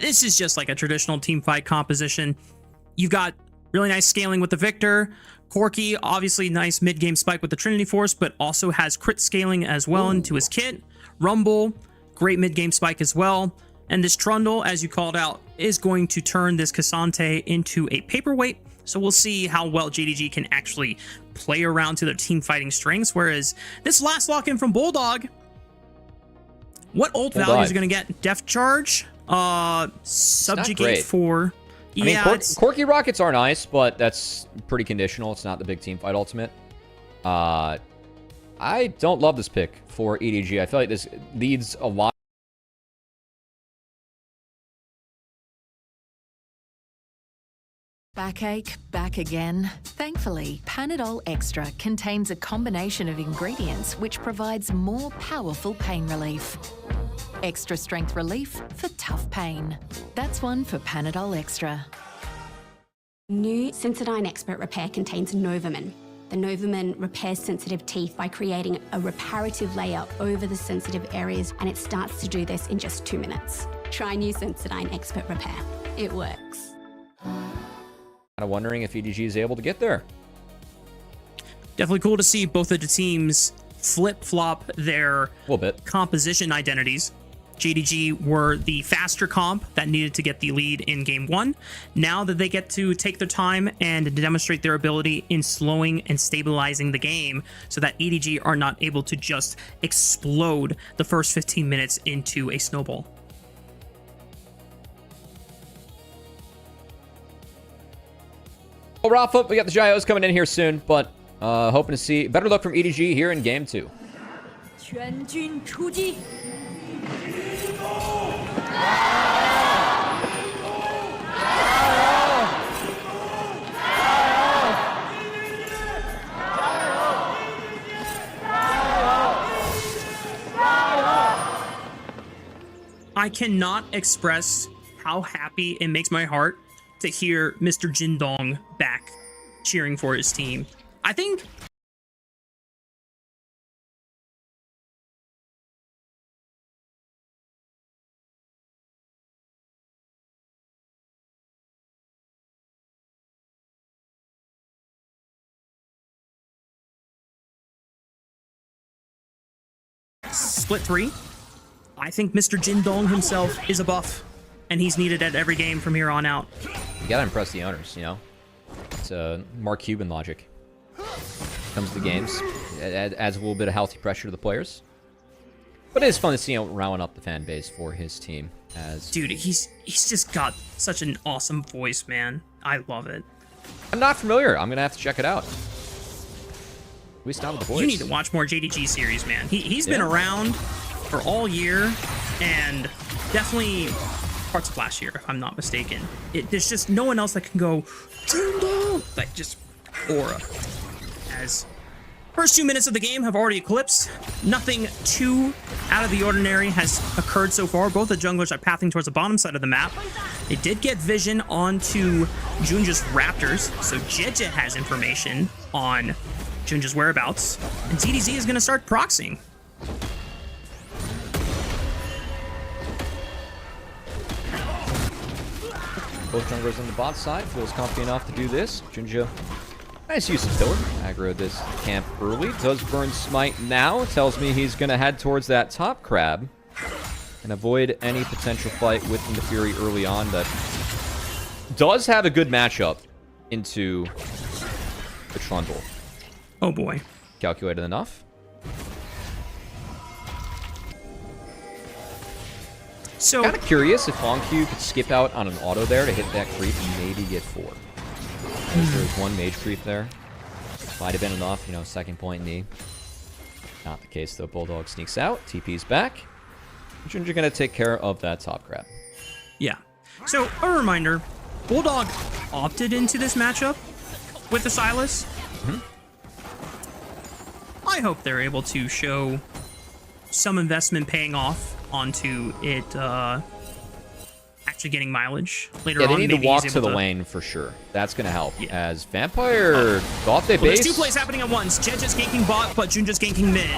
this is just like a traditional team fight composition. You've got really nice scaling with the Victor. Corki, obviously nice mid-game spike with the Trinity Force, but also has crit scaling as well into his kit. Rumble, great mid-game spike as well. And this Trundle, as you called out, is going to turn this Cassante into a paperweight. So we'll see how well JDG can actually play around to their team fighting strengths. Whereas this last lock-in from Bulldog, what ult value is going to get? Def Charge, Subjugate 4. I mean, Corki Rockets are nice, but that's pretty conditional. It's not the big team fight ultimate. I don't love this pick for EDG. I feel like this leads a lot. Backache, back again? Thankfully, Panadol Extra contains a combination of ingredients which provides more powerful pain relief. Extra strength relief for tough pain. That's one for Panadol Extra. New Sensodyne Expert Repair contains Novamin. The Novamin repairs sensitive teeth by creating a reparative layer over the sensitive areas, and it starts to do this in just 2 minutes. Try new Sensodyne Expert Repair. It works. Kind of wondering if EDG is able to get there. Definitely cool to see both of the teams flip-flop their composition identities. JDG were the faster comp that needed to get the lead in game 1. Now that they get to take their time and demonstrate their ability in slowing and stabilizing the game so that EDG are not able to just explode the first 15 minutes into a snowball. Well, Rafa, we got the Gyos coming in here soon, but hoping to see better luck from EDG here in game 2. I cannot express how happy it makes my heart to hear Mr. Jindo back cheering for his team. I think split 3. I think Mr. Jindo himself is a buff, and he's needed at every game from here on out. You gotta impress the owners, you know? It's Mark Cuban logic. Comes to the games. It adds a little bit of healthy pressure to the players. But it is fun to see him round up the fan base for his team. Dude, he's just got such an awesome voice, man. I love it. I'm not familiar. I'm gonna have to check it out. We stopped the voice. You need to watch more JDG series, man. He's been around for all year, and definitely parts of last year, if I'm not mistaken. There's just no one else that can go, like, just aura. As first 2 minutes of the game have already eclipsed. Nothing too out of the ordinary has occurred so far. Both the junglers are pathing towards the bottom side of the map. They did get vision onto Junja's Raptors, so Jeje has information on Junja's whereabouts, and TDZ is going to start proxying. Both junglers on the bot side. Feels comfy enough to do this. Junja, nice use of pillar. Aggro this camp early. Does burn smite now. Tells me he's going to head towards that top crab and avoid any potential fight with the Fury early on. That does have a good matchup into the Trundle. Oh boy. Calculated enough. So kind of curious if Longq could skip out on an auto there to hit that creep and maybe get 4. There's one mage creep there. Might have been enough, you know, second point knee. Not the case though. Bulldog sneaks out, TP's back. Junja gonna take care of that top grab. Yeah. So a reminder, Bulldog opted into this matchup with the Sylas. I hope they're able to show some investment paying off onto it actually getting mileage later Yeah, on. they need maybe to walk he's to able the lane for sure. That's going to help. As Vampire got their Well, base. there's 2 plays happening at once. Jeja's ganking bot, but Junja's ganking mid.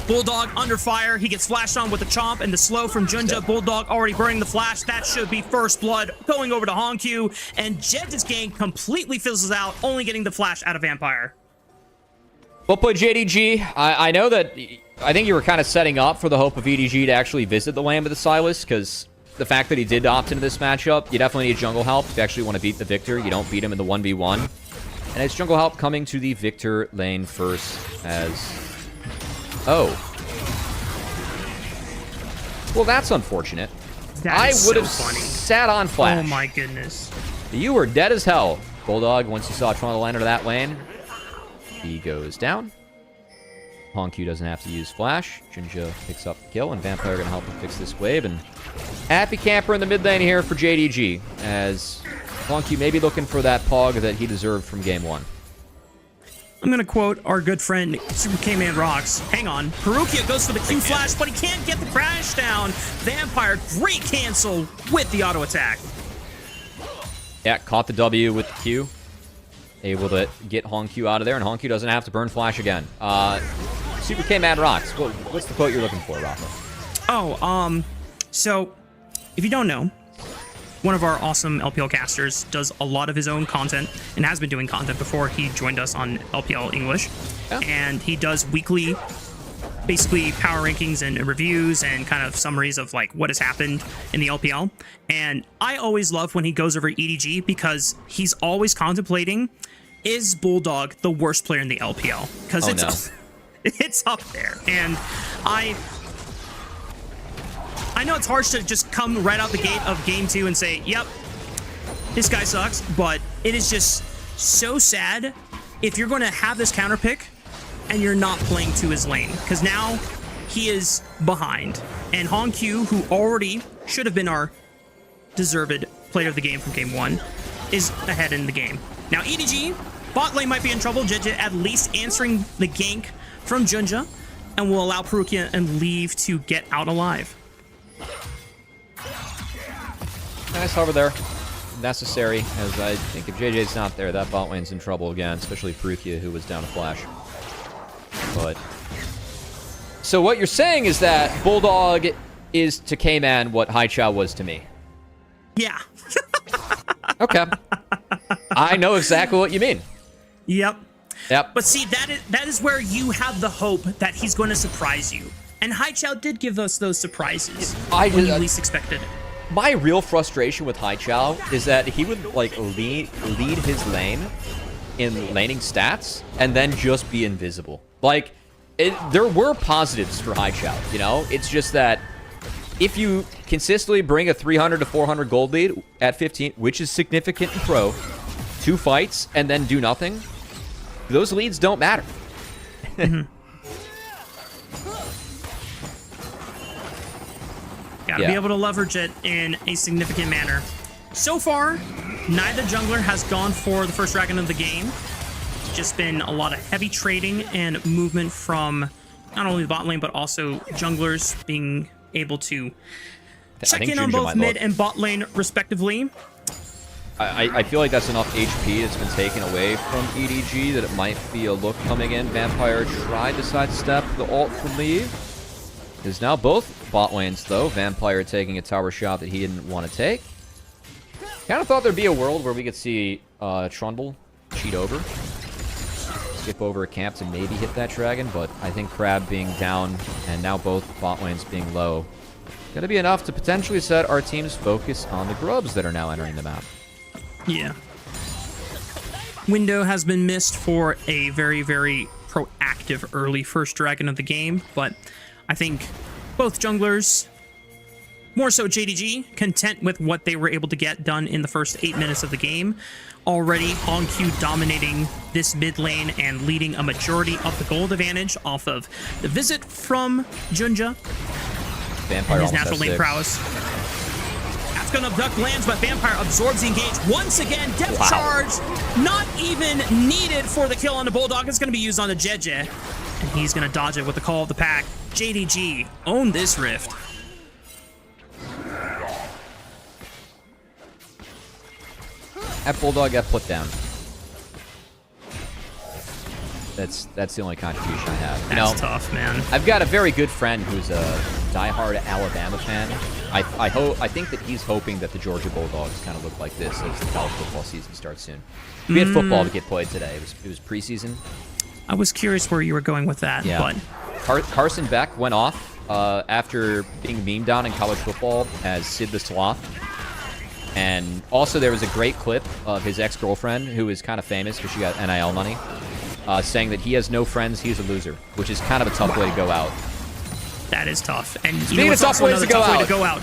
Bulldog under fire. He gets flashed on with the chomp and the slow from Junja. Bulldog already burning the flash. That should be first blood going over to Honkyu. And Jeja's gank completely fizzles out, only getting the flash out of Vampire. Well put, JDG. I know that... I think you were kind of setting up for the hope of EDG to actually visit the lane with the Silas, because the fact that he did opt into this matchup, you definitely need jungle help if you actually want to beat the Victor. You don't beat him in the 1v1. And it's jungle help coming to the Victor lane first as... Oh. Well, that's unfortunate. I would have sat on flash. Oh my goodness. You were dead as hell. Bulldog, once you saw Toronto land into that lane, he goes down. Honkyu doesn't have to use flash. Jinja picks up the kill, and Vampire going to help him fix this wave. And happy camper in the mid lane here for JDG, as Honkyu may be looking for that pog that he deserved from game 1. I'm going to quote our good friend Super K-Man Rocks. Hang on. Perukia goes for the Q flash, but he can't get the crash down. Vampire, great cancel with the auto attack. Yeah, caught the W with the Q. Able to get Honkyu out of there, and Honkyu doesn't have to burn flash again. Super K-Man Rocks. What's the quote you're looking for, Rafa? Oh, so if you don't know, one of our awesome LPL casters does a lot of his own content and has been doing content before he joined us on LPL English. Yeah. And he does weekly, basically power rankings and reviews and kind of summaries of like what has happened in the LPL. And I always love when he goes over EDG because he's always contemplating, is Bulldog the worst player in the LPL? Because it's up there. And I know it's harsh to just come right out the gate of game 2 and say, yep, this guy sucks, but it is just so sad if you're going to have this counter pick and you're not playing to his lane, because now he is behind. And Honkyu, who already should have been our deserved player of the game from game 1, is ahead in the game. Now EDG, bot lane might be in trouble. Jeja at least answering the gank from Junja, and will allow Perukia and Leave to get out alive. Nice hover there. Necessary, as I think if JJ's not there, that bot lane's in trouble again, especially Perukia, who was down a flash. But so what you're saying is that Bulldog is to K-Man what Haichao was to me. Yeah. Okay. I know exactly what you mean. Yep. Yep. But see, that is where you have the hope that he's going to surprise you. And Haichao did give us those surprises when you least expected it. My real frustration with Haichao is that he would like lead his lane in laning stats and then just be invisible. Like, there were positives for Haichao, you know? It's just that if you consistently bring a 300 to 400 gold lead at 15, which is significant in pro, 2 fights, and then do nothing, those leads don't matter. Mm-hmm. Gotta be able to leverage it in a significant manner. So far, neither jungler has gone for the first dragon of the game. It's just been a lot of heavy trading and movement from not only the bot lane, but also junglers being able to check in on both mid and bot lane, respectively. I feel like that's enough HP that's been taken away from EDG that it might be a look coming in. Vampire tried to sidestep the ult from Leave. Is now both bot lanes, though. Vampire taking a tower shot that he didn't want to take. Kind of thought there'd be a world where we could see Trundle cheat over. Skip over a camp to maybe hit that dragon, but I think Crab being down and now both bot lanes being low, gonna be enough to potentially set our team's focus on the grubs that are now entering the map. Yeah. Window has been missed for a very, very proactive early first dragon of the game, but I think both junglers, more so JDG, content with what they were able to get done in the first 8 minutes of the game. Already, Honkyu dominating this mid lane and leading a majority of the gold advantage off of the visit from Junja. Vampire and his natural lane prowess. That's going to abduct lands, but Vampire absorbs the engage. Once again, depth charge, not even needed for the kill on the Bulldog. It's going to be used on the Jeje, and he's going to dodge it with the call of the pack. JDG own this rift. That Bulldog got put down. That's the only contribution I have. That's tough, man. I've got a very good friend who's a diehard Alabama fan. I think that he's hoping that the Georgia Bulldogs kind of look like this as the college football season starts soon. We had football to get played today. It was preseason. I was curious where you were going with that, Yeah. but Carson Beck went off after being memed on in college football as Sid the Sloth. And also there was a great clip of his ex-girlfriend, who is kind of famous because she got NIL money, saying that he has no friends, he's a loser, which is kind of a tough way to go out. that is tough. And you Speaking know of what's tough also ways another to go tough way out. to go out?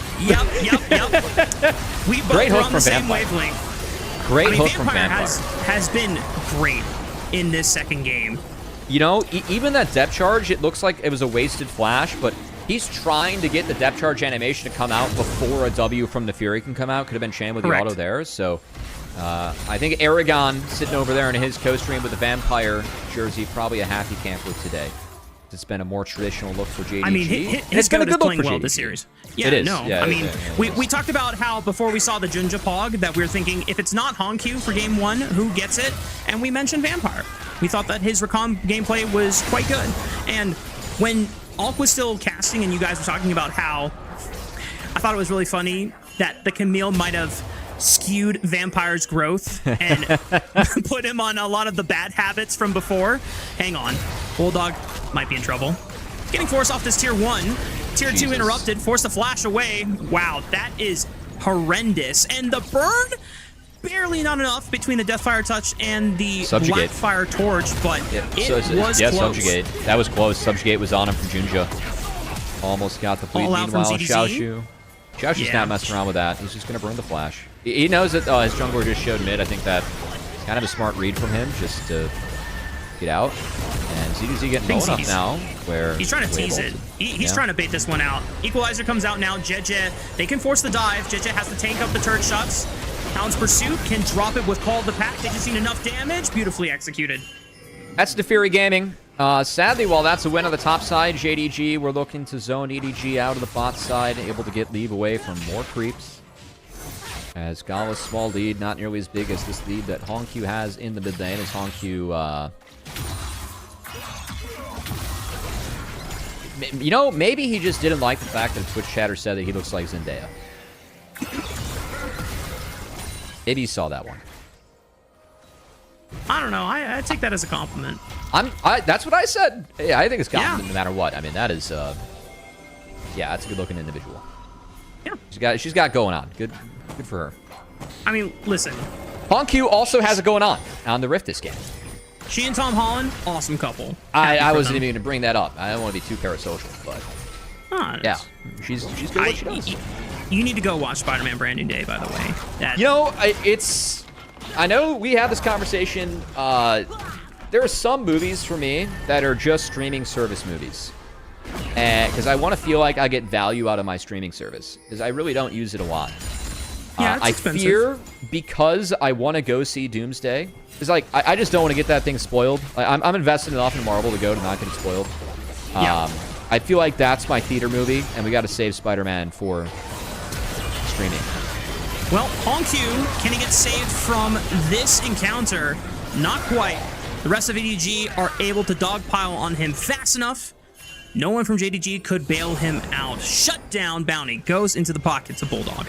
Yep. We both Great are hook on the from same Vampire. wavelength. Great I mean, hook from Vampire Vampire. has been great in this second game. You know, even that depth charge, it looks like it was a wasted flash, but he's trying to get the depth charge animation to come out before a W from the Fury can come out. Could have been Shane with the Correct. auto there. So I think Aragon sitting over there in his co-stream with the Vampire jersey, probably a happy camper today. It's been a more traditional look for JDG. I mean, his been a goat is good look playing for well JDG. this series. Yeah, It is. no. Yeah, I it mean, is, yeah, we talked about how before we saw the Junja Pog that we were thinking if it's not Honkyu for game one, who gets it? And we mentioned Vampire. We thought that his Recon gameplay was quite good. And when Alk was still casting and you guys were talking about how I thought it was really funny that the Camille might have skewed Vampire's growth and put him on a lot of the bad habits from before. Hang on. Bulldog might be in trouble. Getting forced off this tier 1. Tier 2 interrupted. Forced the flash away. Wow, that is horrendous. And the burn, barely not enough between the Deathfire Touch and the Subjugate. Blackfire Torch, but it was yeah, close. Subjugate. That was close. Subjugate was on him from Junja. Almost got the bleed. All out from Meanwhile, ZDZ? Xiaoshu's not messing around with that. He's just going to burn the flash. He knows that his jungler just showed mid. I think that's kind of a smart read from him just to get out. And ZDZ getting low enough now where He's trying to tease it. He's trying to bait this one out. Equalizer comes out now. Jeje, they can force the dive. Jeje has to tank up the turret shots. Hound's Pursuit can drop it with Call of the Pack. They just need enough damage. Beautifully executed. That's the Fury Gaming. Sadly, while that's a win on the top side, JDG, we're looking to zone EDG out of the bot side, able to get leave away from more creeps. As Gala's small lead, not nearly as big as this lead that Honkyu has in the mid lane, as Honkyu, you know, maybe he just didn't like the fact that Twitch chatter said that he looks like Zendaya. Maybe he saw that one. I don't know. I take that as a compliment. That's what I said. Yeah, I think it's compliment no matter what. I mean, that is, yeah, that's a good-looking individual. Yeah. She's got going on. Good for her. I mean, listen. Honkyu also has it going on the Rift this game. She and Tom Holland, awesome couple. I wasn't even going to bring that up. I don't want to be too parasocial, but yeah, she's good at what she does. You need to go watch Spider-Man Brand New Day, by the way. You know, I know we have this conversation. There are some movies for me that are just streaming service movies. Because I want to feel like I get value out of my streaming service. Because I really don't use it a lot. Yeah, it's I expensive. fear because I want to go see Doomsday. It's like, I just don't want to get that thing spoiled. I'm invested enough in Marvel to go to not get it spoiled. Yeah. I feel like that's my theater movie, and we got to save Spider-Man for streaming. Well, Honkyu, can he get saved from this encounter? Not quite. The rest of EDG are able to dogpile on him fast enough. No one from JDG could bail him out. Shut down bounty goes into the pockets of Bulldog.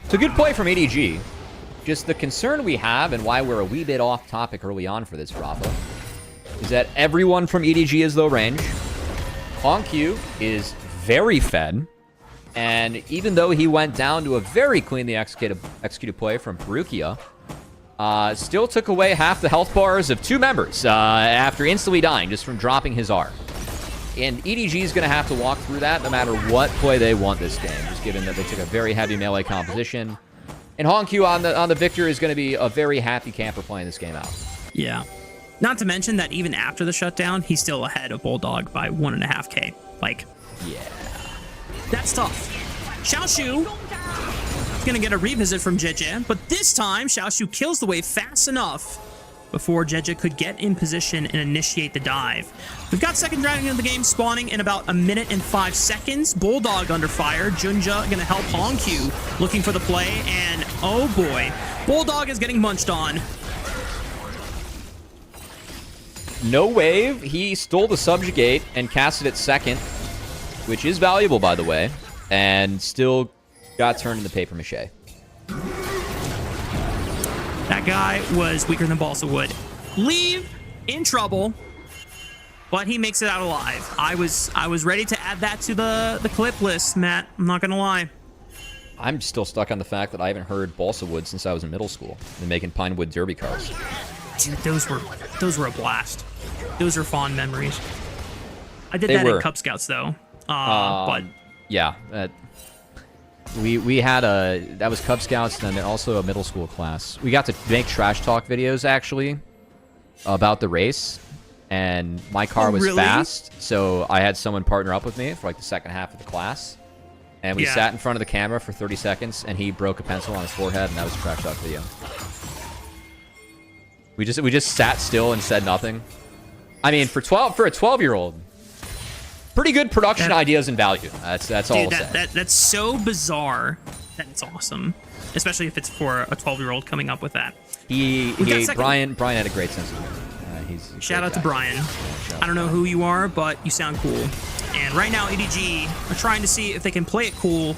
It's a good play from EDG. Just the concern we have, and why we're a wee bit off topic early on for this Rafa, is that everyone from EDG is low range. Honkyu is very fed. And even though he went down to a very cleanly executed play from Perukia, still took away half the health bars of two members after instantly dying just from dropping his R. And EDG is going to have to walk through that no matter what play they want this game, just given that they took a very heavy melee composition. And Honkyu on the Victor is going to be a very happy camper playing this game out. Yeah. Not to mention that even after the shutdown, he's still ahead of Bulldog by 1.5K. Like, yeah. That's tough. Xiaoshu is going to get a revisit from Jeje, but this time Xiaoshu kills the wave fast enough before Jeje could get in position and initiate the dive. We've got second dragon of the game spawning in about 1 minute and 5 seconds. Bulldog under fire. Junja going to help Honkyu looking for the play, and oh boy, Bulldog is getting munched on. No wave. He stole the subjugate and casted it second, which is valuable, by the way, and still got turned into paper mache. That guy was weaker than balsa wood. Leave in trouble, but he makes it out alive. I was ready to add that to the clip list, Matt. I'm not gonna lie. I'm still stuck on the fact that I haven't heard balsa wood since I was in middle school and making pine wood derby cars. Dude, those were a blast. Those are fond memories. I did that in Cub Scouts though. But yeah, we had that was Cub Scouts and then also a middle school class. We got to make trash talk videos actually about the race, and my car was fast, so I had someone partner up with me for like the second half of the class, and we sat in front of the camera for 30 seconds, and he broke a pencil on his forehead, and that was a trash talk video. We just sat still and said nothing. I mean, for a 12-year-old, pretty good production ideas and value. That's all I'll say. That's so bizarre that it's awesome, especially if it's for a 12-year-old coming up with that. Brian had a great sense of humor. Shout out to Brian. I don't know who you are, but you sound cool. And right now, EDG are trying to see if they can play it cool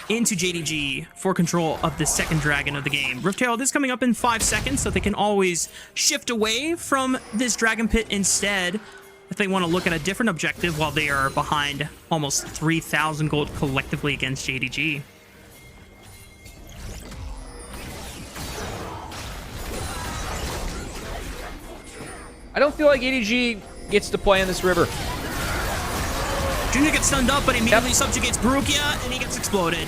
into JDG for control of the second dragon of the game. Rift Herald is coming up in 5 seconds, so they can always shift away from this dragon pit instead if they want to look at a different objective while they are behind almost 3,000 gold collectively against JDG. I don't feel like EDG gets to play in this river. Junior gets stunned up, but immediately subjugates Barukia, and he gets exploded.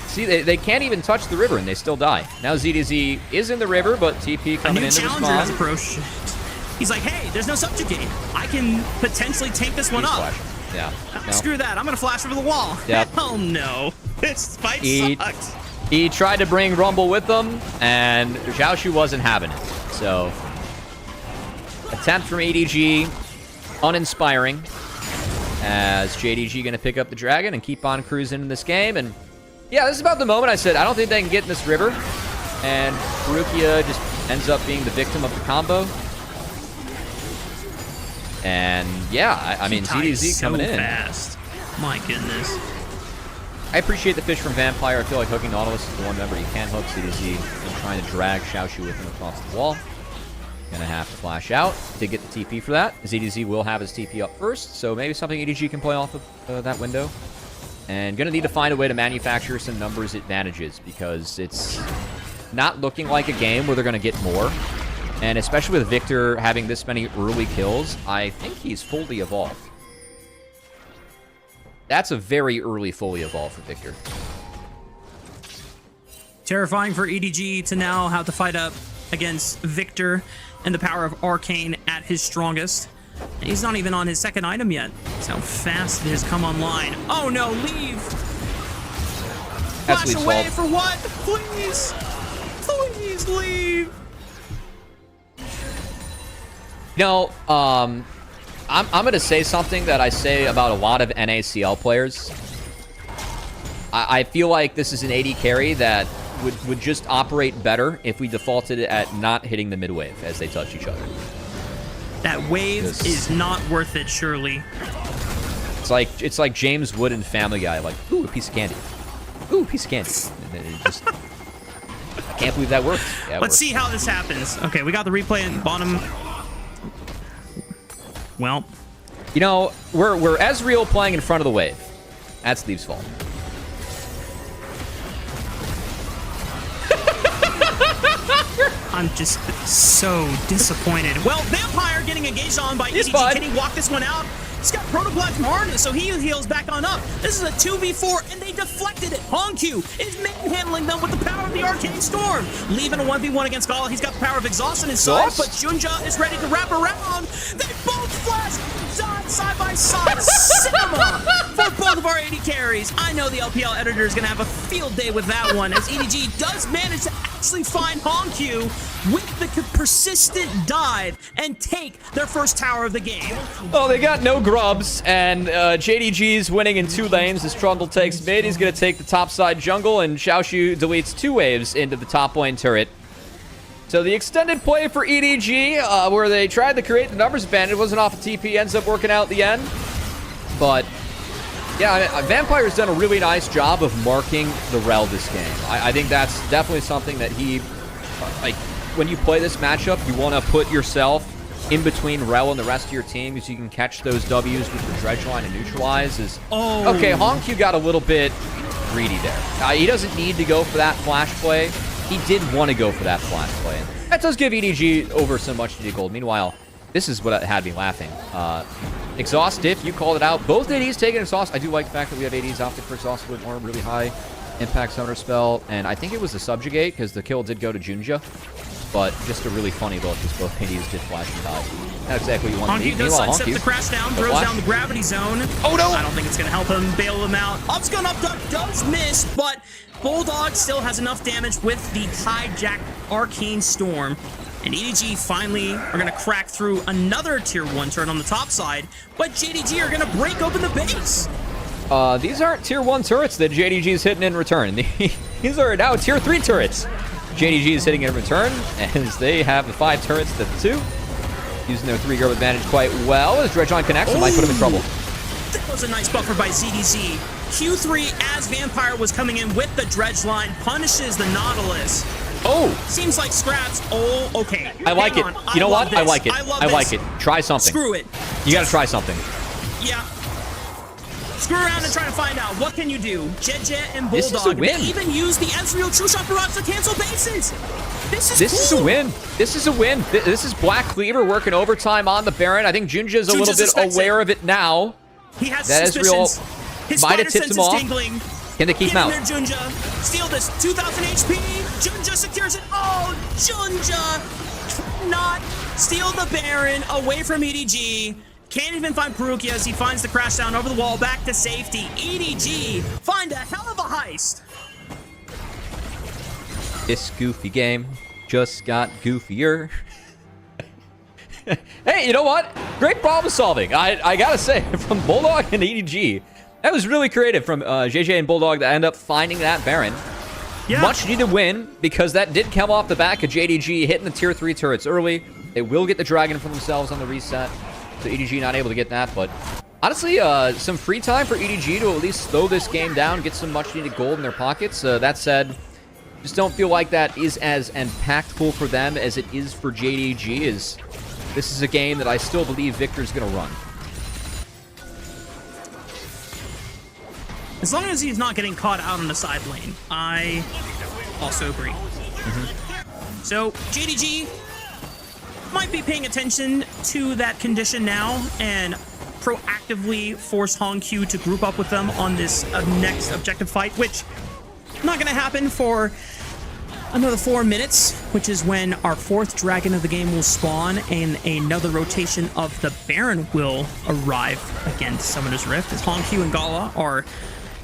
See, they can't even touch the river, and they still die. Now ZDZ is in the river, but TP coming in to respond. Has approached. He's like, hey, there's no subjugate. I can potentially tank this one up. Yeah. Screw that. I'm going to flash over the wall. Yep. Hell no. This fight sucks. He tried to bring Rumble with them, and Xiaoshu wasn't having it. So, attempt from EDG, uninspiring. As JDG going to pick up the dragon and keep on cruising in this game. And yeah, this is about the moment I said, I don't think they can get in this river. And Barukia just ends up being the victim of the combo. And yeah, I mean, ZDZ coming in. Fast. My goodness. I appreciate the fish from Vampire. I feel like hooking Nautilus is the one member you can hook. ZDZ and trying to drag Xiaoshu with him across the wall. Gonna have to flash out to get the TP for that. ZDZ will have his TP up first, so maybe something EDG can play off of that window. And gonna need to find a way to manufacture some numbers advantages, because it's not looking like a game where they're gonna get more. And especially with Victor having this many early kills, I think he's fully evolved. That's a very early fully evolved for Victor. Terrifying for EDG to now have to fight up against Victor and the power of Arcane at his strongest. And he's not even on his second item yet. That's how fast it has come online. Oh no, leave! That's Flash away for what? Please! Please leave! You know, I'm going to say something that I say about a lot of NACL players. I feel like this is an AD carry that would just operate better if we defaulted at not hitting the mid wave as they touch each other. That wave is not worth it, surely. It's like James Wood and Family Guy, like, ooh, a piece of candy. Ooh, a piece of candy. And it just, I can't believe that worked. Yeah, Let's see how this happens. Okay, we got the replay at the bottom. Well, you know, we're Ezreal playing in front of the wave. That's Leaf's fault. I'm just so disappointed. Well, Vampire getting engaged on by EDG. Can he walk this one out? He's got Protoplasm Harness, so he heals back on up. This is a 2v4, and they deflected it. Hongq is manhandling them with the power of the Arcane Storm. Leaving a 1v1 against Gala. He's got the power of Exhaust on his side, but Junja is ready to wrap around. They both flash side by side. Cinema for both of our AD carries. I know the LPL editor is going to have a field day with that one, as EDG does manage to actually find Hongq with the persistent dive and take their first tower of the game. Oh, they got no grubs, and JDG's winning in 2 lanes. This Trundle takes mid. He's going to take the top side jungle, and Xiaoshu deletes 2 waves into the top lane turret. So the extended play for EDG, where they tried to create the numbers advantage, wasn't off a TP, ends up working out at the end. But yeah, Vampire's done a really nice job of marking the Rel this game. I think that's definitely something that he, like, when you play this matchup, you want to put yourself in between Rel and the rest of your team so you can catch those W's with the dredge line and neutralize. Okay, Hongq got a little bit greedy there. He doesn't need to go for that flash play. He did want to go for that flash play. That does give EDG over some much needed gold. Meanwhile, this is what had me laughing. Exhaust diff, you called it out. Both ADs taking exhaust. I do like the fact that we have ADs opted for exhaust with more really high impact summoner spell. And I think it was the subjugate because the kill did go to Junja. But just a really funny look as both ADs did flash and die. Not exactly what you want to Hongq does sidestep the crash down, throws down the gravity zone. Oh no! I don't think it's going to help him bail him out. Up's gun up duck does miss, but Bulldog still has enough damage with the hijacked Arcane Storm. And EDG finally are going to crack through another tier 1 turret on the top side, but JDG are going to break open the base. These aren't tier 1 turrets that JDG is hitting in return. These are now tier 3 turrets. JDG is hitting in return, as they have the 5 turrets to the 2. Using their 3 grub advantage quite well. As Dredgeon connects, it might put him in trouble. That was a nice buffer by ZDZ. Q3, as Vampire was coming in with the dredge line, punishes the Nautilus. Oh! Seems like scraps. Oh, okay. I like it. You know what? I like it. I like it. Try something. Screw it. You gotta try something. Yeah. Screw around and try to find out. What can you do? Jet and Bulldog. This is a win. They even use the Ezreal True Shot Barrage to cancel bases. This is a win. This is a win. This is Black Cleaver working overtime on the Baron. I think Junja is a little bit aware of it now. He has that suspicions. Ezreal might have tipped him off. Tingling. Can they keep him out? There, Junja. Steal this. 2,000 HP. Junja secures it. Oh, Junja cannot steal the Baron away from EDG. Can't even find Perukia as he finds the crash down over the wall. Back to safety. EDG find a hell of a heist. This goofy game just got goofier. Hey, you know what? Great problem solving. I gotta say, from Bulldog and EDG, that was really creative from JJ and Bulldog to end up finding that Baron. Yeah. Much needed win, because that did come off the back of JDG hitting the tier 3 turrets early. They will get the dragon for themselves on the reset. So EDG not able to get that, but honestly, some free time for EDG to at least slow this game down, get some much needed gold in their pockets. That said, just don't feel like that is as impactful for them as it is for JDG. This is a game that I still believe Victor's going to run. As long as he's not getting caught out on the side lane, I also agree. So JDG might be paying attention to that condition now and proactively force Hongq to group up with them on this next objective fight, which is not going to happen for another 4 minutes, which is when our 4th dragon of the game will spawn and another rotation of the Baron will arrive against Summoner's Rift, as Hongq and Gala are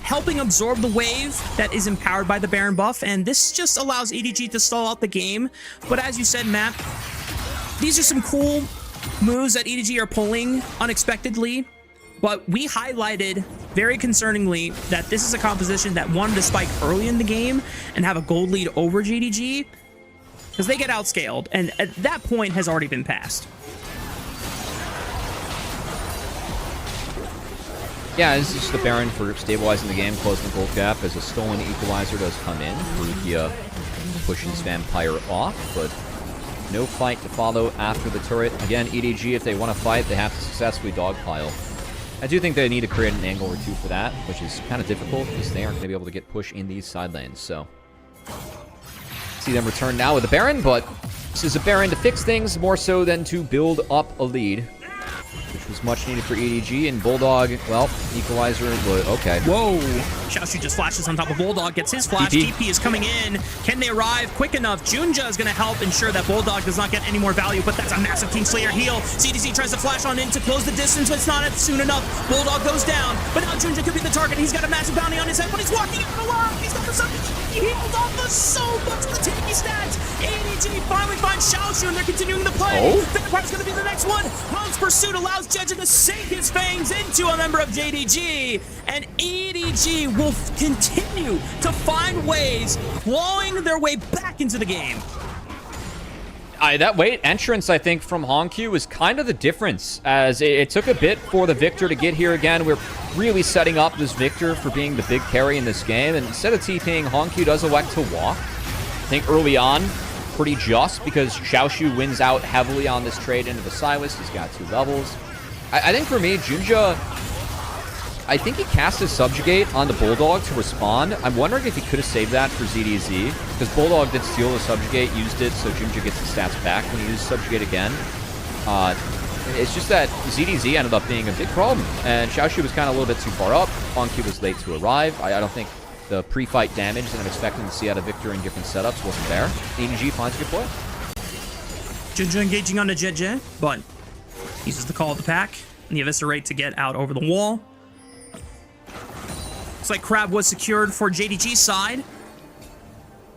helping absorb the wave that is empowered by the Baron buff, and this just allows EDG to stall out the game. But as you said, Matt, these are some cool moves that EDG are pulling unexpectedly, but we highlighted very concerningly that this is a composition that wanted to spike early in the game and have a gold lead over JDG because they get outscaled, and at that point has already been passed. Yeah, this is just the Baron for stabilizing the game, closing the gold gap as a stolen equalizer does come in. Perukia pushes Vampire off, but no fight to follow after the turret. Again, EDG, if they want to fight, they have to successfully dogpile. I do think they need to create an angle or two for that, which is kind of difficult because they aren't going to be able to get push in these side lanes. So, see them return now with the Baron, but this is a Baron to fix things more so than to build up a lead, which was much needed for EDG. And Bulldog, well, equalizer, but okay. Whoa! Xiaoshu just flashes on top of Bulldog, gets his flash. TP is coming in. Can they arrive quick enough? Junja is going to help ensure that Bulldog does not get any more value, but that's a massive Kingslayer heal. CDC tries to flash on in to close the distance, but it's not soon enough. Bulldog goes down, but now Junja could be the target. He's got a massive bounty on his head, but he's walking out alive. He's got something. Bulldog off of so much of the tanky stats. ADG finally finds Xiaoshu, and they're continuing the play. Oh. Vampire's going to be the next one. Mong's pursuit allows Jeje to sink his fangs into a member of JDG, and EDG will continue to find ways, clawing their way back into the game. That late entrance, I think, from Hongq was kind of the difference, as it took a bit for the Victor to get here again. We're really setting up this Victor for being the big carry in this game, and instead of TPing, Hongq does elect to walk. I think early on, pretty just, because Xiaoshu wins out heavily on this trade into the Silas. He's got 2 levels. I think for me, Junja, I think he cast his Subjugate on the Bulldog to respond. I'm wondering if he could have saved that for ZDZ, because Bulldog did steal the Subjugate, used it, so Junja gets his stats back when he uses Subjugate again. It's just that ZDZ ended up being a big problem, and Xiaoshu was kind of a little bit too far up. Hongq was late to arrive. I don't think the pre-fight damage that I'm expecting to see out of Victor in different setups wasn't there. EDG finds a good play. Junja engaging onto Jeje, but uses the call of the pack and the Eviscerate to get out over the wall. Looks like Crab was secured for JDG's side.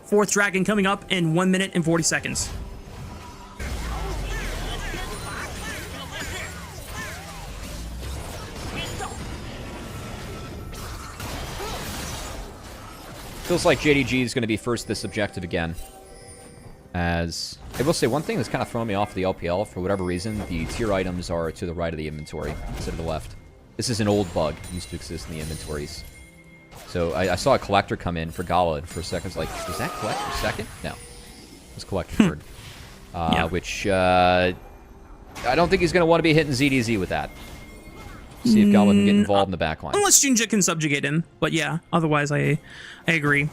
4th Dragon coming up in 1 minute and 40 seconds. Feels like JDG is going to be first this objective again. As I will say, one thing that's kind of thrown me off the LPL, for whatever reason, the tier items are to the right of the inventory instead of the left. This is an old bug. It used to exist in the inventories. So I saw a collector come in for Gala, and for a second I was like, was that collector second? No. It was collector third. Yeah. Which, I don't think he's going to want to be hitting ZDZ with that. See if Gala can get involved in the backline. Unless Junja can subjugate him, but yeah, otherwise I agree.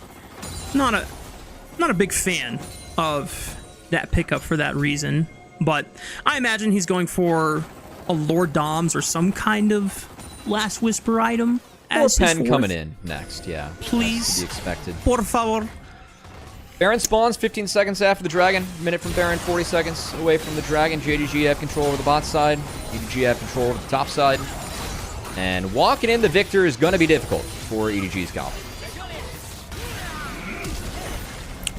Not a big fan of that pickup for that reason, but I imagine he's going for a Lord Doms or some kind of Last Whisper item. Or Pen coming in next, yeah. Please. To be expected. Por favor. Baron spawns 15 seconds after the Dragon. Minute from Baron, 40 seconds away from the Dragon. JDG have control over the bot side. EDG have control over the top side. And walking in the Victor is going to be difficult for EDG's Goblin.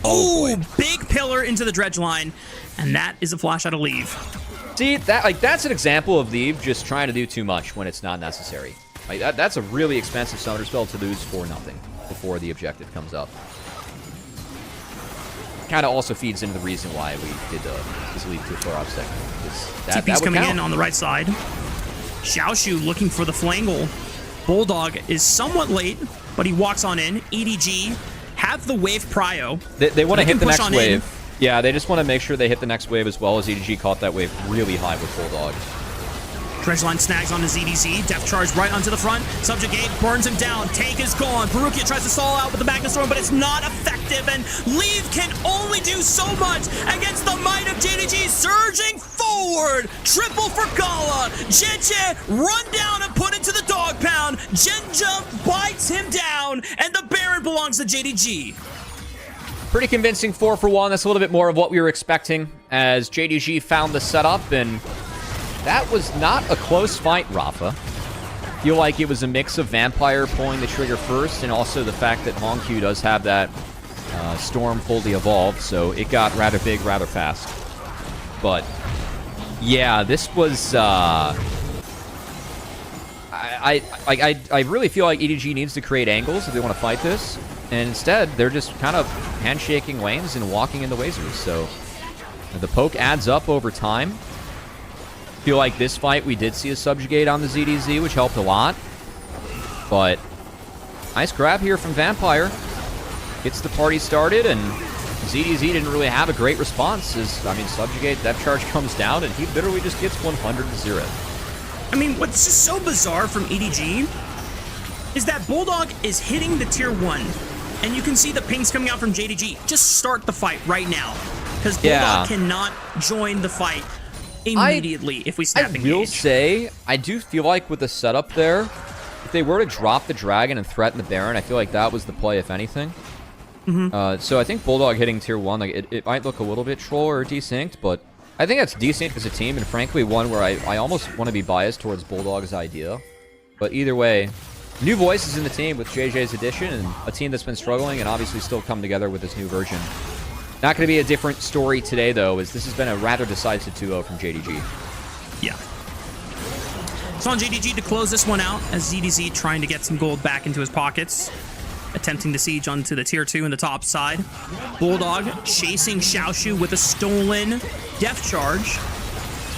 Oh, big pillar into the dredge line, and that is a flash out of Leave. See, that's an example of Leave just trying to do too much when it's not necessary. Like, that's a really expensive summoner spell to lose for nothing before the objective comes up. Kind of also feeds into the reason why we did this Leave to a far off second. TP's coming in on the right side. Xiaoshu looking for the flangle. Bulldog is somewhat late, but he walks on in. EDG have the wave prio. They want to hit the next wave. In. Yeah, they just want to make sure they hit the next wave as well, as EDG caught that wave really high with Bulldog. Dredgeline snags onto ZDZ. Death charge right onto the front. Subjugate burns him down. Tank is gone. Perukia tries to stall out with the Magna Storm, but it's not effective. And Leave can only do so much against the might of JDG surging forward. Triple for Gala. Jeje run down and put into the dog pound. Jinja bites him down, and the Baron belongs to JDG. Pretty convincing 4-for-1. That's a little bit more of what we were expecting, as JDG found the setup, and that was not a close fight, Rafa. Feel like it was a mix of Vampire pulling the trigger first, and also the fact that Hongq does have that Storm fully evolved, so it got rather big rather fast. But yeah, this was I really feel like EDG needs to create angles if they want to fight this, and instead they're just kind of handshaking lanes and walking in the Wazers. So the poke adds up over time. Feel like this fight we did see a subjugate on the ZDZ, which helped a lot. But nice grab here from Vampire. Gets the party started, and ZDZ didn't really have a great response. Subjugate, depth charge comes down, and he literally just gets 100-0. I mean, what's just so bizarre from EDG is that Bulldog is hitting the tier 1, and you can see the pings coming out from JDG. Just start the fight right now, because Bulldog cannot join the fight immediately if we snap engage. I will say, I do feel like with the setup there, if they were to drop the Dragon and threaten the Baron, I feel like that was the play, if anything. So I think Bulldog hitting tier 1, like it might look a little bit troll or desynced, but I think that's decent as a team, and frankly one where I almost want to be biased towards Bulldog's idea. But either way, new voices in the team with JJ's addition, and a team that's been struggling and obviously still come together with this new version. Not going to be a different story today, though, as this has been a rather decisive 2-0 from JDG. Yeah. So on JDG to close this one out, as ZDZ trying to get some gold back into his pockets, attempting to siege onto the tier 2 in the top side. Bulldog chasing Xiaoshu with a stolen death charge.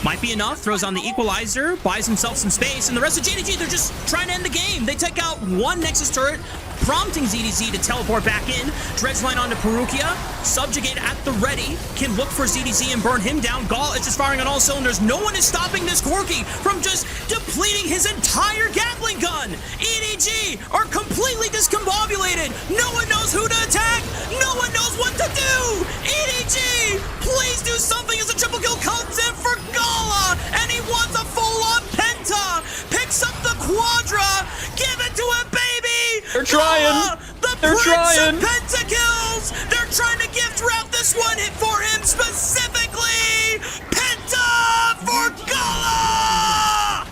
Might be enough. Throws on the equalizer, buys himself some space, and the rest of JDG, they're just trying to end the game. They take out one Nexus turret, prompting ZDZ to teleport back in. Dredgeline onto Perukia. Subjugate at the ready. Can look for ZDZ and burn him down. Gaul is just firing on all cylinders. No one is stopping this Corki from just depleting his entire Gatling gun. EDG are completely discombobulated. No one knows who to attack. No one knows what to do. EDG, please do something as a triple kill comes in for Gala, and he wants a full-on penta. Picks up the Quadra. Give it to him, baby. They're trying. They're trying. Pentakills. They're trying to gift wrap this one hit for him specifically. Penta for Gala.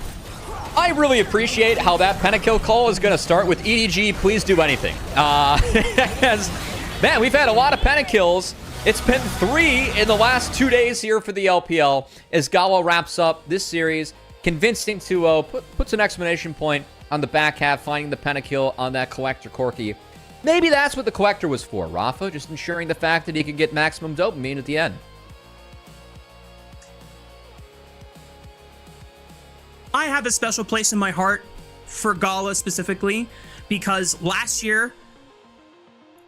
I really appreciate how that pentakill call is going to start with EDG. Please do anything. Man, we've had a lot of pentakills. It's been 3 in the last 2 days here for the LPL as Gala wraps up this series. Convincing to puts an exclamation point on the back half, finding the pentakill on that Collector Corki. Maybe that's what the Collector was for, Rafa, just ensuring the fact that he could get maximum dopamine at the end. I have a special place in my heart for Gala specifically because last year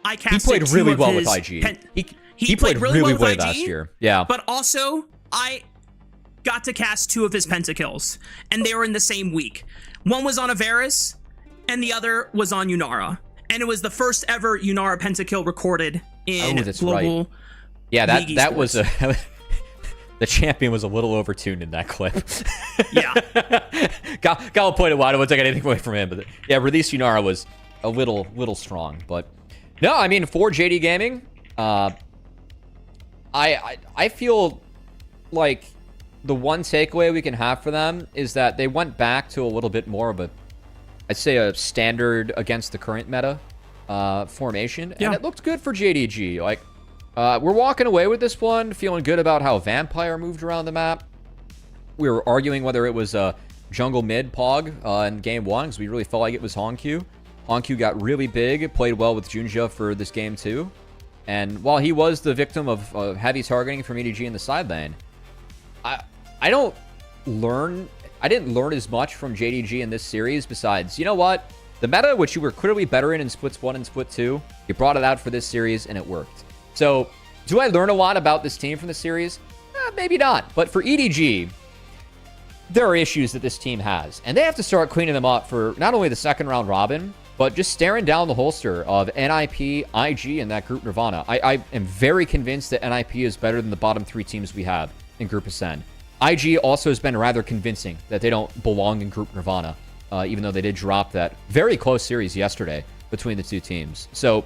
I casted He played really well with IG. He played really well last year. Yeah. But also, I got to cast 2 of his pentakills, and they were in the same week. One was on Avaris, and the other was on Yunara. And it was the first ever Yunara pentakill recorded in global. Right. Yeah, that was a... The champion was a little overtuned in that clip. Yeah. Gal pointed wide. I won't take anything away from him. But yeah, release Yunara was a little strong. But no, I mean, for JD Gaming, I feel like the one takeaway we can have for them is that they went back to a little bit more of I'd say a standard against the current meta formation. Yeah. And it looked good for JDG. Like, we're walking away with this one, feeling good about how Vampire moved around the map. We were arguing whether it was a jungle mid Pog in game 1, because we really felt like it was Honkyu. Honkyu got really big, played well with Junja for this game too. And while he was the victim of heavy targeting from EDG in the side lane, I didn't learn as much from JDG in this series besides, you know what? The meta, which you were clearly better in Splits 1 and Split 2, you brought it out for this series and it worked. So, do I learn a lot about this team from the series? Maybe not. But for EDG, there are issues that this team has. And they have to start cleaning them up for not only the second round robin, but just staring down the holster of NIP, IG, and that Group Nirvana. I am very convinced that NIP is better than the bottom 3 teams we have in Group Ascend. IG also has been rather convincing that they don't belong in Group Nirvana, even though they did drop that very close series yesterday between the 2 teams. So,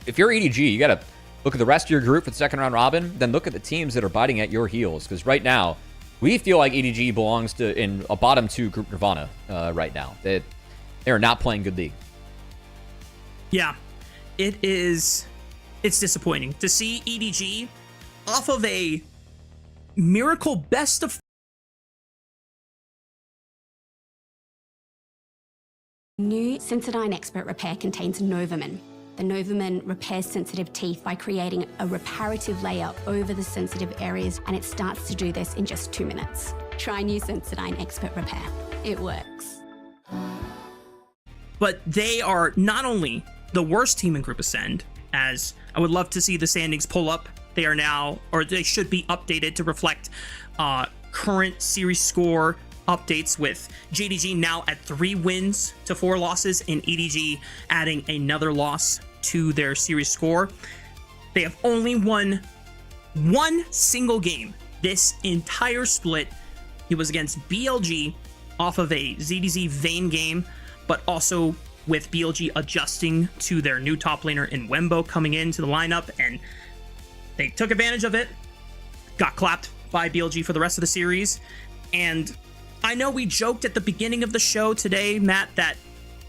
if you're EDG, you got to look at the rest of your group for the second round robin, then look at the teams that are biting at your heels. Because right now, we feel like EDG belongs in a bottom 2 Group Nirvana right now. They are not playing good league. Yeah, it's disappointing to see EDG off of a miracle best of. New Sensodyne Expert Repair contains Novamin. The Novamin repairs sensitive teeth by creating a reparative layer over the sensitive areas, and it starts to do this in just 2 minutes. Try new Sensodyne Expert Repair. It works. But they are not only the worst team in Group Ascend, as I would love to see the standings pull up. They are now, or they should be updated to reflect current series score updates, with JDG now at 3 wins to 4 losses and EDG adding another loss to their series score. They have only won 1 single game this entire split. It was against BLG off of a ZDZ Vayne game, but also with BLG adjusting to their new top laner in Wembo coming into the lineup, and they took advantage of it, got clapped by BLG for the rest of the series. And I know we joked at the beginning of the show today, Matt, that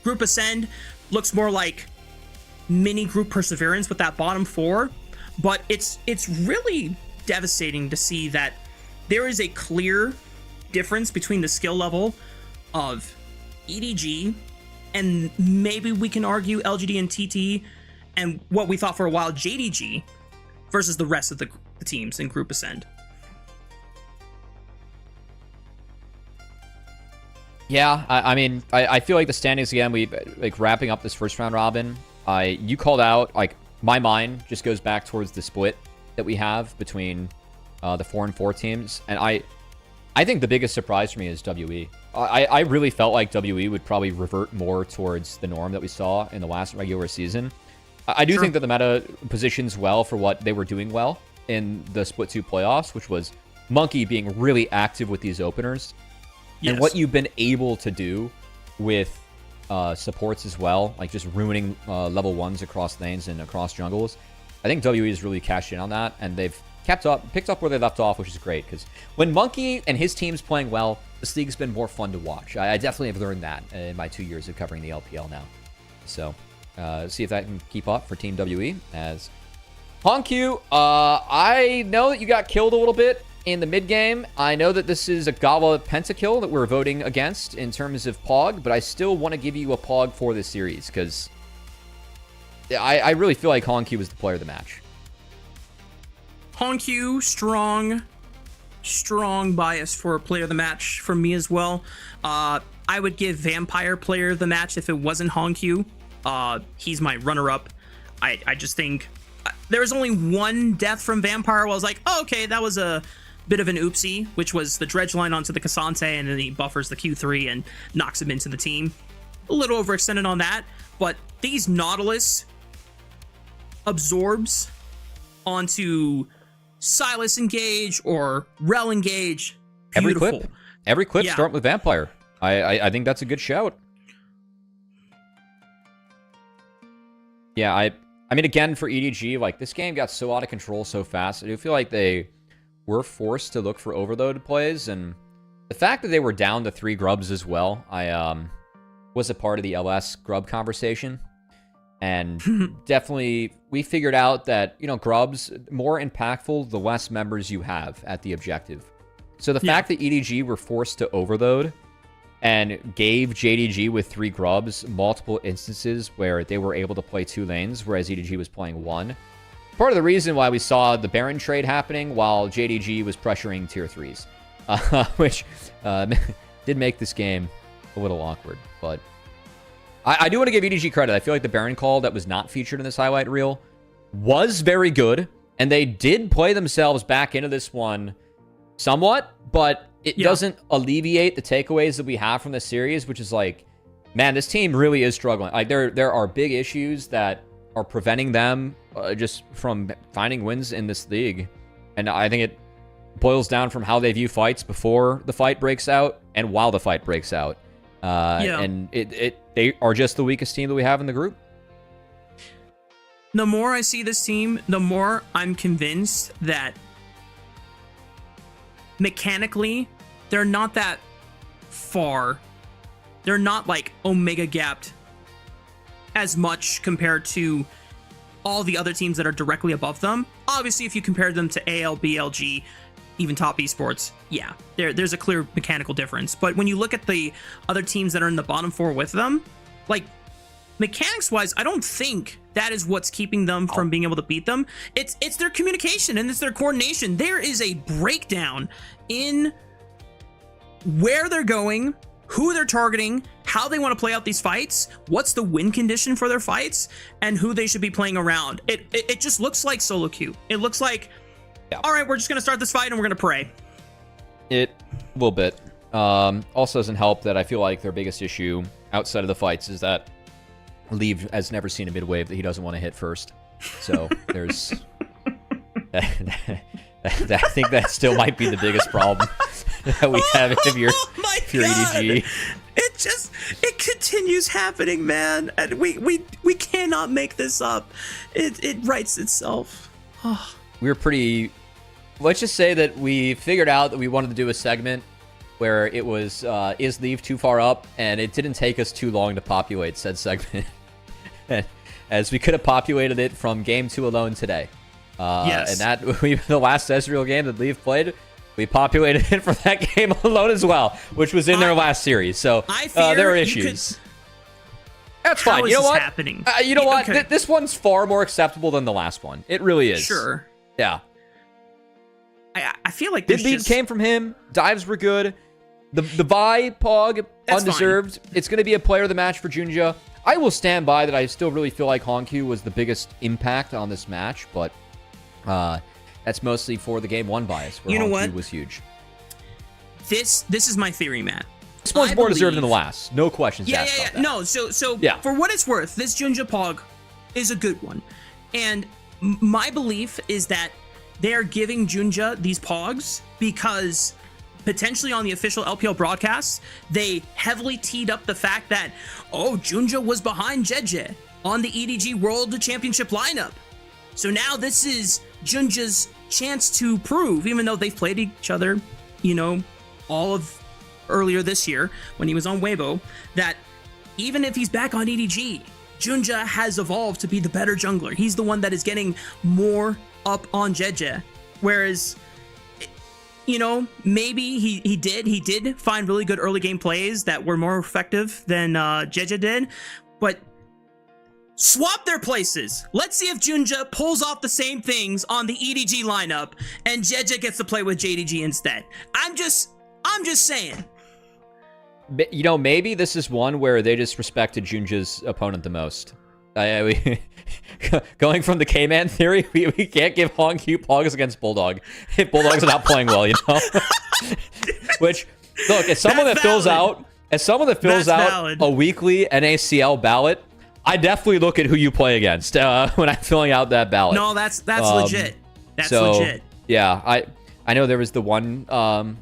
Group Ascend looks more like mini group Perseverance with that bottom 4, but it's really devastating to see that there is a clear difference between the skill level of EDG and maybe we can argue LGD and TT and what we thought for a while JDG versus the rest of the teams in Group Ascend. Yeah, I mean, I feel like the standings again, we like wrapping up this first round robin. You called out, like, my mind just goes back towards the split that we have between the 4 and 4 teams, and I think the biggest surprise for me is WE. I really felt like WE would probably revert more towards the norm that we saw in the last regular season. I do think that the meta positions well for what they were doing well in the Split 2 playoffs, which was Monkey being really active with these openers. Yes. And what you've been able to do with supports as well, like just ruining level 1s across lanes and across jungles. I think WE has really cashed in on that, and they've picked up where they left off, which is great, because when Monkey and his team's playing well, this league's been more fun to watch. I definitely have learned that in my 2 years of covering the LPL now. So, see if that can keep up for Team WE. As Hongq, I know that you got killed a little bit in the mid game. I know that this is a Gawa pentakill that we're voting against in terms of Pog, but I still want to give you a Pog for this series, because I really feel like Hongq was the player of the match. Hongq, strong bias for player of the match for me as well. I would give Vampire player of the match if it wasn't Hongq. He's my runner-up. I just think there was only one death from Vampire where I was like, oh, okay, that was a bit of an oopsie, which was the dredge line onto the Cassante, and then he buffers the Q3 and knocks him into the team. A little overextended on that, but these Nautilus absorbs onto Silas engage or Rel engage. Beautiful. Every clip start with Vampire. I think that's a good shout. Yeah, I mean, again, for EDG, like, this game got so out of control so fast. I do feel like they were forced to look for overload plays, and the fact that they were down to 3 grubs as well, I was a part of the LS grub conversation, and definitely we figured out that, you know, grubs, more impactful the less members you have at the objective. So the fact that EDG were forced to overload and gave JDG with 3 grubs multiple instances where they were able to play 2 lanes, whereas EDG was playing 1. Part of the reason why we saw the Baron trade happening while JDG was pressuring tier 3s, which did make this game a little awkward. But I do want to give EDG credit. I feel like the Baron call that was not featured in this highlight reel was very good, and they did play themselves back into this one somewhat, but it doesn't alleviate the takeaways that we have from this series, which is like, man, this team really is struggling. Like, there are big issues that are preventing them just from finding wins in this league. And I think it boils down from how they view fights before the fight breaks out and while the fight breaks out. And they are just the weakest team that we have in the group. The more I see this team, the more I'm convinced that mechanically, they're not that far. They're not like Omega gapped as much compared to all the other teams that are directly above them. Obviously, if you compare them to AL, BLG, even top esports, yeah, there's a clear mechanical difference. But when you look at the other teams that are in the bottom 4 with them, like, mechanics-wise, I don't think that is what's keeping them from being able to beat them. It's their communication and it's their coordination. There is a breakdown in where they're going, who they're targeting, how they want to play out these fights, what's the win condition for their fights, and who they should be playing around. It just looks like solo queue. It looks like, all right, we're just going to start this fight and we're going to pray. A little bit. Also doesn't help that I feel like their biggest issue outside of the fights is that Leave has never seen a mid wave that he doesn't want to hit first. So there's... I think that still might be the biggest problem that we have if you're EDG. It continues happening, man. And we cannot make this up. It writes itself. We were pretty... Let's just say that we figured out that we wanted to do a segment where it was, is Leave too far up? And it didn't take us too long to populate said segment. As we could have populated it from game 2 alone today. Yes. And that, the last Ezreal game that Leave played, we populated it for that game alone as well, which was in their last series. So there are issues. That's fine. How you know is this what? happening? You know what? Okay. This one's far more acceptable than the last one. It really is. Sure. Yeah. I feel like The this lead just came from him. Dives were good. The bye, Pog, That's undeserved. It's going to be a player of the match for Junja. I will stand by that. I still really feel like Honkyu was the biggest impact on this match, but that's mostly for the game 1 bias, where You know Honkyu what? was huge. This is my theory, Matt. This one's I more deserved than the believe- last. No questions asked about that. No, so Yeah. for what it's worth, this Junja Pog is a good one. And my belief is that they are giving Junja these Pogs because potentially on the official LPL broadcast, they heavily teed up the fact that, oh, Junja was behind Jeje on the EDG World Championship lineup. So now this is Junja's chance to prove, even though they've played each other, you know, all of earlier this year when he was on Weibo, that even if he's back on EDG, Junja has evolved to be the better jungler. He's the one that is getting more up on Jeje. Whereas, you know, maybe he did find really good early game plays that were more effective than Jeje did, but swap their places. Let's see if Junja pulls off the same things on the EDG lineup and Jeje gets to play with JDG instead. I'm just saying. You know, maybe this is one where they just respected Junja's opponent the most. Going from the K-Man theory, we can't give Honkyu Pogs against Bulldog if Bulldog's not playing well, you know? Which, look, as someone that fills out a weekly NACL ballot, I definitely look at who you play against when I'm filling out that ballot. No, that's legit. That's legit. Yeah, I know there was the one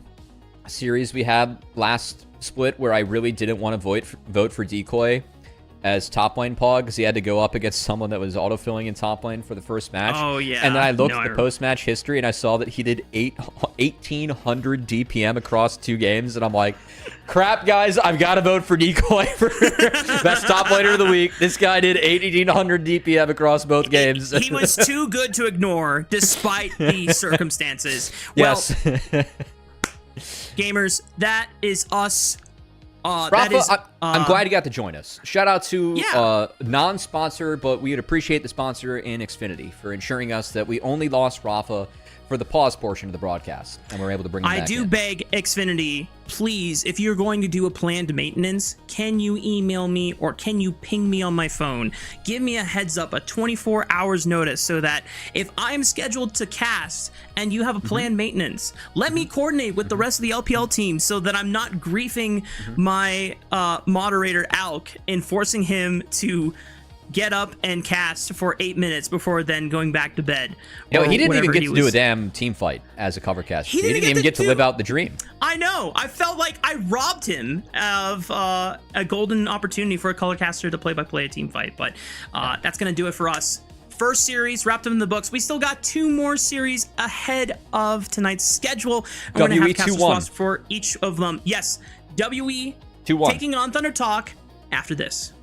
series we had last split where I really didn't want to vote for Decoy as top lane Pog because he had to go up against someone that was autofilling in top lane for the first match. Oh, yeah. And then I looked at the post-match history and I saw that he did 1,800 DPM across 2 games. And I'm like, crap, guys, I've got to vote for Decoy for best top laner of the week. This guy did 1,800 DPM across both games. He was too good to ignore despite the circumstances. Yes. Well, gamers, that is us. Rafa, I'm glad you got to join us. Shout out to Yeah. non-sponsor, but we would appreciate the sponsor in Xfinity for ensuring us that we only lost Rafa for the pause portion of the broadcast, and we're able to bring him back I do in. beg Xfinity, please, if you're going to do a planned maintenance, can you email me or can you ping me on my phone? Give me a heads up, a 24 hours notice, so that if I'm scheduled to cast and you have a planned maintenance, let me coordinate with the rest of the LPL team so that I'm not griefing my moderator, Alk, and forcing him to get up and cast for 8 minutes before then going back to bed. You know, or he didn't even whatever get he to do was- a damn team fight as a cover cast. He didn't even get to live out the dream. I know. I felt like I robbed him of a golden opportunity for a color caster to play-by-play a team fight, but that's going to do it for us. First series wrapped up in the books. We still got 2 more series ahead of tonight's schedule. I'm going to have casters 2-1. lost for each of them. Yes, WE 2-1. taking on Thunder Talk after this.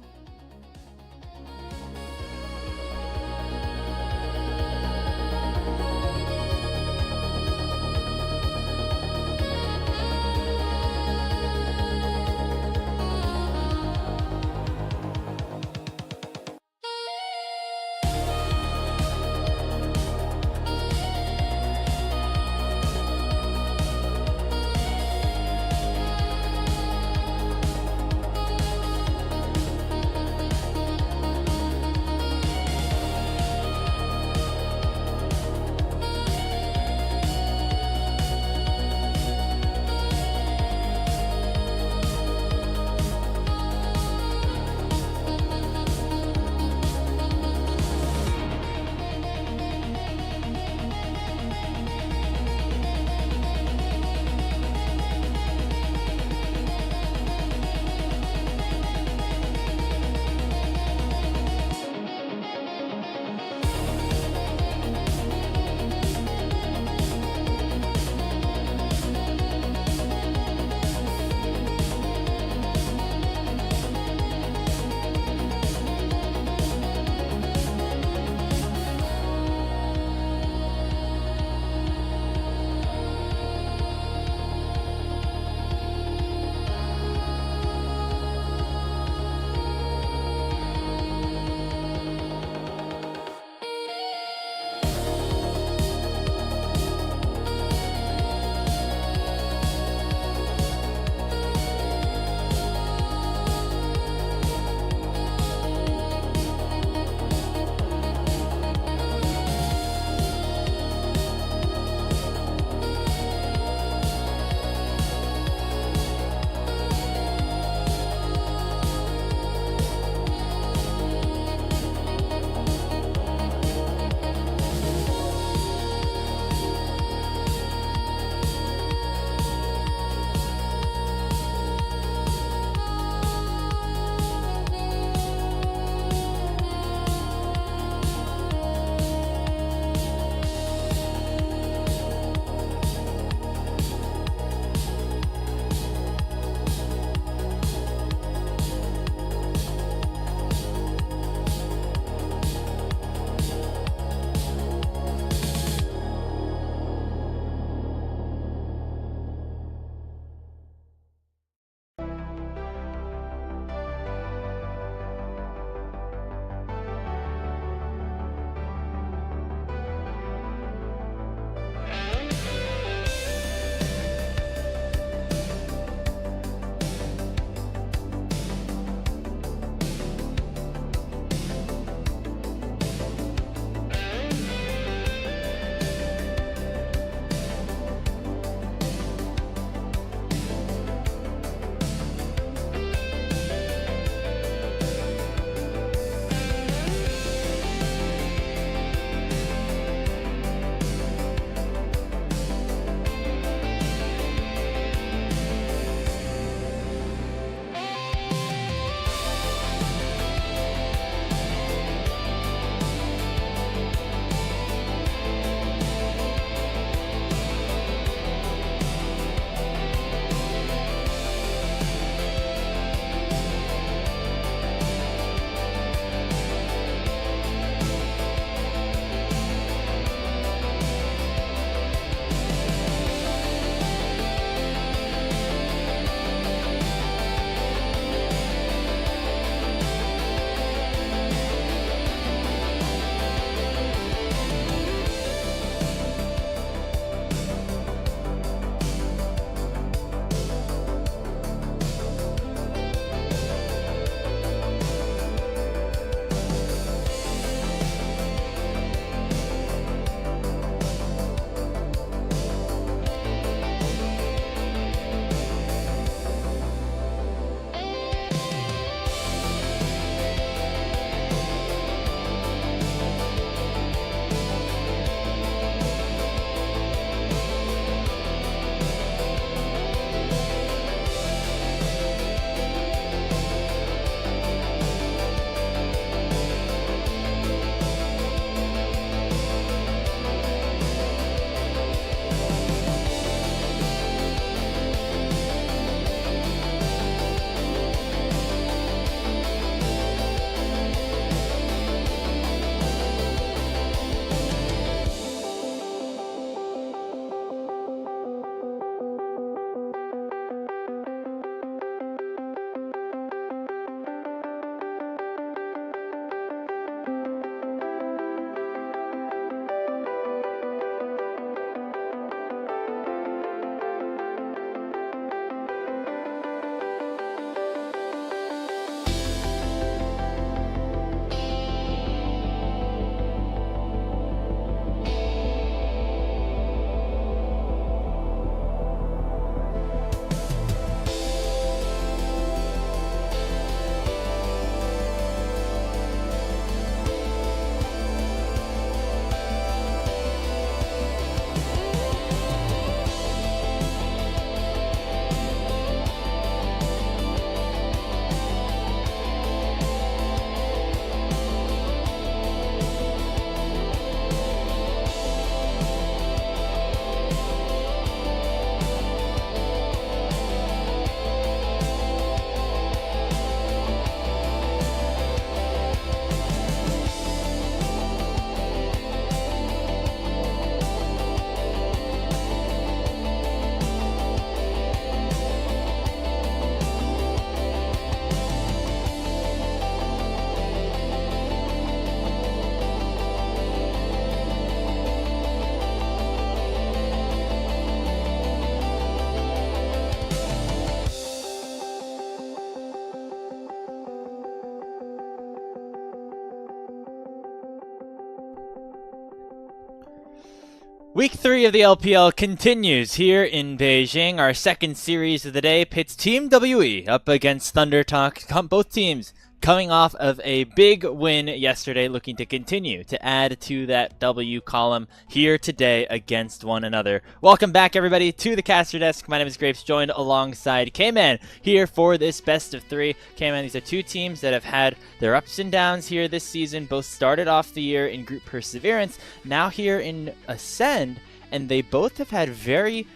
Week 3 of the LPL continues here in Beijing. Our second series of the day pits Team WE up against Thunder Talk. Both teams coming off of a big win yesterday, looking to continue to add to that W column here today against one another. Welcome back, everybody, to the caster desk. My name is Grapes, joined alongside K-Man here for this best of 3. K-Man, these are two teams that have had their ups and downs here this season. Both started off the year in Group Perseverance, now here in Ascend, and they both have had very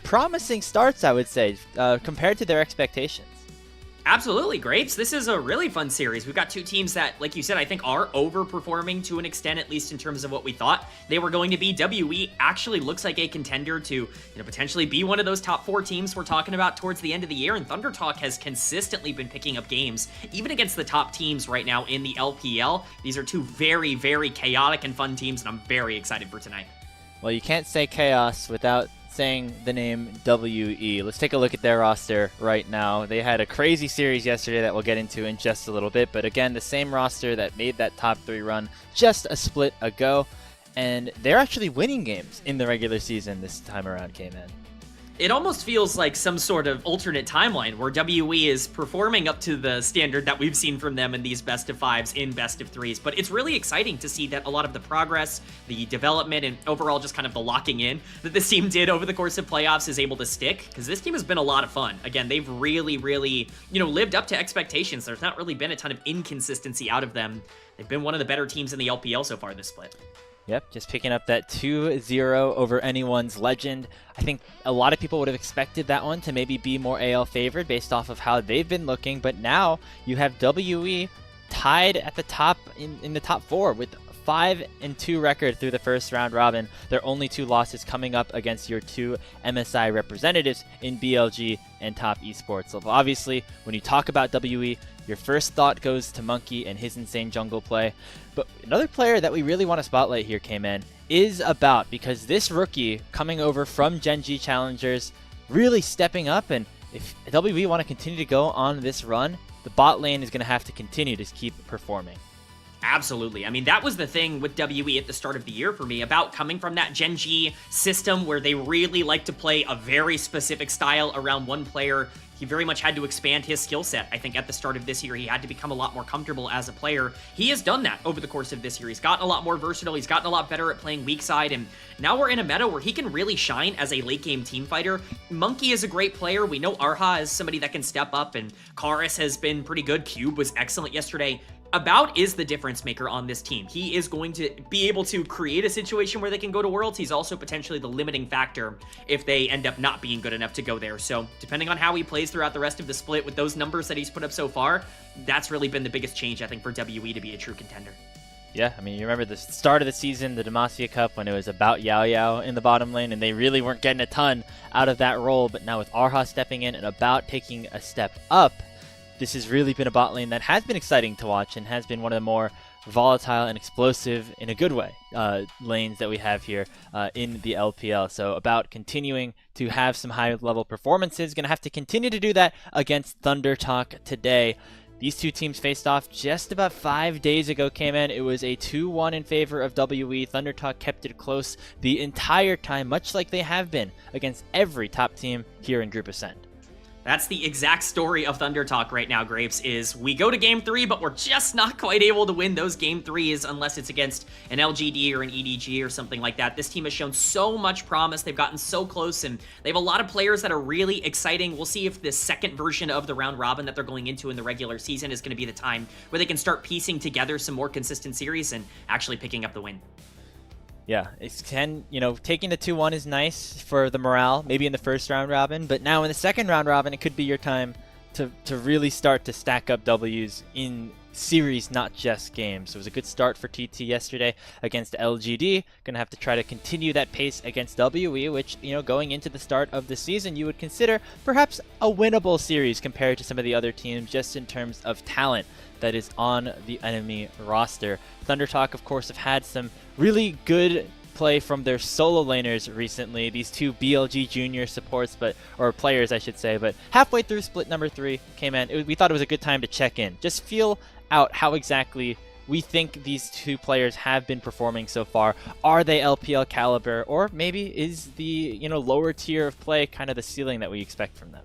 promising starts, I would say, compared to their expectations. Absolutely, Grapes. This is a really fun series. We've got two teams that, like you said, I think are overperforming to an extent, at least in terms of what we thought they were going to be. WE actually looks like a contender to, potentially be one of those top 4 teams we're talking about towards the end of the year. And Thunder Talk has consistently been picking up games, even against the top teams right now in the LPL. These are two very, very chaotic and fun teams, and I'm very excited for tonight. Well, you can't say chaos without saying the name WE. Let's take a look at their roster right now. They had a crazy series yesterday that we'll get into in just a little bit, but again, the same roster that made that top 3 run just a split ago, and they're actually winning games in the regular season this time around, K-Man. It almost feels like some sort of alternate timeline where WE is performing up to the standard that we've seen from them in these best of 5s in best of 3s. But it's really exciting to see that a lot of the progress, the development, and overall just kind of the locking in that this team did over the course of playoffs is able to stick, because this team has been a lot of fun. Again, they've really, really, lived up to expectations. There's not really been a ton of inconsistency out of them. They've been one of the better teams in the LPL so far this split. Yep, just picking up that 2-0 over anyone's legend. I think a lot of people would have expected that one to maybe be more AL favored based off of how they've been looking, but now you have WE tied at the top in the top 4 with 5-2 record through the first round robin. Their only 2 losses coming up against your 2 MSI representatives in BLG and Top Esports. So obviously, when you talk about WE, your first thought goes to Monkey and his insane jungle play. But another player that we really want to spotlight here, K-Man, is About, because this rookie coming over from Gen G Challengers really stepping up, and if WE want to continue to go on this run, the bot lane is going to have to continue to keep performing. Absolutely. I mean, that was the thing with WE at the start of the year for me, about coming from that Gen G system where they really like to play a very specific style around one player. He very much had to expand his skill set. I think at the start of this year, he had to become a lot more comfortable as a player. He has done that over the course of this year. He's gotten a lot more versatile. He's gotten a lot better at playing weak side, and now we're in a meta where he can really shine as a late game team fighter. Monkey is a great player. We know Arha is somebody that can step up, and Karis has been pretty good. Cube was excellent yesterday. About is the difference maker on this team. He is going to be able to create a situation where they can go to Worlds. He's also potentially the limiting factor if they end up not being good enough to go there. So depending on how he plays throughout the rest of the split with those numbers that he's put up so far, that's really been the biggest change, I think, for WE to be a true contender. Yeah, I mean, you remember the start of the season, the Demacia Cup, when it was about Yao Yao in the bottom lane, and they really weren't getting a ton out of that role. But now with Arha stepping in and About taking a step up, this has really been a bot lane that has been exciting to watch and has been one of the more volatile and explosive, in a good way, lanes that we have here in the LPL. So About continuing to have some high-level performances. Going to have to continue to do that against Thunder Talk today. These two teams faced off just about 5 days ago, K-Man. It was a 2-1 in favor of WE. Thunder Talk kept it close the entire time, much like they have been against every top team here in Group Ascend. That's the exact story of Thunder Talk right now, Grapes, is we go to Game 3, but we're just not quite able to win those Game 3s unless it's against an LGD or an EDG or something like that. This team has shown so much promise. They've gotten so close, and they have a lot of players that are really exciting. We'll see if the second version of the round robin that they're going into in the regular season is going to be the time where they can start piecing together some more consistent series and actually picking up the win. Yeah, taking the 2-1 is nice for the morale, maybe in the first round robin, but now in the second round robin, it could be your time to really start to stack up W's in series, not just games. So it was a good start for TT yesterday against LGD. Gonna have to try to continue that pace against WE, which, going into the start of the season, you would consider perhaps a winnable series compared to some of the other teams, just in terms of talent that is on the enemy roster. Thunder Talk, of course, have had some really good play from their solo laners recently. These two BLG junior supports, or players, I should say. But halfway through split number 3, K-Man, we thought it was a good time to check in. Just feel out how exactly we think these two players have been performing so far. Are they LPL caliber, or maybe is the lower tier of play kind of the ceiling that we expect from them?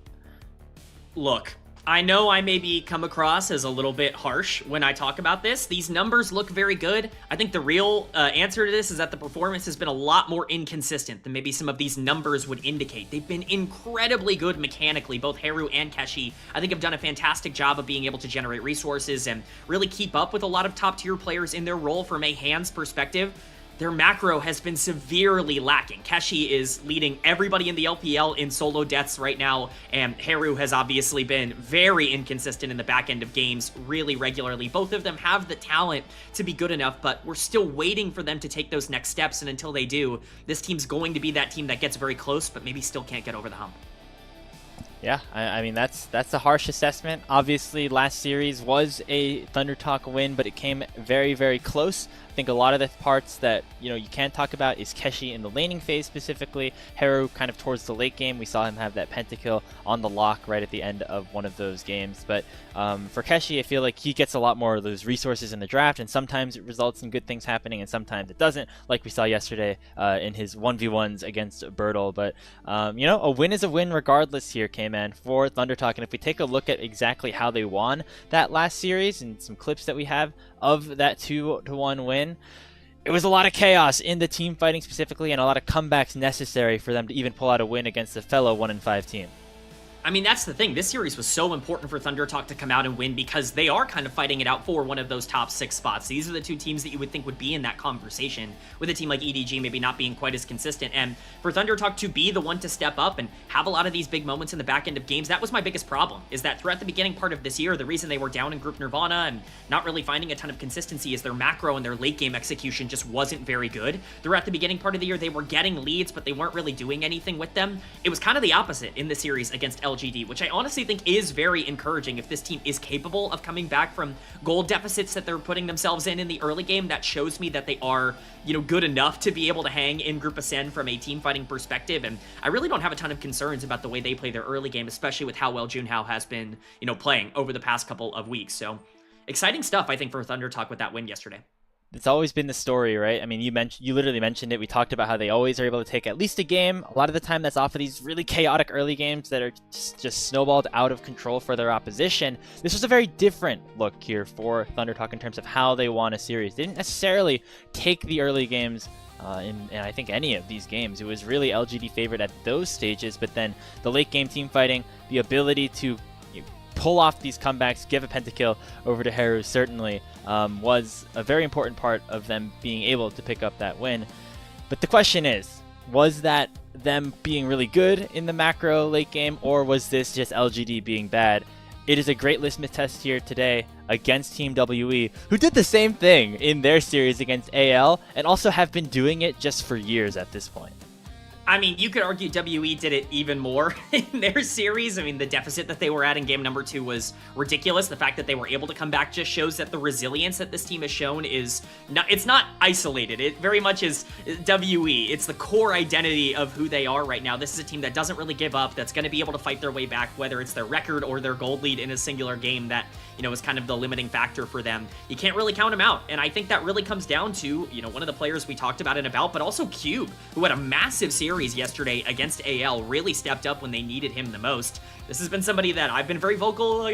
Look, I know I maybe come across as a little bit harsh when I talk about this. These numbers look very good. I think the real answer to this is that the performance has been a lot more inconsistent than maybe some of these numbers would indicate. They've been incredibly good mechanically. Both Heru and Keshi, I think, have done a fantastic job of being able to generate resources and really keep up with a lot of top-tier players in their role from a hands perspective. Their macro has been severely lacking. Keshi is leading everybody in the LPL in solo deaths right now, and Heru has obviously been very inconsistent in the back end of games really regularly. Both of them have the talent to be good enough, but we're still waiting for them to take those next steps, and until they do, this team's going to be that team that gets very close, but maybe still can't get over the hump. Yeah, I mean, that's a harsh assessment. Obviously, last series was a ThunderTalk win, but it came very, very close. I think a lot of the parts that you can talk about is Keshi in the laning phase specifically. Heru kind of towards the late game. We saw him have that pentakill on the lock right at the end of one of those games. But for Keshi, I feel like he gets a lot more of those resources in the draft, and sometimes it results in good things happening, and sometimes it doesn't, like we saw yesterday in his 1v1s against Bertle. But a win is a win regardless here, K-Man, for ThunderTalk. And if we take a look at exactly how they won that last series and some clips that we have of that 2-1 win, it was a lot of chaos in the team fighting specifically, and a lot of comebacks necessary for them to even pull out a win against a fellow 1-5 team. I mean, that's the thing. This series was so important for ThunderTalk to come out and win because they are kind of fighting it out for one of those top 6 spots. These are the two teams that you would think would be in that conversation, with a team like EDG maybe not being quite as consistent. And for ThunderTalk to be the one to step up and have a lot of these big moments in the back end of games, that was my biggest problem, is that throughout the beginning part of this year, the reason they were down in Group Nirvana and not really finding a ton of consistency is their macro and their late game execution just wasn't very good. Throughout the beginning part of the year, they were getting leads, but they weren't really doing anything with them. It was kind of the opposite in the series against LGD, which I honestly think is very encouraging. If this team is capable of coming back from gold deficits that they're putting themselves in the early game, that shows me that they are, good enough to be able to hang in Group Ascend from a team fighting perspective. And I really don't have a ton of concerns about the way they play their early game, especially with how well Junhao has been, playing over the past couple of weeks. So exciting stuff, I think, for ThunderTalk with that win yesterday. It's always been the story, right? I mean, you literally mentioned it. We talked about how they always are able to take at least a game. A lot of the time that's off of these really chaotic early games that are just snowballed out of control for their opposition. This was a very different look here for ThunderTalk in terms of how they won a series. They didn't necessarily take the early games in I think any of these games. It was really LGD favored at those stages, but then the late game team fighting, the ability to pull off these comebacks, give a pentakill over to Heru certainly was a very important part of them being able to pick up that win. But the question is, was that them being really good in the macro late game, or was this just LGD being bad? It is a great litmus test here today against Team WE, who did the same thing in their series against AL, and also have been doing it just for years at this point. I mean, you could argue WE did it even more in their series. I mean, the deficit that they were at in game number 2 was ridiculous. The fact that they were able to come back just shows that the resilience that this team has shown is not, it's not isolated. It very much is WE. It's the core identity of who they are right now. This is a team that doesn't really give up, that's going to be able to fight their way back, whether it's their record or their gold lead in a singular game that, is kind of the limiting factor for them. You can't really count them out. And I think that really comes down to, one of the players we talked about and about, but also Cube, who had a massive series yesterday against AL, really stepped up when they needed him the most. This has been somebody that I've been very vocal,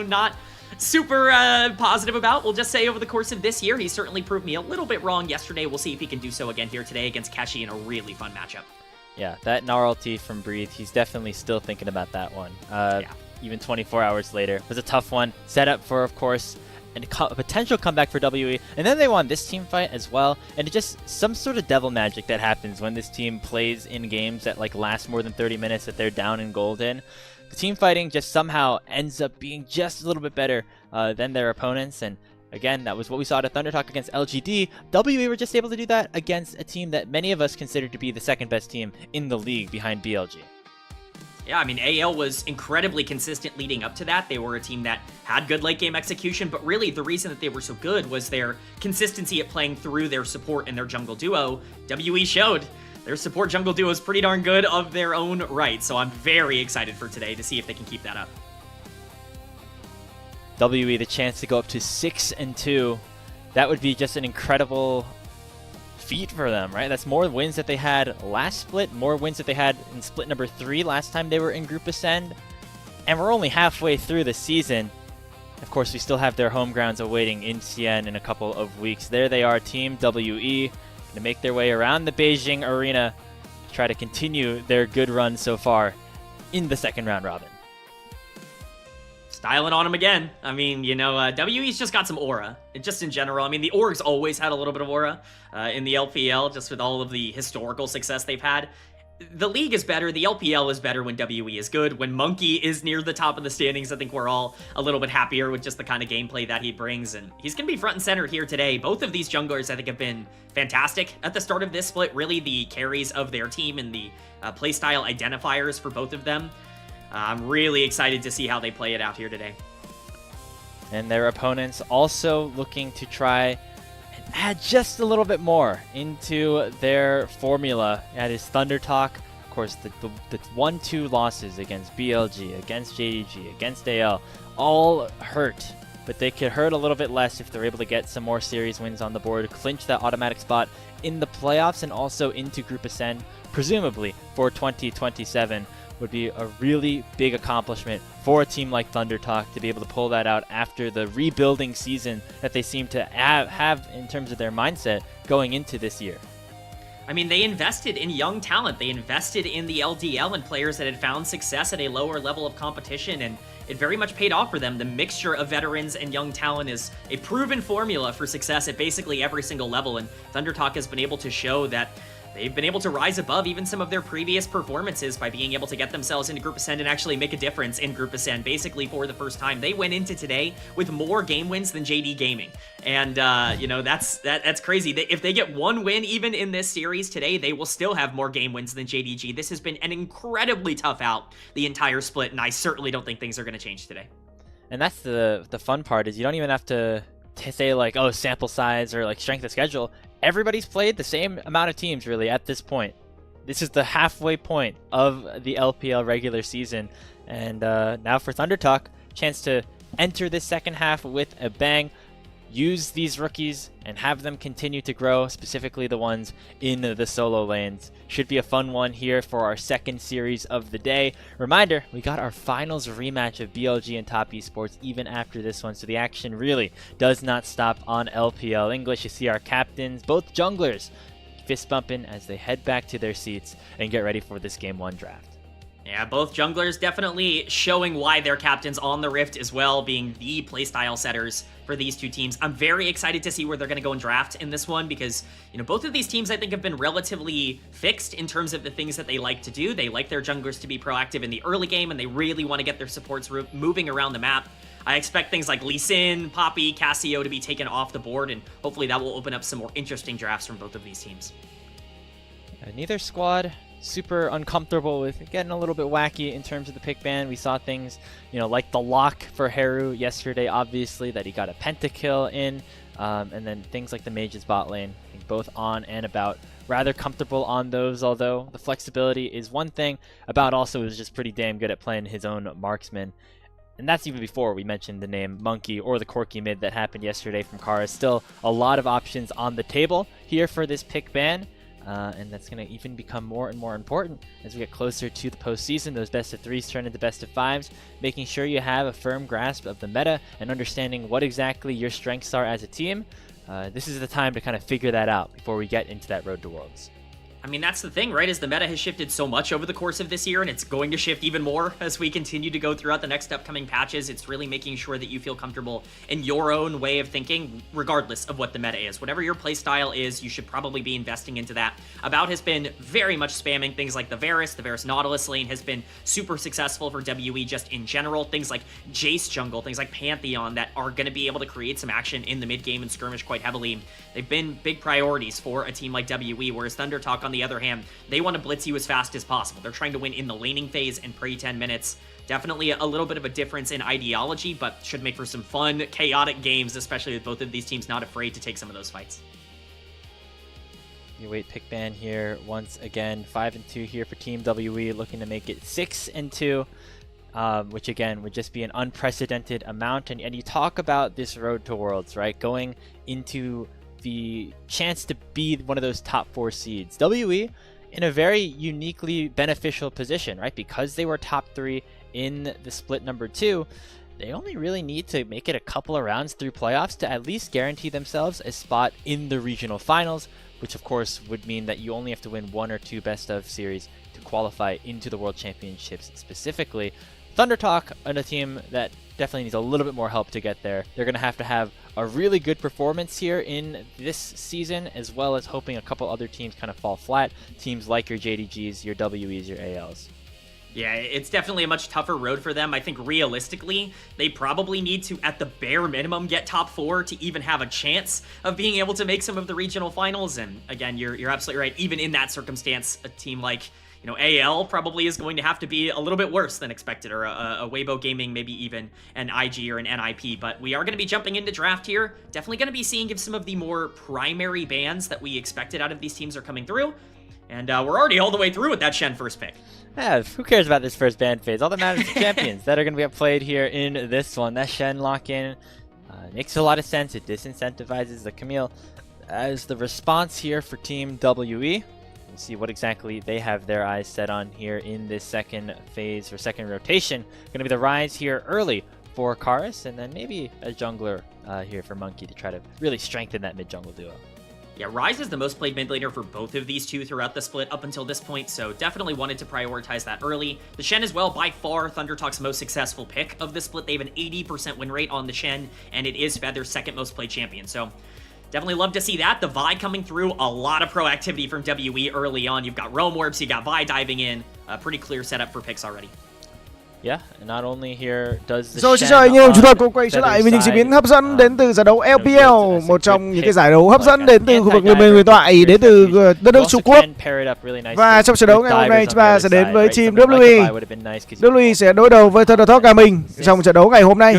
not super positive about. We'll just say over the course of this year, he certainly proved me a little bit wrong yesterday. We'll see if he can do so again here today against Keshi in a really fun matchup. Yeah, that gnarly from Breathe, he's definitely still thinking about that one. Even 24 hours later. It was a tough one. Set up for, of course, a potential comeback for WE, and then they won this team fight as well. And it just some sort of devil magic that happens when this team plays in games that last more than 30 minutes that they're down in gold in. The team fighting just somehow ends up being just a little bit better than their opponents, and again, that was what we saw at ThunderTalk against LGD. WE were just able to do that against a team that many of us consider to be the second best team in the league behind BLG. Yeah, I mean, AL was incredibly consistent leading up to that. They were a team that had good late game execution, but really the reason that they were so good was their consistency at playing through their support and their jungle duo. WE showed their support jungle duo is pretty darn good of their own right, so I'm very excited for today to see if they can keep that up. WE the chance to go up to 6-2 that would be just an incredible feat for them, right? That's more wins that they had last split, more wins that they had in split number 3 last time they were in Group Ascend, and we're only halfway through the season. Of course, we still have their home grounds awaiting in Xi'an in a couple of weeks. There they are, Team WE, to make their way around the Beijing arena to try to continue their good run so far in the second round robin. Styling on him again. I mean, you know, WE's just got some aura. Just in general, I mean, the org's always had a little bit of aura in the LPL, just with all of the historical success they've had. The league is better, the LPL is better when WE is good. When Monkey is near the top of the standings, I think we're all a little bit happier with just the kind of gameplay that he brings, and he's going to be front and center here today. Both of these junglers, I think, have been fantastic at the start of this split. Really the carries of their team and the playstyle identifiers for both of them. I'm really excited to see how they play it out here today. And their opponents also looking to try and add just a little bit more into their formula. That is Thunder Talk. Of course, the 1-2 losses against BLG, against JDG, against AL, all hurt. But they could hurt a little bit less if they're able to get some more series wins on the board, clinch that automatic spot in the playoffs and also into Group Ascend, presumably for 2027. Would be a really big accomplishment for a team like Thunder Talk to be able to pull that out after the rebuilding season that they seem to have in terms of their mindset going into this year. I mean, they invested in young talent. They invested in the LDL and players that had found success at a lower level of competition, and it very much paid off for them. The mixture of veterans and young talent is a proven formula for success at basically every single level, and Thunder Talk has been able to show that they've been able to rise above even some of their previous performances by being able to get themselves into Group Ascend and actually make a difference in Group Ascend basically for the first time. They went into today with more game wins than JD Gaming. And, you know, that's crazy. If they get one win even in this series today, they will still have more game wins than JDG. This has been an incredibly tough out the entire split, and I certainly don't think things are going to change today. And that's the fun part, is you don't even have to say like, oh, sample size or like strength of schedule. Everybody's played the same amount of teams really at this point. This is the halfway point of the LPL regular season, and now for Thunder Talk, chance to enter this second half with a bang, use these rookies and have them continue to grow, specifically the ones in the solo lanes. Should be a fun one here for our second series of the day. Reminder, we got our finals rematch of BLG and Top Esports even after this one, so the action really does not stop on LPL English. You see our captains, both junglers, fist bumping as they head back to their seats and get ready for this Game 1 draft. Yeah, both junglers definitely showing why they're captains on the Rift as well, being the playstyle setters for these two teams. I'm very excited to see where they're going to go and draft in this one because, you know, both of these teams I think have been relatively fixed in terms of the things that they like to do. They like their junglers to be proactive in the early game, and they really want to get their supports moving around the map. I expect things like Lee Sin, Poppy, Cassio to be taken off the board, and hopefully that will open up some more interesting drafts from both of these teams. Neither squad super uncomfortable with getting a little bit wacky in terms of the pick ban. We saw things, you know, like the lock for Haru yesterday, obviously, that he got a pentakill in, and then things like the mage's bot lane, I think both on and about. Rather comfortable on those, although the flexibility is one thing. About also is just pretty damn good at playing his own marksman. And that's even before we mentioned the name Monkey or the quirky mid that happened yesterday from Kara. Still a lot of options on the table here for this pick ban. And that's going to even become more and more important as we get closer to the postseason. Those best of threes turn into best of fives, making sure you have a firm grasp of the meta and understanding what exactly your strengths are as a team. This is the time to kind of figure that out before we get into that road to Worlds. I mean, that's the thing, right? Is the meta has shifted so much over the course of this year, and it's going to shift even more as we continue to go throughout the next upcoming patches. It's really making sure that you feel comfortable in your own way of thinking, regardless of what the meta is. Whatever your playstyle is, you should probably be investing into that. About has been very much spamming things like the Varus Nautilus lane has been super successful for WE just in general. Things like Jace jungle, things like Pantheon that are going to be able to create some action in the mid game and skirmish quite heavily. They've been big priorities for a team like WE, whereas Thunder Talk, on the other hand, they want to blitz you as fast as possible. They're trying to win in the laning phase and pre 10 minutes. Definitely a little bit of a difference in ideology, but should make for some fun, chaotic games, especially with both of these teams not afraid to take some of those fights. You wait pick ban here once again. 5-2 here for Team WE, looking to make it 6-2. which again would just be an unprecedented amount. And you talk about this road to Worlds, right? Going into the chance to be one of those top 4 seeds. WE in a very uniquely beneficial position, right? Because they were top 3 in the split number 2, they only really need to make it a couple of rounds through playoffs to at least guarantee themselves a spot in the regional finals, which of course would mean that you only have to win 1 or 2 best of series to qualify into the World Championships specifically. ThunderTalk and a team that definitely needs a little bit more help to get there. They're going to have a really good performance here in this season, as well as hoping a couple other teams kind of fall flat. Teams like your JDGs, your WEs, your ALs. Yeah, it's definitely a much tougher road for them. I think realistically, they probably need to, at the bare minimum, get top 4 to even have a chance of being able to make some of the regional finals. And again, you're absolutely right. Even in that circumstance, a team like, you know, AL probably is going to have to be a little bit worse than expected, or a Weibo Gaming, maybe even an IG or an NIP. But we are going to be jumping into draft here. Definitely going to be seeing if some of the more primary bans that we expected out of these teams are coming through. And we're already all the way through with that Shen first pick. Yeah, who cares about this first ban phase? All that matters is the champions that are going to be played here in this one. That Shen lock-in makes a lot of sense. It disincentivizes the Camille as the response here for Team WE. We'll see what exactly they have their eyes set on here in this second phase or second rotation. Going to be the rise here early for Karis, and then maybe a jungler here for Monkey to try to really strengthen that mid-jungle duo. Yeah, Ryze is the most played mid laner for both of these two throughout the split up until this point, so definitely wanted to prioritize that early. The Shen as well, by far, ThunderTalk's most successful pick of the split. They have an 80% win rate on the Shen, and it is Feather's second most played champion, so definitely love to see that. The Vi coming through, a lot of proactivity from WE early on. You've got Roam Orbs, you got Vi diving in. A pretty clear setup for picks already. Yeah, and not only here does the Rồi xin chào anh em, chúng ta cùng quay trở lại với những diễn biến hấp dẫn đến từ giải đấu LPL, một trong những cái giải đấu hấp dẫn đến từ khu vực Liên minh huyền thoại, đến từ đất nước Trung Quốc. Và trong trận đấu ngày hôm nay chúng ta sẽ đến với team WE. WE sẽ đối đầu với ThunderTalk Gaming trong trận đấu ngày hôm nay.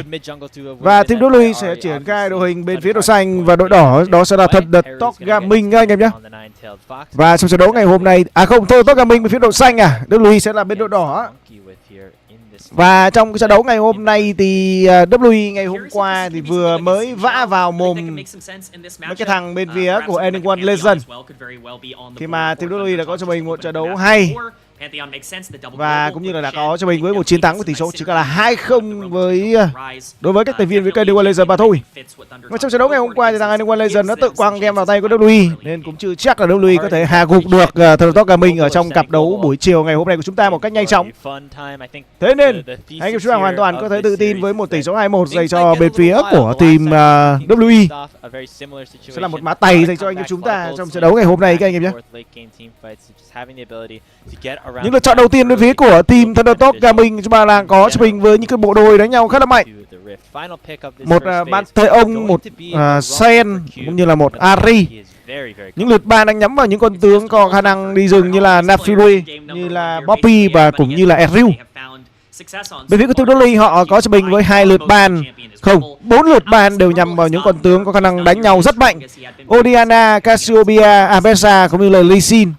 Và team WE sẽ triển khai đội hình bên phía đội xanh và đội đỏ đó sẽ là ThunderTalk Gaming các anh em nhé. Và trong trận đấu ngày hôm nay, không, ThunderTalk Gaming bên phía đội xanh WE sẽ là bên đội đỏ. Và trong cái trận đấu ngày hôm nay thì WE ngày hôm qua thì vừa mới vã vào mồm mấy cái thằng bên phía của Anyone Legend, khi mà team WE đã có cho mình một trận đấu hay và cũng như là đã có cho mình với một chiến thắng của tỷ số chỉ là 2-0 với đối với các thành viên với kênh Anyone Legend mà thôi. Và trong trận đấu ngày hôm qua thì thằng Anyone Legend nó tự quăng game vào tay của WE, nên cũng chưa chắc là WE có thể hạ gục được ThunderTalk Gaming ở trong cặp đấu buổi chiều ngày hôm nay của chúng ta một cách nhanh chóng. Thế nên anh em chúng ta hoàn toàn có thể tự tin với một tỷ số 2-1 dành cho bên phía của team WE. Sẽ là một mã tày dành cho anh em chúng ta trong trận đấu ngày hôm nay các anh em nhé. Những lựa chọn đầu tiên bên phía của team ThunderTalk Gaming chúng ta đang có cho mình với những cái bộ đôi đánh nhau khá là mạnh. Một ban thầy ông, một Sen cũng như là một Ari. Những lượt ban đang nhắm vào những con tướng có khả năng đi rừng như là Nafiri, như là Poppy và cũng như là Ezreal. Bên phía của team WE họ có cho mình với 2 lượt ban, không, 4 lượt ban đều nhằm vào những con tướng có khả năng đánh nhau rất mạnh. Orianna, Cassiopeia, Abessa cũng như là Lee Sin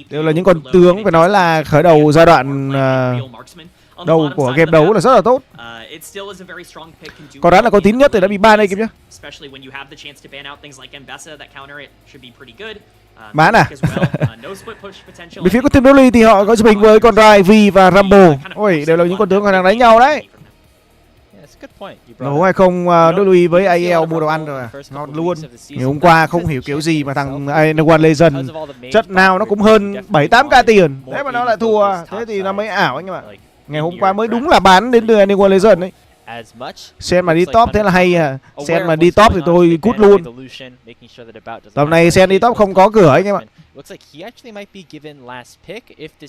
đều là những con tướng phải nói là khởi đầu giai đoạn đầu của game đấu là rất là tốt. Có đáng là có tín nhất thì đã bị ban đây kịp nhé. Bán à? Bên phía của team WE thì họ có cho mình với con Rai, Vi và Rumble. Ôi, đều là những con tướng khả năng đánh nhau đấy. Đấu hay không, WE với AEL mua đồ ăn rồi, ngon luôn. Ngày hôm qua không hiểu kiểu gì mà thằng Anyone Legend chất nào nó cũng hơn 7-8k tiền, thế mà nó lại thua, thế thì nó mới ảo anh em ạ. Ngày hôm qua mới đúng là bán đến từ Anyone Legend đấy. Sen mà đi top thế là hay à. Sen mà đi top thì tôi cút luôn. Tầm này Sen đi top không có cửa anh em ạ.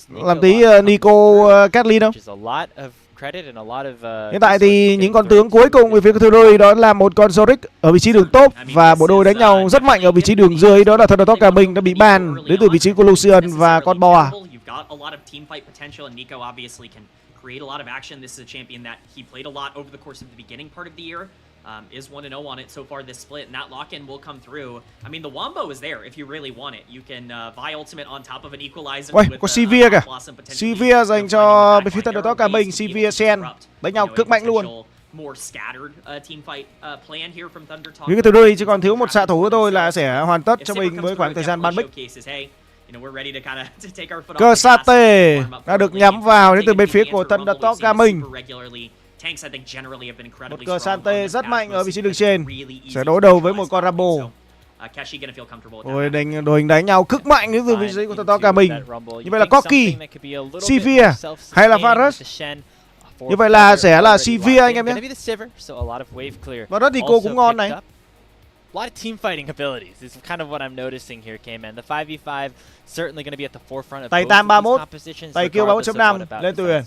Làm tí Nico Catlin không? Hiện tại thì những con tướng cuối cùng về phía của đôi đó là một con Zoric ở vị trí đường top và bộ đôi đánh nhau rất mạnh ở vị trí đường dưới, đó là ThunderTalk Gaming đã bị ban đến từ vị trí của Lucian và con bò. Create a lot of action. This is a champion that he played a lot over the course of the beginning part of the year. is 1-0 on it so far this split, and that lock-in will come through. I mean, the wombo is there if you really want it. You can buy ultimate on top of an equalizer. Ui, có Sivir kìa. Sivir dành cho bên phía Thundertalk cả mình. Sivir Sen đánh nhau cực mạnh luôn. Những cái từ đây chỉ còn thiếu một xạ thủ của tôi là sẽ hoàn tất cho mình với khoảng thời gian ban bích. Cơ Sate đã được nhắm vào đến từ bên phía của Thundertalk cả mình. Một cờ Sante rất mạnh ở vị trí đường trên, sẽ đối đầu với một con Rambo. Ôi, đội hình đánh nhau cực mạnh đến từ vị trí của Thundertalk cả mình. Như vậy là Corky, Sivir hay là Varus. Như vậy là sẽ là Sivir anh em nhé. Và rất thì cô cũng ngon này. A lot of team fighting abilities is kind of what I'm noticing here, K-Man. The 5v5 certainly going to be at the forefront of tay both tam of these 31, competitions. tay kêu 31.5 lên tuyền.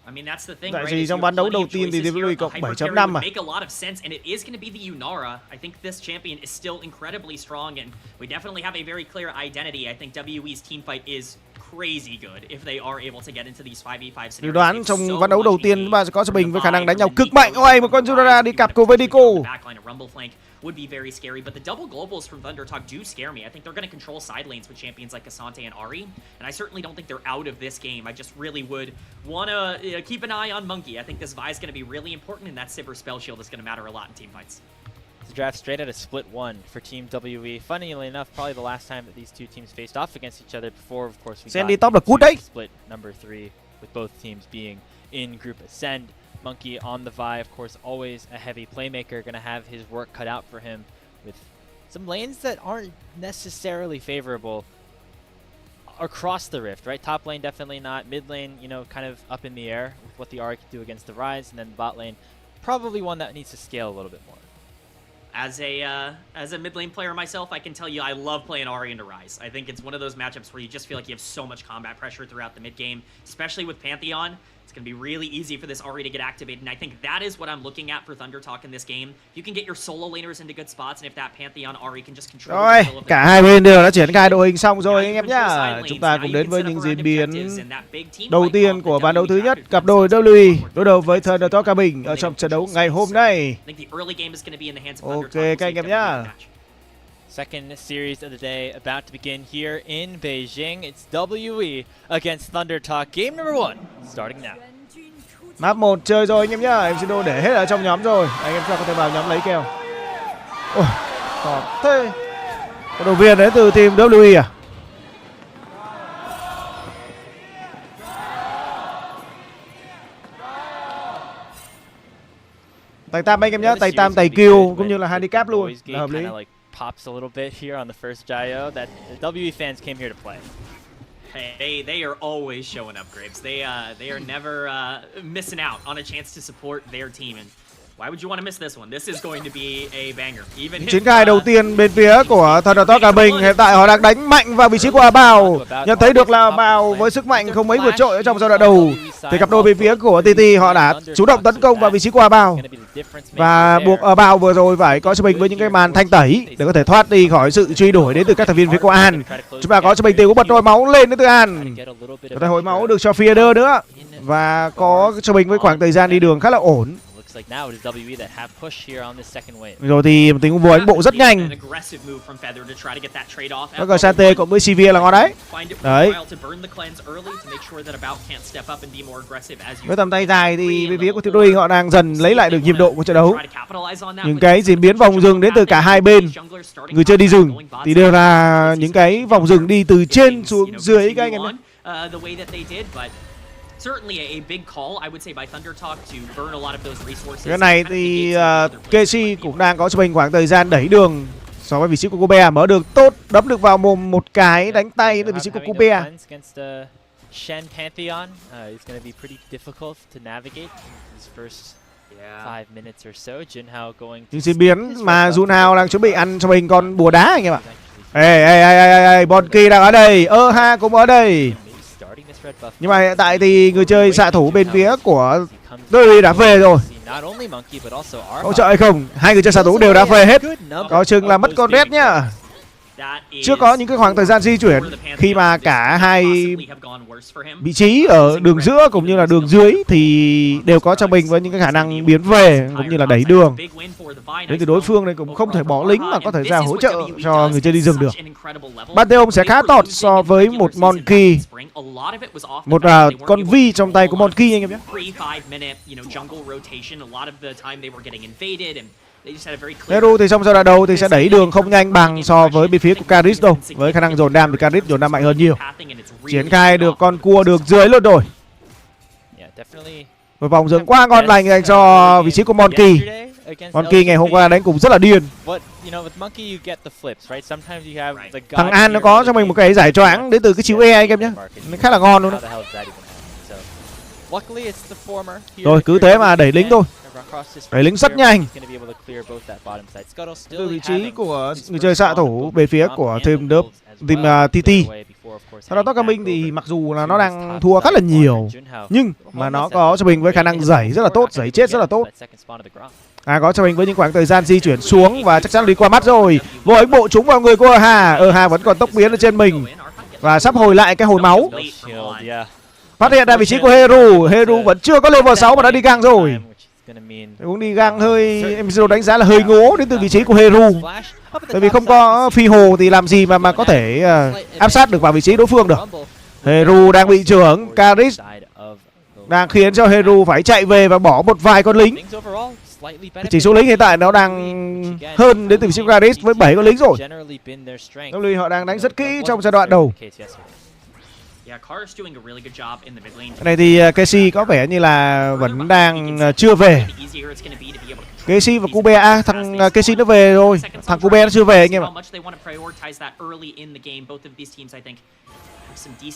I mean, that's the thing, Tại right? vì trong ván đấu đầu tiên thì BLV cộng 7.5 mà. Make a lot of sense, and it is going to be the Yunara. I think this champion is still incredibly strong, and we definitely have a very clear identity. I think WE's team fight is crazy good if they are able to get into these 5v5 scenarios. Dự đoán trong ván đấu đầu tiên chúng ta sẽ có cho mình với khả năng đánh nhau cực mạnh. Ôi, một con Yunara đi cặp cùng với Nico. Would be very scary, but the double globals from Thundertalk do scare me. I think they're going to control side lanes with champions like Asante and Ari, and I certainly don't think they're out of this game. I just really would want to keep an eye on Monkey. I think this Vi is going to be really important, and that Sivir spell shield is going to matter a lot in team fights. The draft straight out of split 1 for Team WE. Funnily enough, probably the last time that these two teams faced off against each other before, of course, we Sandy got top là cút đấy. Split number 3 with both teams being in group Ascend. Monkey on the Vi, of course, always a heavy playmaker, going to have his work cut out for him with some lanes that aren't necessarily favorable across the rift, right? Top lane definitely not. Mid lane, you know, kind of up in the air with what the Ahri can do against the Rise, and then bot lane, probably one that needs to scale a little bit more. As a mid lane player myself, I can tell you I love playing Ahri into Rise. I think it's one of those matchups where you just feel like you have so much combat pressure throughout the mid game, especially with Pantheon. It's going to be really easy for this Ahri to get activated, and I think that is what I'm looking at for Thundertalk in this game. You can get your solo laners into good spots, and if that Pantheon Ahri can just control. Rồi, cả hai bên đều đã triển khai đội hình xong rồi anh em nhá. Chúng ta cùng đến với những diễn biến đầu tiên của ván đấu thứ nhất, cặp đôi WE đối đầu với Thundertalk cả mình ở trong trận đấu ngày hôm nay. Ok các anh em nhá. Second series of the day about to begin here in Beijing. It's WE against Thundertalk. Game number 1 starting now. Map 1 chơi rồi anh em nhá. Em Jindo để hết ở trong nhóm rồi. Anh em cho có thể vào nhóm lấy kèo. Ôi, to thế. Cổ động viên đến từ team WE à? Tay tam anh em nhá, tay tam tay kill cũng như là handicap luôn. Là hợp lý. Pops a little bit here on the first gyro that the WE fans came here to play. Hey, they are always showing up, Grapes. They are never missing out on a chance to support their team, and why would you want to miss this one? This is going to be a banger. Even chiến khai đầu tiên bên phía của Thundertalk cả mình, hiện tại họ đang đánh mạnh vào vị trí của Bao. Nhận thấy được là Bao với sức mạnh không mấy vượt trội ở trong giai đoạn đầu. Thì cặp đôi bên phía của TT họ đã chủ động tấn công vào vị trí của Bao. Và buộc Bao vừa rồi phải có cho mình với những cái màn thanh tẩy để có thể thoát đi khỏi sự truy đuổi đến từ các thành viên phía của An. Chúng ta có cho mình tiền của bật hồi máu lên đến từ An. Có thể hồi máu được cho Feeder nữa. Và có cho mình với khoảng thời gian đi đường khá là ổn. Rồi thì một tình huống đánh bộ rất nhanh. Các cờ Sante cộng với Sivir là ngon đấy. Đấy. Với tầm tay dài thì bên phía của Thiếu họ đang dần lấy lại được nhịp độ của trận đấu. Những cái diễn biến vòng rừng đến từ cả hai bên, người chơi đi rừng thì đều là những cái vòng rừng đi từ trên xuống dưới các anh em nhé. Cái này thì Casey cũng đang có cho mình khoảng thời gian đẩy đường so với vị trí của Kobe, mở đường tốt, đấm được vào mồm một cái đánh tay từ vị trí của Kobe. Shen Pantheon is going to be pretty difficult to navigate his first 5 minutes or so. Junhao going. Những diễn biến mà Junhao đang chuẩn bị ăn cho mình con bùa đá anh em ạ. Ê, Bonki đang ở đây, Ha cũng ở đây. Nhưng mà hiện tại thì người chơi xạ thủ bên phía của WE đã về rồi. Hỗ trợ hay không? Hai người chơi xạ thủ đều đã về hết. Có chừng là mất con red nhá. chưa có những cái khoảng thời gian di chuyển khi mà cả hai vị trí ở đường giữa cũng như là đường dưới thì đều có cho mình với những cái khả năng biến về cũng như là đẩy đường. Đến từ đối phương này cũng không thể bỏ lính mà có thể ra hỗ trợ cho người chơi đi rừng được. Pantheon sẽ khá tọt so với một Monkey, một con Vi trong tay của Monkey anh em nhé. Heru thì trong giai đoạn đầu thì sẽ đẩy đường không nhanh bằng so với bên phía của Karis đâu. Với khả năng dồn đam thì Karis dồn đam mạnh hơn nhiều. Triển khai được con cua được dưới luôn rồi. Một vòng dừng quá ngon lành dành cho vị trí của Monkey. Monkey ngày hôm qua đánh cũng rất là điên. Thằng An nó có cho mình một cái giải choáng đến từ cái chiếu E anh em nhé. Nó khá là ngon luôn đó. Rồi cứ thế mà đẩy lính thôi. Đẩy lính rất nhanh. Từ vị trí của người chơi xạ thủ về phía của team TT. Sau đó Tóc Gaming thì mặc dù là nó đang thua khá là nhiều, nhưng mà nó có cho mình với khả năng đẩy rất là tốt, đẩy chết rất là tốt. Có cho mình với những khoảng thời gian di chuyển xuống và chắc chắn đi qua mắt rồi. Vô ánh bộ trúng vào người của Hà vẫn còn tốc biến ở trên mình và sắp hồi lại cái hồi máu. Phát hiện ra vị trí của Heru vẫn chưa có level 6 mà đã đi gang rồi. Cũng đi gang hơi, em đánh giá là hơi ngố đến từ vị trí của Heru. Bởi vì không có phi hồ thì làm gì mà có thể áp sát được vào vị trí đối phương được. Heru đang bị trưởng, Karis đang khiến cho Heru phải chạy về và bỏ một vài con lính. Chỉ số lính hiện tại nó đang hơn đến từ vị trí của Karis với 7 con lính rồi. LPL họ đang đánh rất kỹ trong giai đoạn đầu. Cái này thì Casey có vẻ như là vẫn đang chưa về. Casey và Cube thằng Casey nó về rồi, thằng Cube nó chưa về anh em ạ.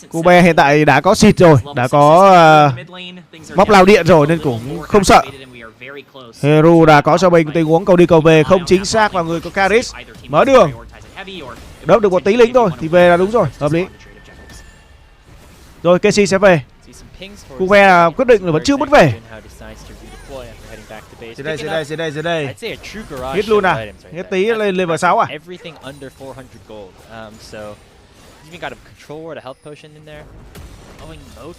Cube hiện tại đã có xịt rồi, đã có bóc lao điện rồi nên cũng không sợ. Heru đã có cho mình tình huống cầu đi cầu về không chính xác vào người của Karis. Mở đường, đớp được một tí lính thôi thì về là đúng rồi, hợp lý. Rồi Casey sẽ về. Cube quyết định là vẫn chưa muốn về. Dưới đây. Hit luôn à? Hit tí lên level 6 à?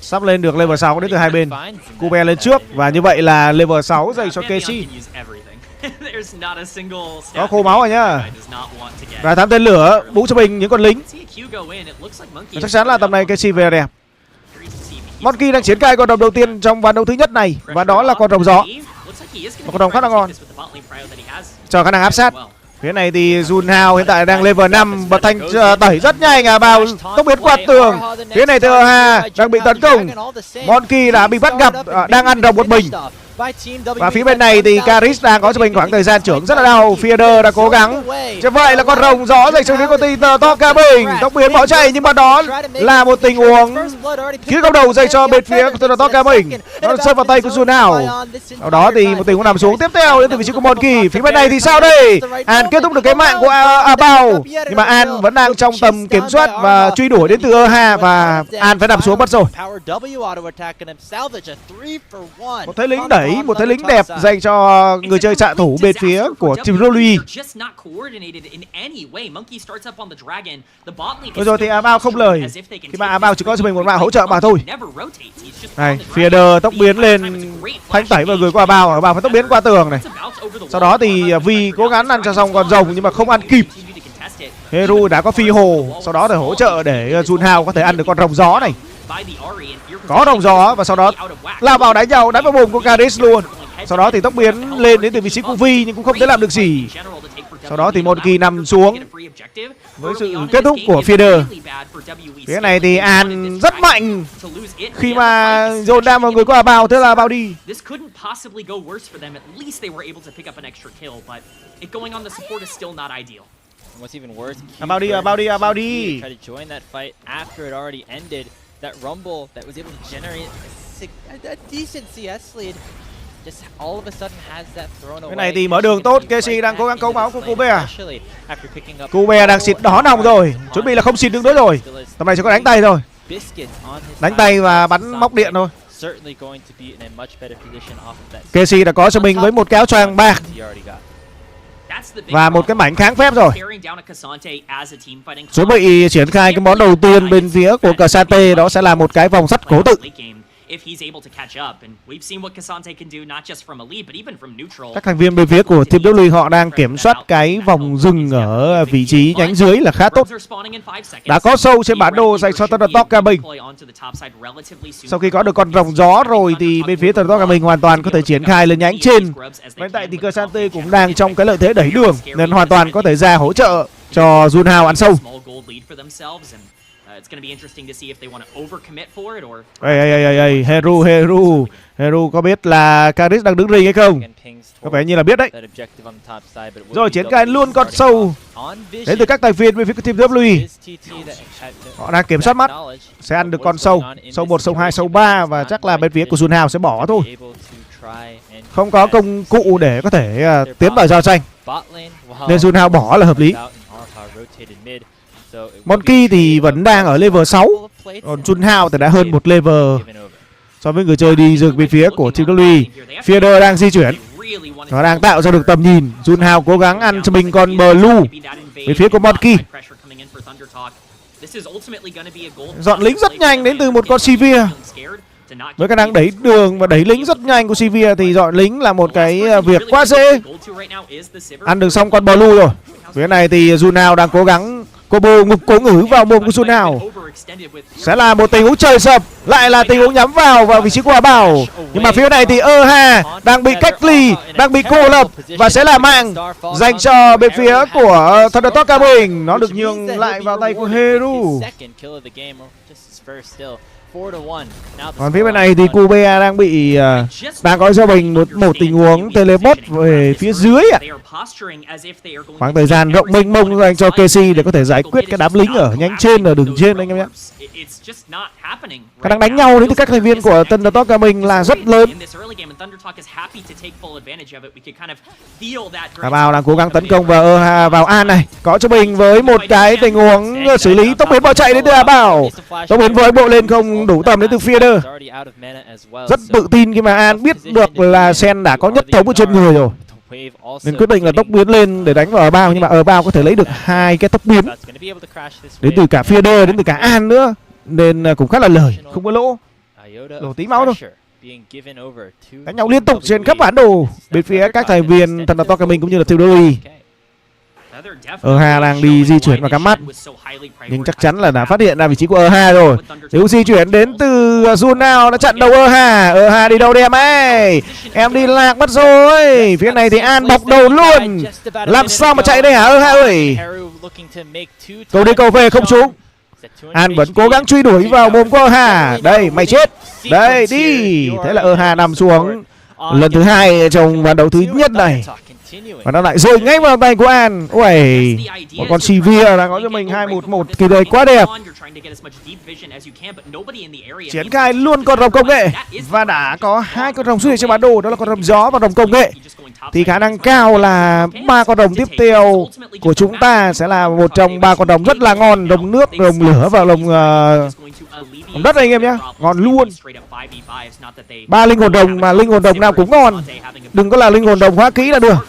Sắp lên được level 6 đến từ hai bên. Cube lên trước và như vậy là level 6 dành cho Casey. Có khô máu rồi nhá. Và thám tên lửa bú cho mình những con lính. Và chắc chắn là tầm này Casey về đẹp. Monkey đang triển khai con rồng đầu tiên trong ván đấu thứ nhất này và đó là con rồng gió. Một con rồng khá là ngon cho khả năng áp sát. Phía này thì Junhao hiện tại đang level 5, bật thanh đẩy rất nhanh vào tốc biến qua tường. Phía này từ Hà đang bị tấn công. Monkey đã bị bắt gặp đang ăn rồng một mình. Và phía bên này thì Karis đang có cho mình khoảng thời gian trưởng rất là đau. Feeder đã cố gắng. Chứ vậy là con rồng gió dành cho những con team Top Gaming. Tốc biến bỏ chạy nhưng mà đó là một tình huống khiến công đầu dành cho bên phía của Top Gaming. Nó rơi vào tay của Junhao. Sau đó thì một tình huống nằm xuống tiếp theo đến từ vị trí của Monkey. Phía bên này thì sao đây? An kết thúc được cái mạng của Bao. Nhưng mà An vẫn đang trong tầm kiểm soát và truy đuổi đến từ Hà và An phải nằm xuống mất rồi. Một thế lính đẩy, một thế lính đẹp dành cho người chơi xạ thủ bên phía của team BLV. Rồi thì Bao không lời khi mà Bao chỉ có cho mình một mạng hỗ trợ mà thôi. Này, Feeder tốc biến lên thanh tẩy vào người của Bao phải tốc biến qua tường này. Sau đó thì Vi cố gắng ăn cho xong con rồng nhưng mà không ăn kịp. Heru đã có phi hồ, sau đó để hỗ trợ để Junhao có thể ăn được con rồng gió này. Có rồng gió và sau đó lao vào đánh vào mồm của Karis luôn. Sau đó thì tốc biến lên đến từ vị trí của Vi nhưng cũng không thể làm được gì. Sau đó thì Monkey nằm xuống với sự kết thúc của Feeder. Phía này thì An rất mạnh khi mà dồn đam vào người của Bao, thế là Bao đi. Bao đi. That rumble that was able to generate a decent CS lead just all of a sudden has that thrown away. Cái này thì mở đường tốt, Casey đang cố gắng cấu máu của Cube. Cube đang xịt đỏ nòng rồi, chuẩn bị là không xịt được nữa rồi. Tầm này chỉ có đánh tay thôi. Đánh tay và bắn móc điện thôi. Casey đã có cho mình với một cái áo choàng bạc. và một cái mảnh kháng phép rồi. Chuẩn bị triển khai cái món đầu tiên bên phía của Casante, đó sẽ là một cái vòng sắt cố tự. Các thành viên bên phía của team BLV họ đang kiểm soát cái vòng dừng ở vị trí nhánh dưới là khá tốt. Đã có sâu trên bản đồ dành cho Thundertalk Gaming. Sau khi có được con rồng gió rồi thì bên phía Thundertalk Gaming hoàn toàn có thể triển khai lên nhánh trên. Bên tại thì Casante cũng đang trong cái lợi thế đẩy đường nên hoàn toàn có thể ra hỗ trợ cho Junhao ăn sâu. Heru có biết là Karis đang đứng ring hay không? Có vẻ như là biết đấy. Rồi triển khai luôn con sâu đến từ các thành viên bên phía team BLV. Họ đang kiểm soát mắt, sẽ ăn được con sâu, sâu 1, sâu 2, sâu 3 và chắc là bên phía của Junhao sẽ bỏ thôi. Không có công cụ để có thể tiến vào giao tranh nên Junhao bỏ là hợp lý. Monkey thì vẫn đang ở level 6, còn Junhao thì đã hơn một level so với người chơi đi rừng bên phía của team BLV. Feeder đang di chuyển, nó đang tạo ra được tầm nhìn. Junhao cố gắng ăn cho mình con Blue bên phía của Monkey. Dọn lính rất nhanh đến từ một con Sivir. Với khả năng đẩy đường và đẩy lính rất nhanh của Sivir thì dọn lính là một cái việc quá dễ. Ăn được xong con Blue rồi. Phía này thì Junhao đang cố gắng combo ngục cố ngữ vào mồm của Junhao. Sẽ là một tình huống trời sập, lại là tình huống nhắm vào vị trí của Hà Bảo. Nhưng mà phía này thì Hà đang bị cách ly, đang bị cô lập và sẽ là mạng dành cho bên phía của Thundertalk Gaming. Nó được nhường lại vào tay của Heru. Còn phía bên này thì Kubea đang bị đang có cho mình một tình huống teleport về phía dưới ạ. Khoảng thời gian rộng mênh mông dành cho KC để có thể giải quyết cái đám lính ở nhánh trên, ở đường trên anh em nhé. Khả năng đánh nhau đến từ các thành viên của Thundertalk Gaming là rất lớn. Hà Bảo đang cố gắng tấn công vào An này, có cho mình với một cái tình huống xử lý. Tốc biến bỏ chạy đến từ Hà Bảo, tốc biến với bộ lên không đủ tầm đến từ Feeder. Rất tự tin khi mà An biết được là Sen đã có nhất thống ở trên người rồi nên quyết định là tốc biến lên để đánh vào ở bao, nhưng mà ở bao có thể lấy được hai cái tốc biến đến từ cả Feeder, đến từ cả An nữa nên cũng khá là lời, không có lỗ tí máu thôi. Đánh nhau liên tục trên khắp bản đồ bên phía các thành viên Thundertalk Gaming cũng như là team BLV. Hà đang đi di chuyển vào cắm mắt nhưng chắc chắn là đã phát hiện ra vị trí của Hà rồi. Nếu di chuyển đến từ Junhao đã chặn đầu Hà đi đâu đây em đi lạc mất rồi. Phía này thì An bọc đầu luôn, làm sao mà chạy đây hả Hà ơi. Cầu đi cầu về không trúng. An vẫn cố gắng truy đuổi vào mồm của Hà. Đây mày chết, đây đi. Thế là Hà nằm xuống lần thứ hai trong ván đấu thứ nhất này và nó lại rơi ngay vào tay của An. Ui, một con Sivir đang có cho mình 2-1-1 kỳ đời quá đẹp. Triển khai luôn con rồng công nghệ và đã có hai con rồng xuất hiện trên bản đồ, đó là con rồng gió và rồng công nghệ. Thì khả năng cao là ba con rồng tiếp theo của chúng ta sẽ là một trong ba con rồng rất là ngon, rồng nước, rồng lửa và rồng đất anh em nhé, ngon luôn. Ba linh hồn rồng mà linh hồn rồng nào cũng ngon, đừng có là linh hồn rồng hóa kỹ là được.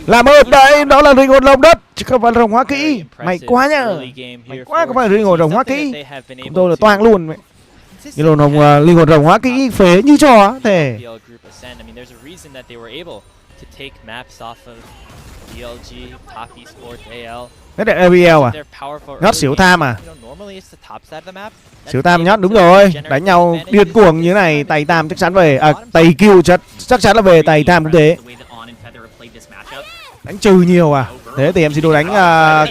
Làm ơn đấy, đó là linh hồn rồng đất chứ không phải rồng hóa kỹ. Mày quá nhá, mày quá, không phải linh hồn rồng hóa kỹ. Chúng tôi là toang luôn vậy. Linh hồn rồng hóa kỹ phế như trò thế. Đấy là LPL à? Nhót xỉu tham à? Xỉu tam nhót đúng rồi. Đánh nhau điên cuồng như này, tay tam chắc chắn về, tay kill chắc chắn là về, tay tam cũng thế. Đánh trừ nhiều à? Thế thì em xin đồ đánh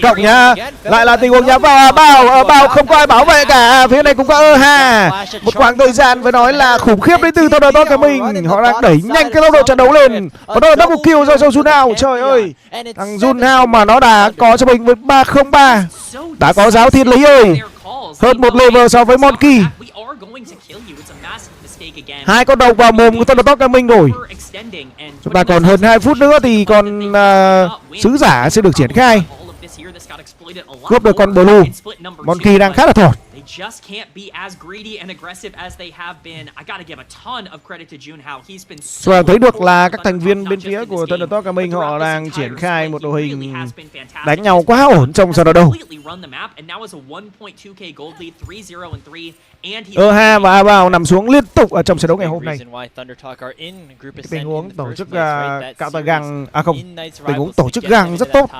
cộng nhá. Lại là tình huống nhắm vào bao không có ai bảo vệ cả. Phía này cũng có Hà. Một khoảng thời gian phải nói là khủng khiếp đến từ Thundertalk Gaming. Họ đang đẩy nhanh cái tốc độ trận đấu lên. Và đó là double kill do Junhao. Trời ơi, thằng Junhao mà nó đã có cho mình với 303. Đã có giáo thiên lý ơi, hơn một level so với Monkey. Hai con đầu vào mồm của Thundertalk Gaming rồi. Chúng ta còn hơn 2 phút nữa thì con sứ giả sẽ được triển khai. Cướp được con Blue. Monkey đang khá là thọt. just can't be as greedy and aggressive as they have been. I gotta give a ton of credit to Junhao. He's been so và thấy được là các thành viên bên phía của Thundertalk Gaming họ đang triển khai một đội hình đánh nhau quá ổn trong trận đấu đầu. Ha và Abao nằm xuống liên tục ở trong trận đấu ngày hôm nay. Tình huống tổ chức cạo tay găng, không, tình huống tổ chức găng rất tốt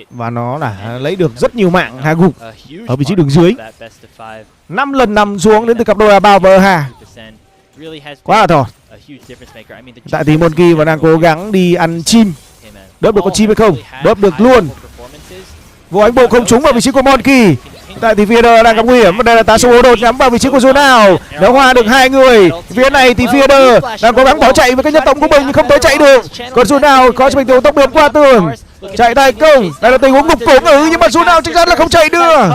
và nó đã lấy được rất nhiều mạng hạ gục ở vị trí đường dưới. 5 lần nằm xuống đến từ cặp đôi Abao và Ha. Quá là thỏ. Tại thì Monkey vẫn đang cố gắng đi ăn chim. Đớp được con chim hay không? Đớp được luôn. Vô ánh bộ không trúng vào vị trí của Monkey. Tại thì Fieder đang gặp nguy hiểm và đây là tá số đột nhắm vào vị trí của Junhao. Nếu hòa được hai người, phía này thì Fieder đang cố gắng bỏ chạy với cái nhân tổng của mình nhưng không tới chạy được. Còn Junhao có cho mình tốc biến qua tường. Chạy thành công. Đây là tình huống ngục cổ ngữ nhưng mà Junhao chắc chắn là không chạy được.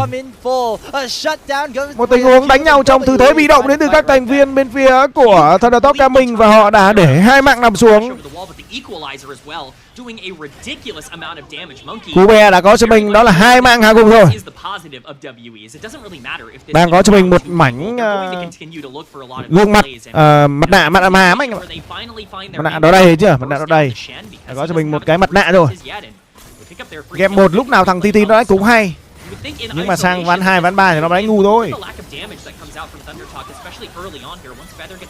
Một tình huống đánh nhau trong tư thế bị động đến từ các thành viên bên phía của Thundertalk Gaming và họ đã để hai mạng nằm xuống. Cú be đã có cho mình đó là hai mạng hạ gục rồi. Đang có cho mình một mảnh gương mặt mặt nạ mà anh ạ. Mặt nạ đó đây chưa? Mặt nạ đó đây. Đã có cho mình một cái mặt nạ rồi. Game 1 lúc nào thằng TT nó đánh cũng hay. Nhưng mà sang ván 2, ván 3 thì nó đánh ngu thôi.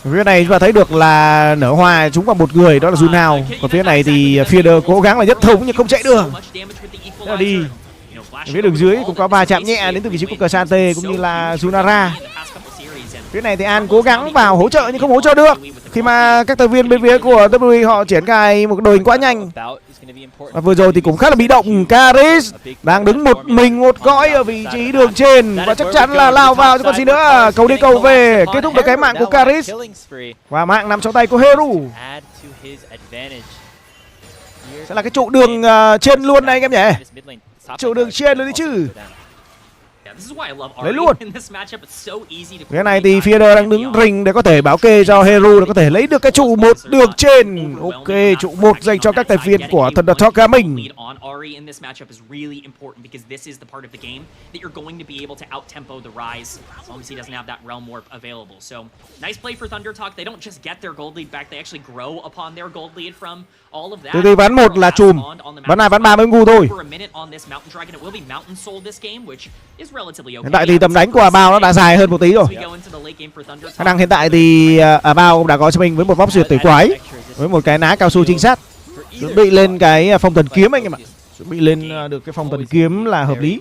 Phía này chúng ta thấy được là nở hoa chúng vào một người đó là Junhao. Còn phía này thì Fieder cố gắng là nhất thống nhưng không chạy được. Thế là đi. Phía đường dưới cũng có va chạm nhẹ đến từ vị trí của Kersante cũng như là Junara. Phía này thì An cố gắng vào hỗ trợ nhưng không hỗ trợ được. Khi mà các thành viên bên phía của WWE họ triển khai một đội hình quá nhanh. Và vừa rồi thì cũng khá là bị động. Karis đang đứng một mình một cõi ở vị trí đường trên và chắc chắn là lao vào cho con gì nữa. Cầu đi cầu về, kết thúc được cái mạng của Karis và mạng nằm trong tay của Heru. Sẽ là cái trụ đường trên luôn đây anh em nhỉ. Trụ đường trên luôn đi chứ. Lấy luôn. Cái này thì Fieder đang đứng rình để có thể bảo kê cho Heru để có thể lấy được cái trụ một đường trên. Ok, trụ 1 dành cho các thành viên của Thundertalk Gaming. Từ từ ván 1 là chùm, ván 2, ván 3 mới ngu thôi. Hiện tại thì tầm đánh của Abao nó đã dài hơn một tí rồi. Khả năng hiện tại thì Abao đã có cho mình với một vóc duyệt tử quái, với một cái ná cao su trinh sát, chuẩn bị lên cái phong thần kiếm anh em ạ. Chuẩn bị lên được cái phong thần kiếm là hợp lý.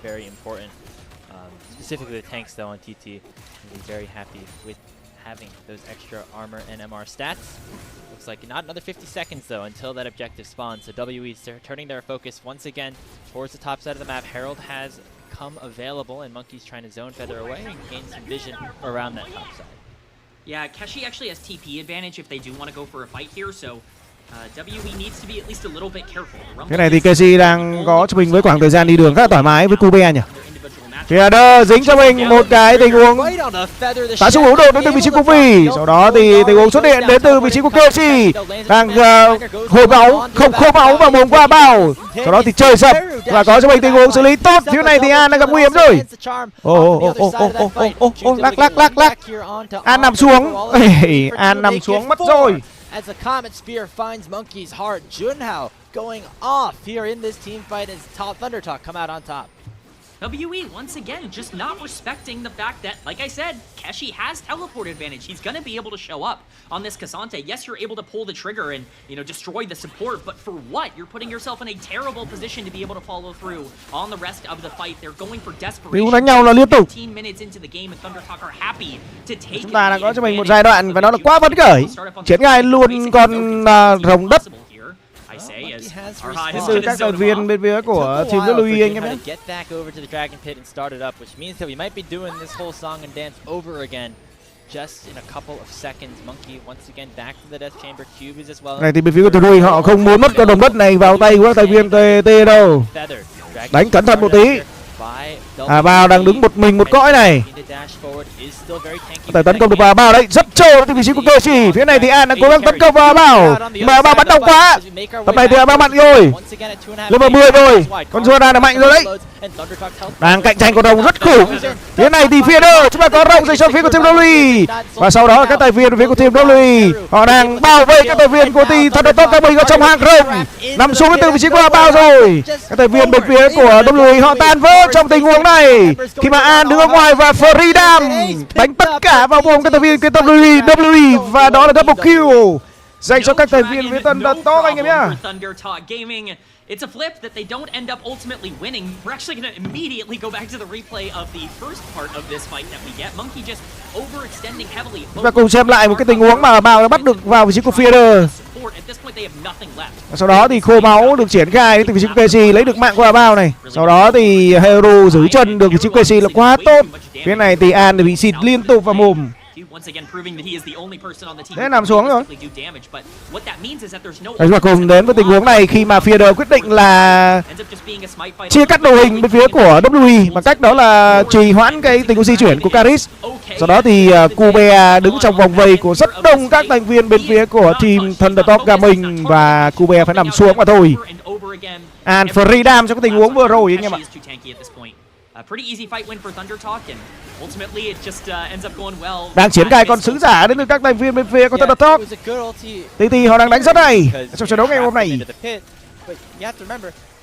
Looks like not another 50 seconds though until that objective spawns. So WE turning their focus once again towards the top side of the map. Herald has come available and Monkey's trying to zone feather away and gain some vision around that top side. Yeah, Keshi actually has TP advantage if they do want to go for a fight here, so WE needs to be at least a little bit careful. Cái này thì Keshi đang có cho mình với khoảng thời gian đi đường rất là thoải mái với Kube nhỉ. Fieder dính cho mình một cái tình huống tá súng hữu đột đến từ vị trí của Vi. Sau đó thì tình huống xuất hiện đến từ vị trí của Keshi đang hồi máu không khô máu và mồm qua bao. Sau đó thì trời sập và có cho mình tình huống xử lý tốt. Phía này thì An đang gặp nguy hiểm rồi. Lắc. An nằm xuống. An nằm xuống mất rồi. As the Comet Spear finds Monkey's heart, Junhao going off here in this team fight as top Thundertalk come out on top. WE, once again, just not respecting the fact that, like I said, Keshi has teleport advantage. He's going to be able to show up on this Cassante. Yes, you're able to pull the trigger and, destroy the support, but for what? You're putting yourself in a terrible position to be able to follow through on the rest of the fight. They're going for desperation. Đánh nhau là liên tục. 15 minutes into the game and Thundertalk are happy to take. Chúng ta đã có cho mình một giai đoạn và nó là quá phấn khởi. Triển khai luôn con rồng đất. Từ các thành viên bên phía của team BLV anh em nhé. Này thì bên phía của BLV họ không muốn mất con đồng đất này vào tay của các thành viên TT đâu. Đánh cẩn thận một tí. Vào đang đứng một mình một cõi này. Thể tấn công được vào Bao đấy, rất trâu từ vị trí của Keshi. Phía này thì An đang cố gắng tấn công vào Bao. Mà Bao bắn đông quá. Tập này thì Bao mạnh rồi. Level 10 rồi. Con Jordan là mạnh rồi đấy. Đang cạnh tranh con rồng rất khủng. Thế này thì phía đơ chúng ta có rồng dành cho phía của team WE. Và sau đó là các tài viên phía của team WE. Họ đang bảo vệ các tài viên của team Thundertalk Cao Bình ở trong hàng rồng. Nằm xuống từ vị trí của bao rồi. Các tài viên bên phía của WE họ tan vỡ trong tình huống này. Khi mà An đứng ở ngoài và Freedom đánh tất cả vào vùng các tài viên của WE và đó là double kill dành cho các thành viên với Thundertalk anh em nhá. It's a flip that they don't end up ultimately winning. We're actually going to immediately go back to the replay of the first part of this fight that we get. Monkey just overextending heavily. Và cùng xem lại một cái tình huống mà Bao đã bắt được vào vị trí của Feeder. Sau đó thì khô máu được triển khai từ vị trí của KC lấy được mạng của Bao này. Sau đó thì Hero giữ chân được vị trí của KC là quá tốt. Phía này thì An thì bị xịt liên tục vào mồm. Thế nằm xuống rồi. Đấy, và cùng đến với tình huống này khi mà Feeder quyết định là chia cắt đội hình bên phía của WE bằng cách đó là trì hoãn cái tình huống di chuyển của Karis. Sau đó thì Kubea đứng trong vòng vây của rất đông các thành viên bên phía của team Thundertalk Gaming và Kubea phải nằm xuống mà thôi. An Freedom trong cái tình huống vừa rồi anh em ạ. Đang triển khai con sứ giả đến từ các thành viên bên phía của Thundertalk. TT họ đang đánh rất hay trong trận đấu ngày hôm nay.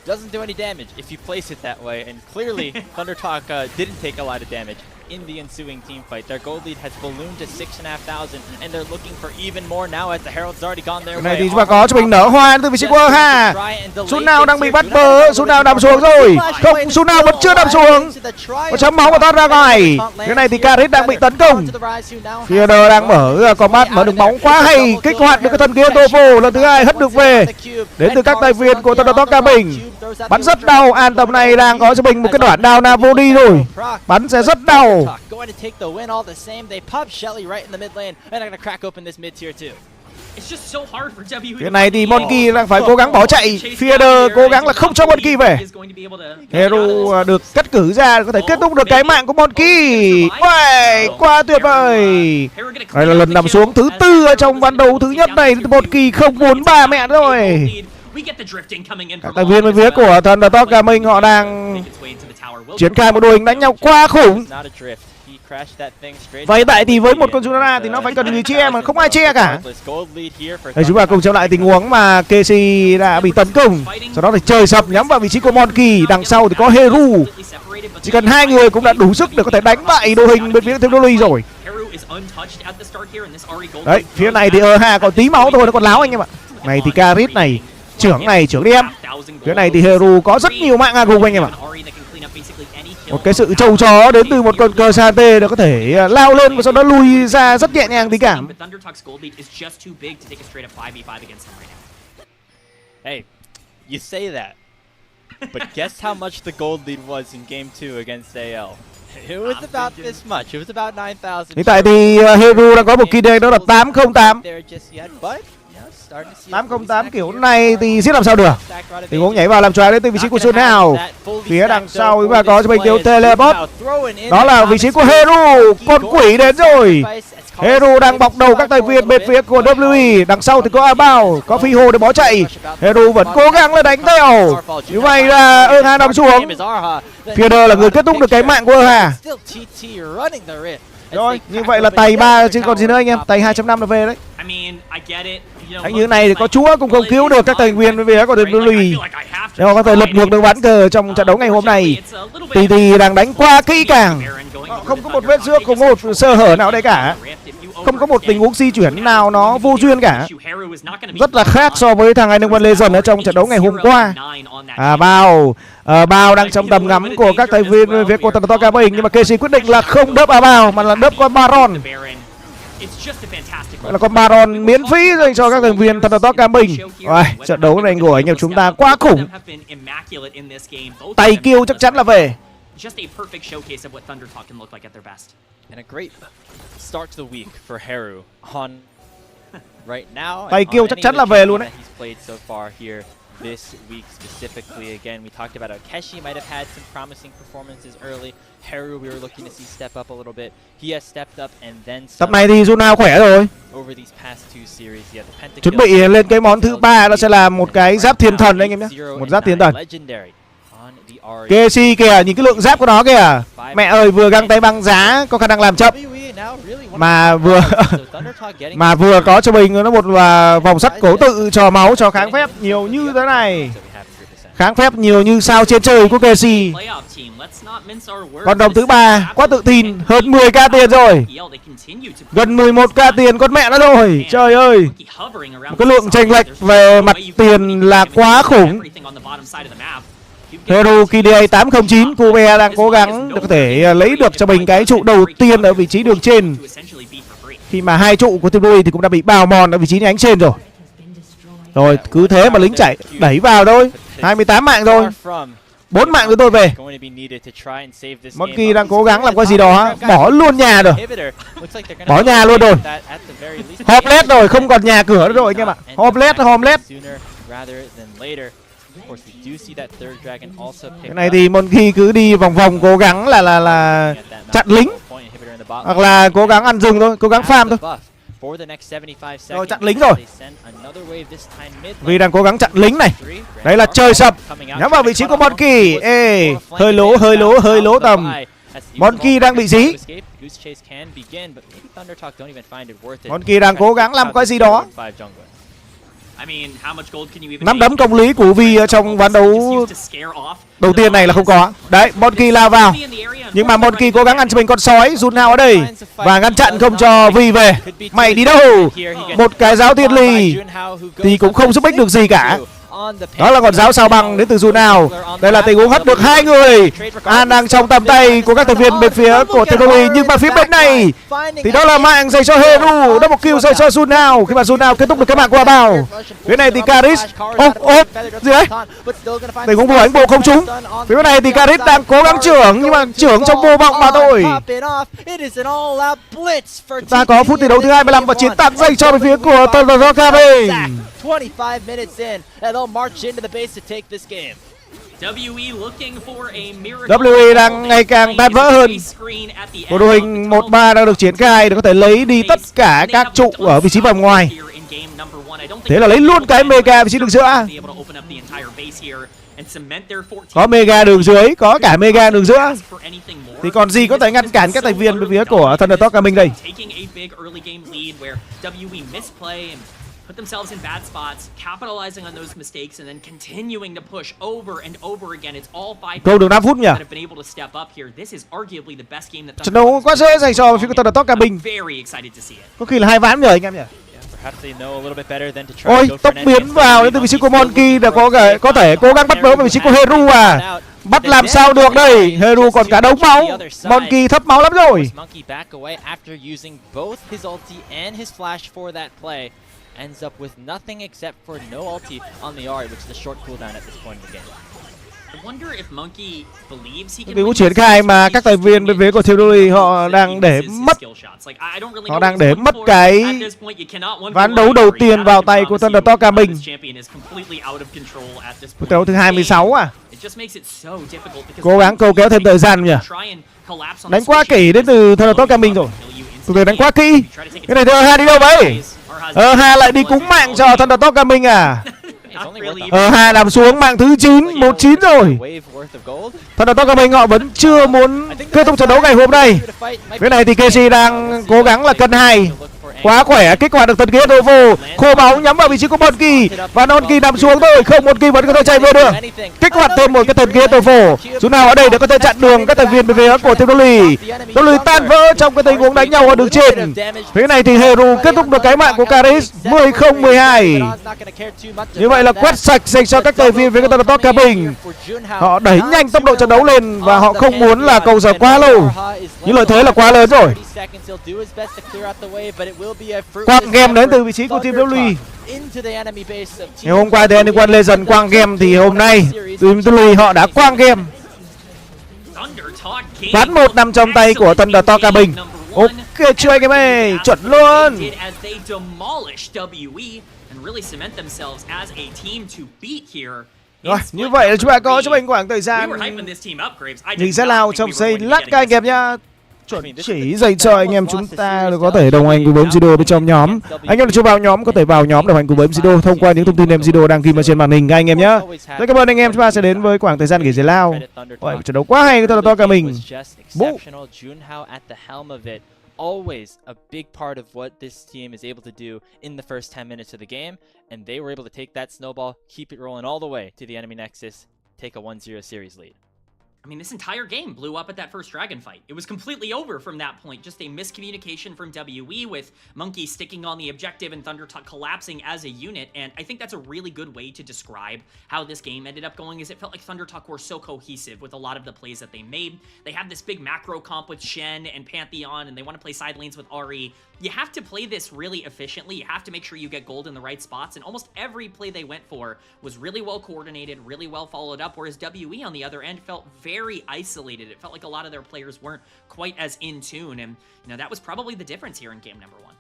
Doesn't do any damage if you place it that way, and clearly Thundertalk didn't take a lot of damage in the ensuing team fight. Their gold lead has ballooned to 6,500, and they're looking for even more now as the Herald's already gone their way. Này thì chúng ta có cho mình nở hoa từ vị trí của Ha. Sút nào đang bị bắt bớ, sút nào nằm xuống rồi. Không, sút nào vẫn chưa nằm xuống. Có chấm máu của thoát ra ngoài. Cái này thì Karis đang bị tấn công. Feeder đang mở combat, mở đường bóng quá hay, kích hoạt được cái thần kia Topo lần thứ hai hất được về. Đến từ các tài viên của Thundertalk Gaming. Bắn rất đau, An tầm này đang có cho mình một cái đoạn đao Navodi rồi. Bắn sẽ rất đau. Cái này thì Monkey đang phải cố gắng bỏ chạy. Feeder cố gắng là không cho Monkey về. Hero được cắt cử ra có thể kết thúc được cái mạng của Monkey. Uầy, quá tuyệt vời. Đây là lần nằm xuống thứ tư ở trong ván đấu thứ nhất này. Monkey không muốn bà mẹ rồi. Các thành viên bên phía của Thundertalk Gaming họ đang triển khai một đội hình đánh nhau quá khủng. Và hiện tại thì với một con Junara thì nó phải cần người che mà không ai che cả. Đây chúng ta cùng xem lại tình huống mà KC đã bị tấn công. Sau đó thì trời sập nhắm vào vị trí của Monkey. Đằng sau thì có Heru. Chỉ cần hai người cũng đã đủ sức để có thể đánh bại đội hình bên phía team WE rồi. Đấy, phía này thì Ha còn tí máu thôi, nó còn láo anh em ạ. Này thì Karis này, trưởng đem. Phía này thì Hero có rất nhiều mạng gục anh em ạ. Một cái sự trâu chó đến từ một con cờ Sante để có thể lao lên và sau đó lui ra rất nhẹ nhàng tí cảm. Hey, you say that, but guess how much the gold lead was in game 2 against AL? It was about this much. It was about 9,000. Hiện tại thì Hero đang có một kỳ đề đó là 808. 808 kiểu này thì giết làm sao được. Tình huống nhảy vào làm try đến từ vị trí của Xuân Hào. Phía đằng sau chúng ta có cho mình thiếu teleport. Đó là vị trí của Hero. Con quỷ đến rồi. Hero đang bọc đầu các thành viên bên phía của WE. Đằng sau thì có Abao, có phi hồ để bỏ chạy. Hero vẫn cố gắng là đánh theo. Như vậy là Hà nằm xuống. Feeder là người kết thúc được cái mạng của Hà. Rồi, như vậy là tài 3 chứ còn gì nữa anh em. Tài 2.5 là về đấy. Anh như thế này thì có chúa cũng không cứu được các thành viên bên phía của team WE. Để họ có thể lật ngược được ván cờ trong trận đấu ngày hôm nay. TT đang đánh quá kỹ càng. Không có một vết xước, không có một sơ hở nào đây cả. Không có một tình huống di chuyển nào nó vô duyên cả. Rất là khác so với thằng anh One Legend ở trong trận đấu ngày hôm qua. Bao đang trong tầm ngắm của các thành viên bên phía của Thundertalk Gaming, nhưng mà KC quyết định là không đớp Bao mà là đớp con Baron. Là con Baron miễn phí dành cho các thành viên Thundertalk Gaming. Trận đấu này của anh em chúng ta quá khủng. Tay kêu chắc chắn là về. Just a perfect showcase of what Thundertalk can look like at their best. And a great start to the week for Heru on right now. Tay kêu chắc chắn là về luôn đấy. He's played so far here this week specifically. Again, we talked about how Keshi might have had some promising performances early. Heru, we were looking to see step up a little bit. He has stepped up and then some. Tập này thì Juno khỏe rồi. Over these past two series, yeah, the pentakill. Chuẩn bị lên cái món thứ ba, đó sẽ là một cái giáp thiên thần anh em nhé. Một giáp thiên thần. KC kìa, nhìn cái lượng giáp của nó kìa. Mẹ ơi, vừa găng tay băng giá có khả năng làm chậm mà vừa có cho mình nó một vòng sắt cố tự cho máu cho kháng phép nhiều như thế này. Kháng phép nhiều như sao trên trời của KC. Còn đồng thứ ba quá tự tin, hơn 10k tiền rồi, gần 11k tiền con mẹ nó rồi. Trời ơi, cái lượng chênh lệch về mặt tiền là quá khủng. Hero KDA 809 Cube đang cố gắng để có thể lấy được cho mình cái trụ đầu tiên ở vị trí đường trên, khi mà hai trụ của Team Louis thì cũng đã bị bào mòn ở vị trí nhánh trên rồi. Rồi cứ thế mà lính chạy đẩy vào thôi. 28 mạng rồi, 4 mạng nữa tôi về. Monkey đang cố gắng làm cái gì đó, bỏ luôn nhà rồi, bỏ nhà luôn rồi. Homeless rồi, không còn nhà cửa nữa rồi anh em ạ. Homeless. Cái này thì Monkey cứ đi vòng vòng cố gắng là chặn lính, hoặc là cố gắng ăn rừng thôi, cố gắng farm thôi. Rồi chặn lính rồi, vì đang cố gắng chặn lính này. Đấy là trời sập nhắm vào vị trí của Monkey. Ê, hơi lố tầm. Monkey đang bị dí. Monkey đang cố gắng làm cái gì đó. Nắm đấm công lý của Vi ở trong ván đấu đầu tiên này là không có. Đấy, Monkey lao vào, nhưng mà Monkey cố gắng ăn cho mình con sói Junhao ở đây và ngăn chặn không cho Vi về. Mày đi đâu? Một cái giáo tiên ly thì cũng không giúp ích được gì cả. Đó là con giáo sao băng đến từ Junhao. Đây là tình huống hất được hai người. An đang trong tầm tay của các thành viên bên phía của Team, nhưng mà phía bên này thì đó là mạng dành cho Heru, double kill dành cho Junhao khi mà Junhao kết thúc được cái mạng qua bao. Phía này thì Karis, gì đấy? Tình huống vô ảnh bộ không trúng. Phía bên này thì Karis đang cố gắng trưởng, nhưng mà trưởng trong vô vọng mà thôi. Ta có phút thi đấu thứ 25 và chiến thắng dành cho bên phía của LPL. 25 minutes in, and they'll march into the base to take this game. WE đang ngày càng tan vỡ hơn. Bộ đội hình 1-3 đang được triển khai để có thể lấy đi tất cả các trụ ở vị trí vòng ngoài. Thế là lấy luôn cái mega vị trí đường giữa. Có mega đường dưới, có cả mega đường giữa, thì còn gì có thể ngăn cản các thành viên bên phía của Thundertalk mình đây. Put themselves in bad spots, capitalizing on those mistakes, and then continuing to push over and over again. It's all 5 câu được 5 phút nhỉ? that have been able to step up here. This is arguably the best game that trận đấu quá dễ dành cho phía của Thundertalk mình. Very excited to see it. Có khi là 2 ván nhỉ anh em nhỉ? Ôi, tốc biến vào đến từ vị trí của Monkey để có thể cố gắng bắt bớ vào vị trí của Heru à? Bắt làm sao được đây? Heru còn cả đống máu. Monkey thấp máu lắm rồi. Ends up with nothing except for no ulti on the Ahri, which is a short cooldown at this point in the game. Cái cú triển khai mà các thành viên bên phía của Theodore họ đang để mất cái ván đấu đầu tiên vào tay của Thundertalk mình. Cuộc đấu thứ 26 à? Cố gắng câu kéo thêm thời gian nhỉ? Đánh quá kỹ đến từ Thundertalk mình rồi. Tụi tôi đánh quá kỹ. Cái này thì đi đâu vậy? Hà lại đi cúng mạng cho Thundertalk mình à? Hà làm xuống mạng thứ 19 rồi. Thundertalk mình họ vẫn chưa muốn kết thúc trận đấu ngày hôm nay. Cái này thì KC đang cố gắng là cân 2. Quá khỏe, kích hoạt được thần khí Evo, khô máu nhắm vào vị trí của Monkey và Monkey nằm xuống thôi, không, Monkey vẫn có thể chạy vô được. Kích hoạt thêm một cái thần khí Evo. Chú nào ở đây để có thể chặn đường các thành viên bên phía của Team Dolly tan vỡ trong cái tình huống đánh nhau ở đường trên. Phía này thì Heru kết thúc được cái mạng của Karis 10-12. Như vậy là quét sạch dành cho các thành viên với cái Thundertalk mình. Họ đẩy nhanh tốc độ trận đấu lên và họ không muốn là cầu giờ quá lâu. Những lợi thế là quá lớn rồi. Quang game đến từ vị trí của Team W. Ngày hôm qua thì Anyone Legend quang game, thì hôm nay Team W họ đã quang game. Ván 1 nằm trong tay của Thundertalk mình. Ok chưa anh em ơi, chuẩn luôn. Rồi, như vậy là chúng ta có cho mình khoảng thời gian mình sẽ lao trong giây lát các anh em nhá. Chuẩn chỉ dành cho anh em chúng ta có thể đồng hành cùng BLV Jindo bên trong nhóm. Anh em chưa vào nhóm có thể vào nhóm đồng hành cùng BLV Jindo thông qua những thông tin em Jindo đang ghi ở trên màn hình các anh em nhé. Rất cảm ơn anh em, chúng ta sẽ đến với khoảng thời gian nghỉ giải lao. Trận đấu quá hay, thật là to cả mình. Always a big part of what this team is able to do in the first 10 minutes of the game, and they were able to take that snowball, keep it rolling all the way to the enemy nexus, take a 1-0 series lead. I mean, this entire game blew up at that first dragon fight. It was completely over from that point. Just a miscommunication from WE with Monkey sticking on the objective and ThunderTalk collapsing as a unit. And I think that's a really good way to describe how this game ended up going, is it felt like ThunderTalk were so cohesive with a lot of the plays that they made. They have this big macro comp with Shen and Pantheon, and they want to play side lanes with Ahri. You have to play this really efficiently. You have to make sure you get gold in the right spots, and almost every play they went for was really well coordinated, really well followed up, whereas WE on the other end felt very isolated. It felt like a lot of their players weren't quite as in tune, and that was probably the difference here in game number 1.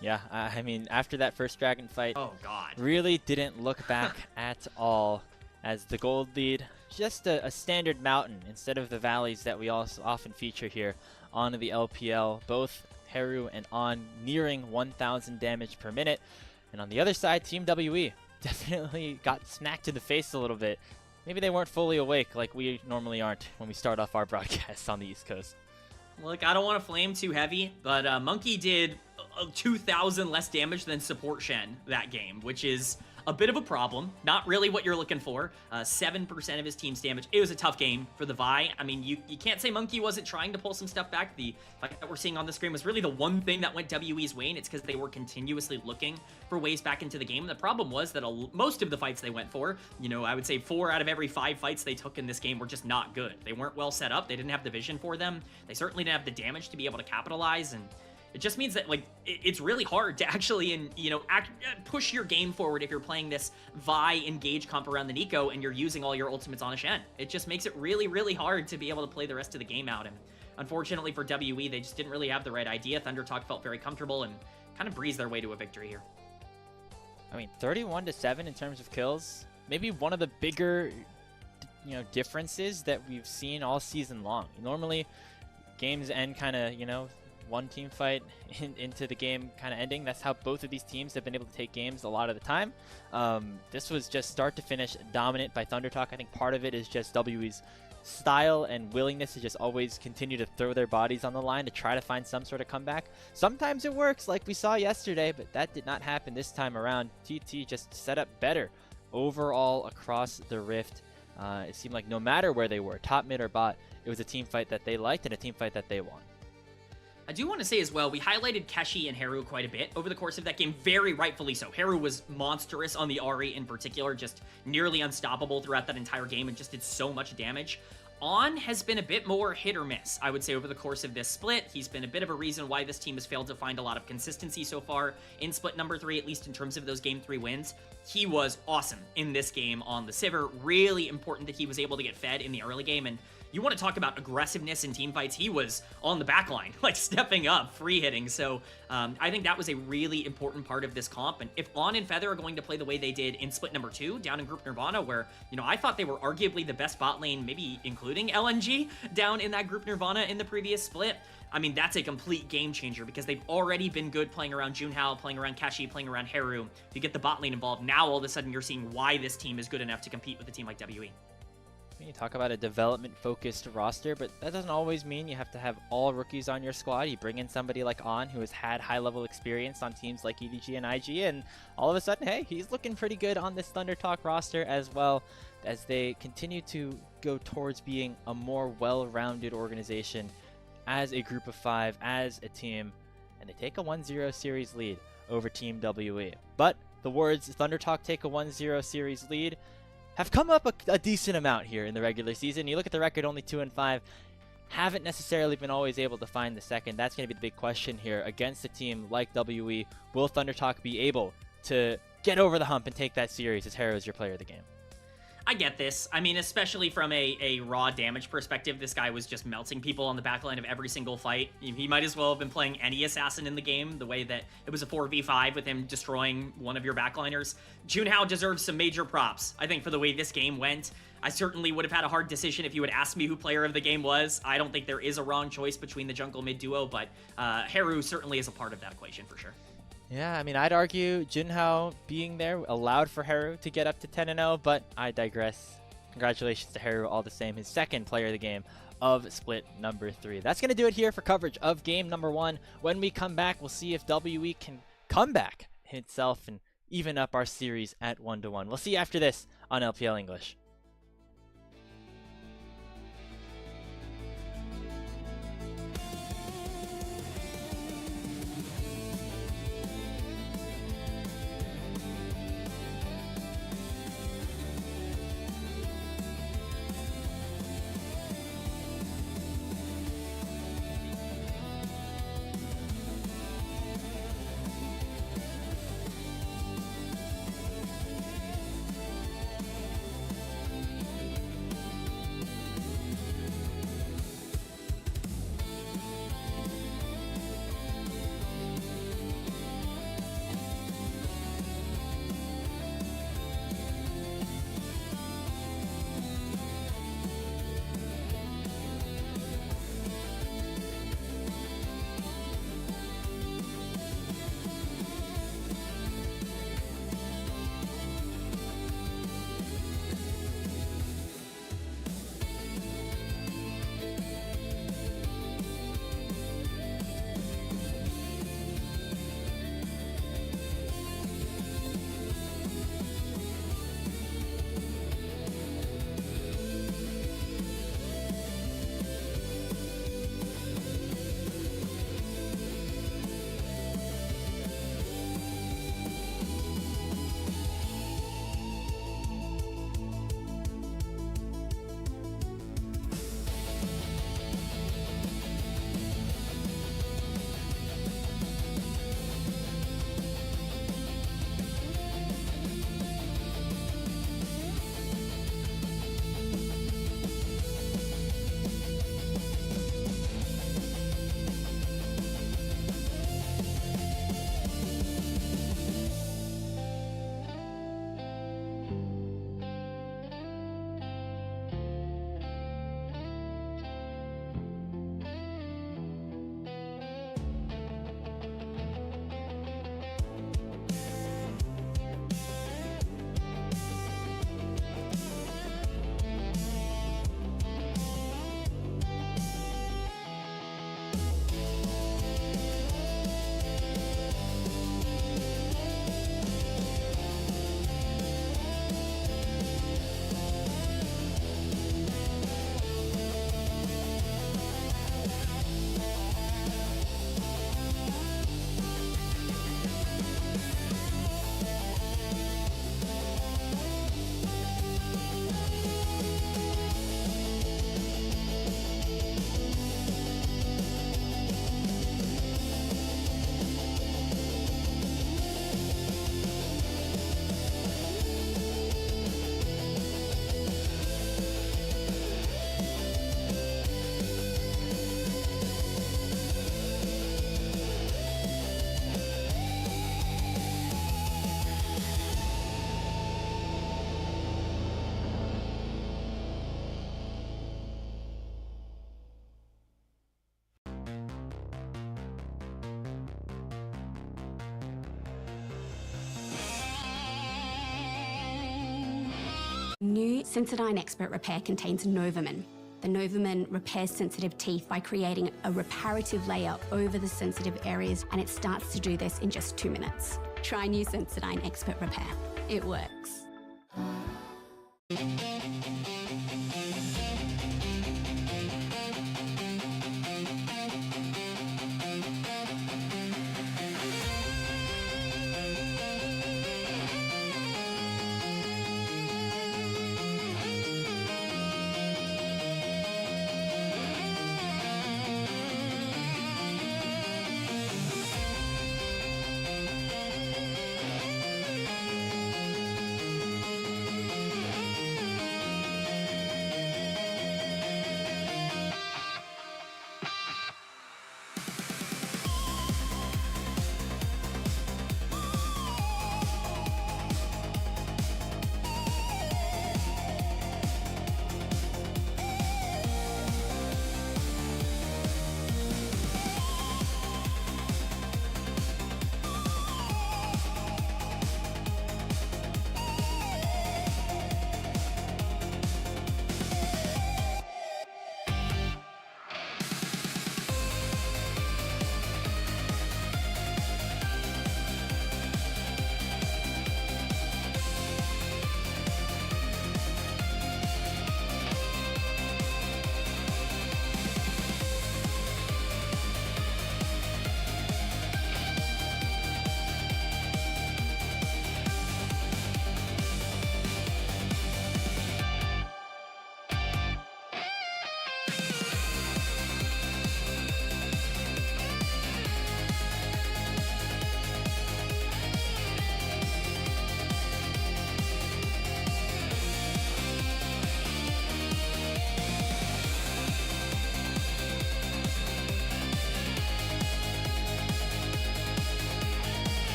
Yeah, I mean, after that first dragon fight, oh god, really didn't look back at all, as the gold lead, just a standard mountain instead of the valleys that we also often feature here on the LPL. Both Heru and On nearing 1,000 damage per minute, and on the other side, Team WE definitely got smacked in the face a little bit. Maybe they weren't fully awake like we normally aren't when we start off our broadcasts on the East Coast. Look, I don't want to flame too heavy, but Monkey did 2,000 less damage than support Shen that game, which is a bit of a problem. Not really what you're looking for. 7% of his team's damage. It was a tough game for the Vi. I mean, you can't say Monkey wasn't trying to pull some stuff back. The fight that we're seeing on the screen was really the one thing that went WE's way, and it's because they were continuously looking for ways back into the game. And the problem was that most of the fights they went for, I would say 4 out of every 5 fights they took in this game were just not good. They weren't well set up. They didn't have the vision for them. They certainly didn't have the damage to be able to capitalize, and it just means that, it's really hard to actually, push your game forward if you're playing this Vi engage comp around the Nico and you're using all your ultimates on a Shen. It just makes it really, really hard to be able to play the rest of the game out. And unfortunately for WE, they just didn't really have the right idea. ThunderTalk felt very comfortable and kind of breezed their way to a victory here. I mean, 31-7 in terms of kills. Maybe one of the bigger, differences that we've seen all season long. Normally, games end kind of, one team fight into the game kind of ending. That's how both of these teams have been able to take games a lot of the time. This was just start to finish dominant by ThunderTalk. I think part of it is just WE's style and willingness to just always continue to throw their bodies on the line to try to find some sort of comeback. Sometimes it works, like we saw yesterday, but that did not happen this time around. TT just set up better overall across the Rift. It seemed like no matter where they were, top, mid, or bot, it was a team fight that they liked and a team fight that they won. I do want to say as well, we highlighted Keshi and Heru quite a bit over the course of that game, very rightfully so. Heru was monstrous on the Ahri in particular, just nearly unstoppable throughout that entire game and just did so much damage. On has been a bit more hit or miss, I would say, over the course of this split. He's been a bit of a reason why this team has failed to find a lot of consistency so far in split number 3, at least in terms of those game 3 wins. He was awesome in this game on the Sivir. Really important that he was able to get fed in the early game, and you want to talk about aggressiveness in team fights, he was on the back line, stepping up, free hitting. So I think that was a really important part of this comp. And if On and Feather are going to play the way they did in split number 2, down in Group Nirvana, where, I thought they were arguably the best bot lane, maybe including LNG, down in that Group Nirvana in the previous split, I mean, that's a complete game changer because they've already been good playing around Junhao, playing around Keshi, playing around Heru. If you get the bot lane involved, now all of a sudden you're seeing why this team is good enough to compete with a team like WE. You talk about a development-focused roster, but that doesn't always mean you have to have all rookies on your squad. You bring in somebody like On, who has had high-level experience on teams like EDG and IG, and all of a sudden, hey, he's looking pretty good on this ThunderTalk roster as well, as they continue to go towards being a more well-rounded organization as a group of 5, as a team, and they take a 1-0 series lead over Team WE. But the words ThunderTalk take a 1-0 series lead have come up a decent amount here in the regular season. You look at the record, only 2-5. Haven't necessarily been always able to find the second. That's going to be the big question here against a team like WE. Will ThunderTalk be able to get over the hump and take that series as Hero is your player of the game? I get this. I mean, especially from a raw damage perspective, this guy was just melting people on the backline of every single fight. He might as well have been playing any assassin in the game, the way that it was a 4v5 with him destroying one of your backliners. Junhao deserves some major props, I think, for the way this game went. I certainly would have had a hard decision if you had asked me who player of the game was. I don't think there is a wrong choice between the jungle mid duo, but Haru certainly is a part of that equation for sure. Yeah, I mean, I'd argue Junhao being there allowed for Haru to get up to 10-0, but I digress. Congratulations to Haru all the same, his second player of the game of split number 3. That's going to do it here for coverage of game number 1. When we come back, we'll see if WE can come back itself and even up our series at 1-1. We'll see you after this on LPL English. New Sensodyne Expert Repair contains Novamin. The Novamin repairs sensitive teeth by creating a reparative layer over the sensitive areas, and it starts to do this in just 2 minutes. Try new Sensodyne Expert Repair. It works.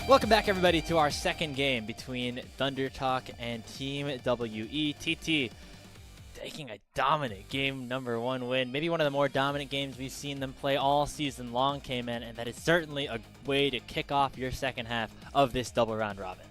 Welcome back, everybody, to our second game between ThunderTalk and Team WE. TT taking a dominant game number 1 win. Maybe one of the more dominant games we've seen them play all season long, came in, and that is certainly a way to kick off your second half of this double round robin.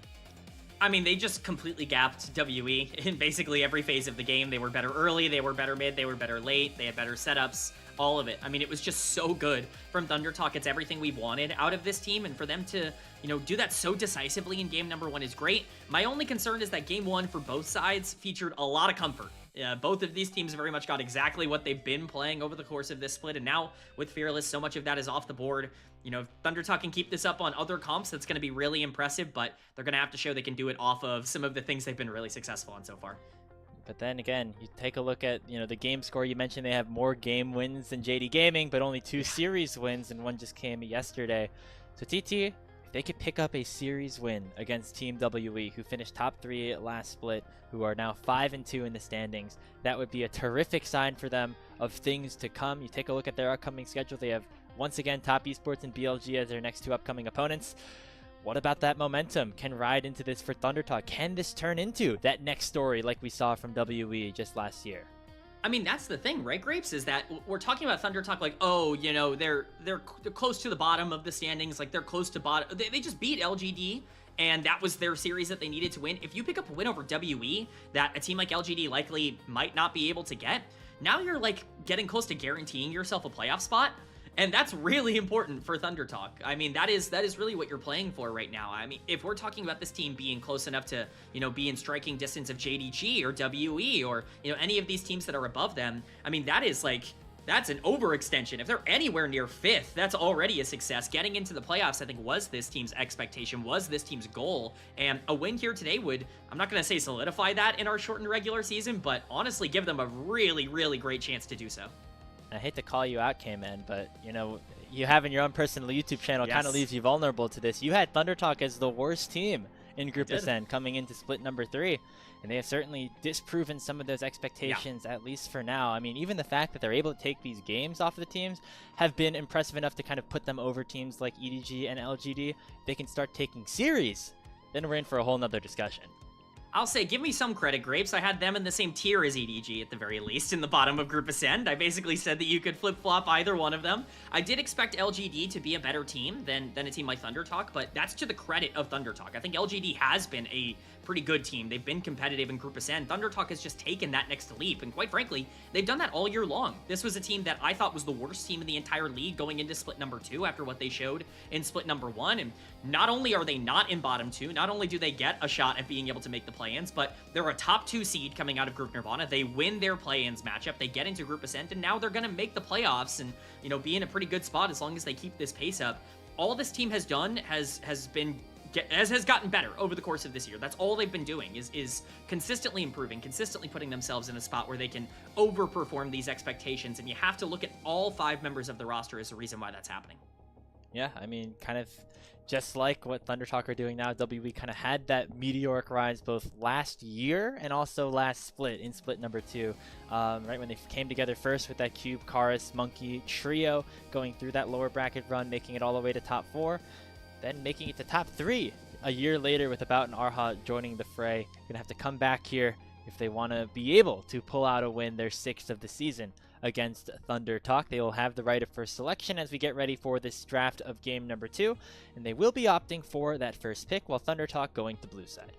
I mean, they just completely gapped WE in basically every phase of the game. They were better early, they were better mid, they were better late, they had better setups, all of it. I mean, it was just so good from ThunderTalk. It's everything we wanted out of this team, and for them to, you know, do that so decisively in game number 1 is great. My only concern is that game 1 for both sides featured a lot of comfort. Both of these teams very much got exactly what they've been playing over the course of this split, and now with Fearless, so much of that is off the board. You know, if ThunderTalk can keep this up on other comps, that's going to be really impressive, but they're going to have to show they can do it off of some of the things they've been really successful on so far. But then again, you take a look at, you know, the game score. You mentioned they have more game wins than JD Gaming, but only 2 series wins, and one just came yesterday. So TT, if they could pick up a series win against Team WE, who finished top 3 last split, who are now 5-2 in the standings, that would be a terrific sign for them of things to come. You take a look at their upcoming schedule. They have, once again, Top Esports and BLG as their next 2 upcoming opponents. What about that momentum can ride into this for ThunderTalk? Can this turn into that next story like we saw from WE just last year? I mean, that's the thing, right, Grapes? Is that we're talking about ThunderTalk like, oh, you know, they're close to the bottom of the standings, like they're close to bottom. They just beat LGD, and that was their series that they needed to win. If you pick up a win over WE that a team like LGD likely might not be able to get, now you're like getting close to guaranteeing yourself a playoff spot. And that's really important for ThunderTalk. I mean, that is really what you're playing for right now. I mean, if we're talking about this team being close enough to, you know, be in striking distance of JDG or WE or, you know, any of these teams that are above them, I mean, that is like, that's an overextension. If they're anywhere near 5th, that's already a success. Getting into the playoffs, I think, was this team's expectation, was this team's goal. And a win here today would, I'm not going to say solidify that in our shortened regular season, but honestly give them a really, really great chance to do so. I hate to call you out, K-Man, but, you know, you having your own personal YouTube channel kind of leaves you vulnerable to this. You had ThunderTalk as the worst team in Group Ascend coming into split number 3, and they have certainly disproven some of those expectations, at least for now. I mean, even the fact that they're able to take these games off of the teams have been impressive enough to kind of put them over teams like EDG and LGD. They can start taking series, then we're in for a whole nother discussion. I'll say, give me some credit, Grapes. I had them in the same tier as EDG, at the very least, in the bottom of Group Ascend. I basically said that you could flip-flop either one of them. I did expect LGD to be a better team than a team like ThunderTalk, but that's to the credit of ThunderTalk. I think LGD has been a pretty good team. They've been competitive in Group Ascend. ThunderTalk has just taken that next leap, and quite frankly, they've done that all year long. This was a team that I thought was the worst team in the entire league going into split number 2 after what they showed in split number 1, and not only are they not in bottom 2, not only do they get a shot at being able to make the play-ins, but they're a top 2 seed coming out of Group Nirvana. They win their play-ins matchup, they get into Group Ascent, and now they're going to make the playoffs and, you know, be in a pretty good spot as long as they keep this pace up. All this team has done has gotten better over the course of this year. That's all they've been doing is consistently improving, consistently putting themselves in a spot where they can overperform these expectations, and you have to look at all 5 members of the roster as the reason why that's happening. Yeah, I mean, kind of just like what ThunderTalk are doing now, WE kind of had that meteoric rise both last year and also last split, in split number 2, right when they came together first with that Cube, Chorus, Monkey trio, going through that lower bracket run, making it all the way to top 4, then making it to top 3 a year later with About and Arha joining the fray. Gonna have to come back here if they want to be able to pull out a win, their 6th of the season against ThunderTalk. They will have the right of first selection as we get ready for this draft of game number 2, and they will be opting for that first pick, while ThunderTalk going to blue side.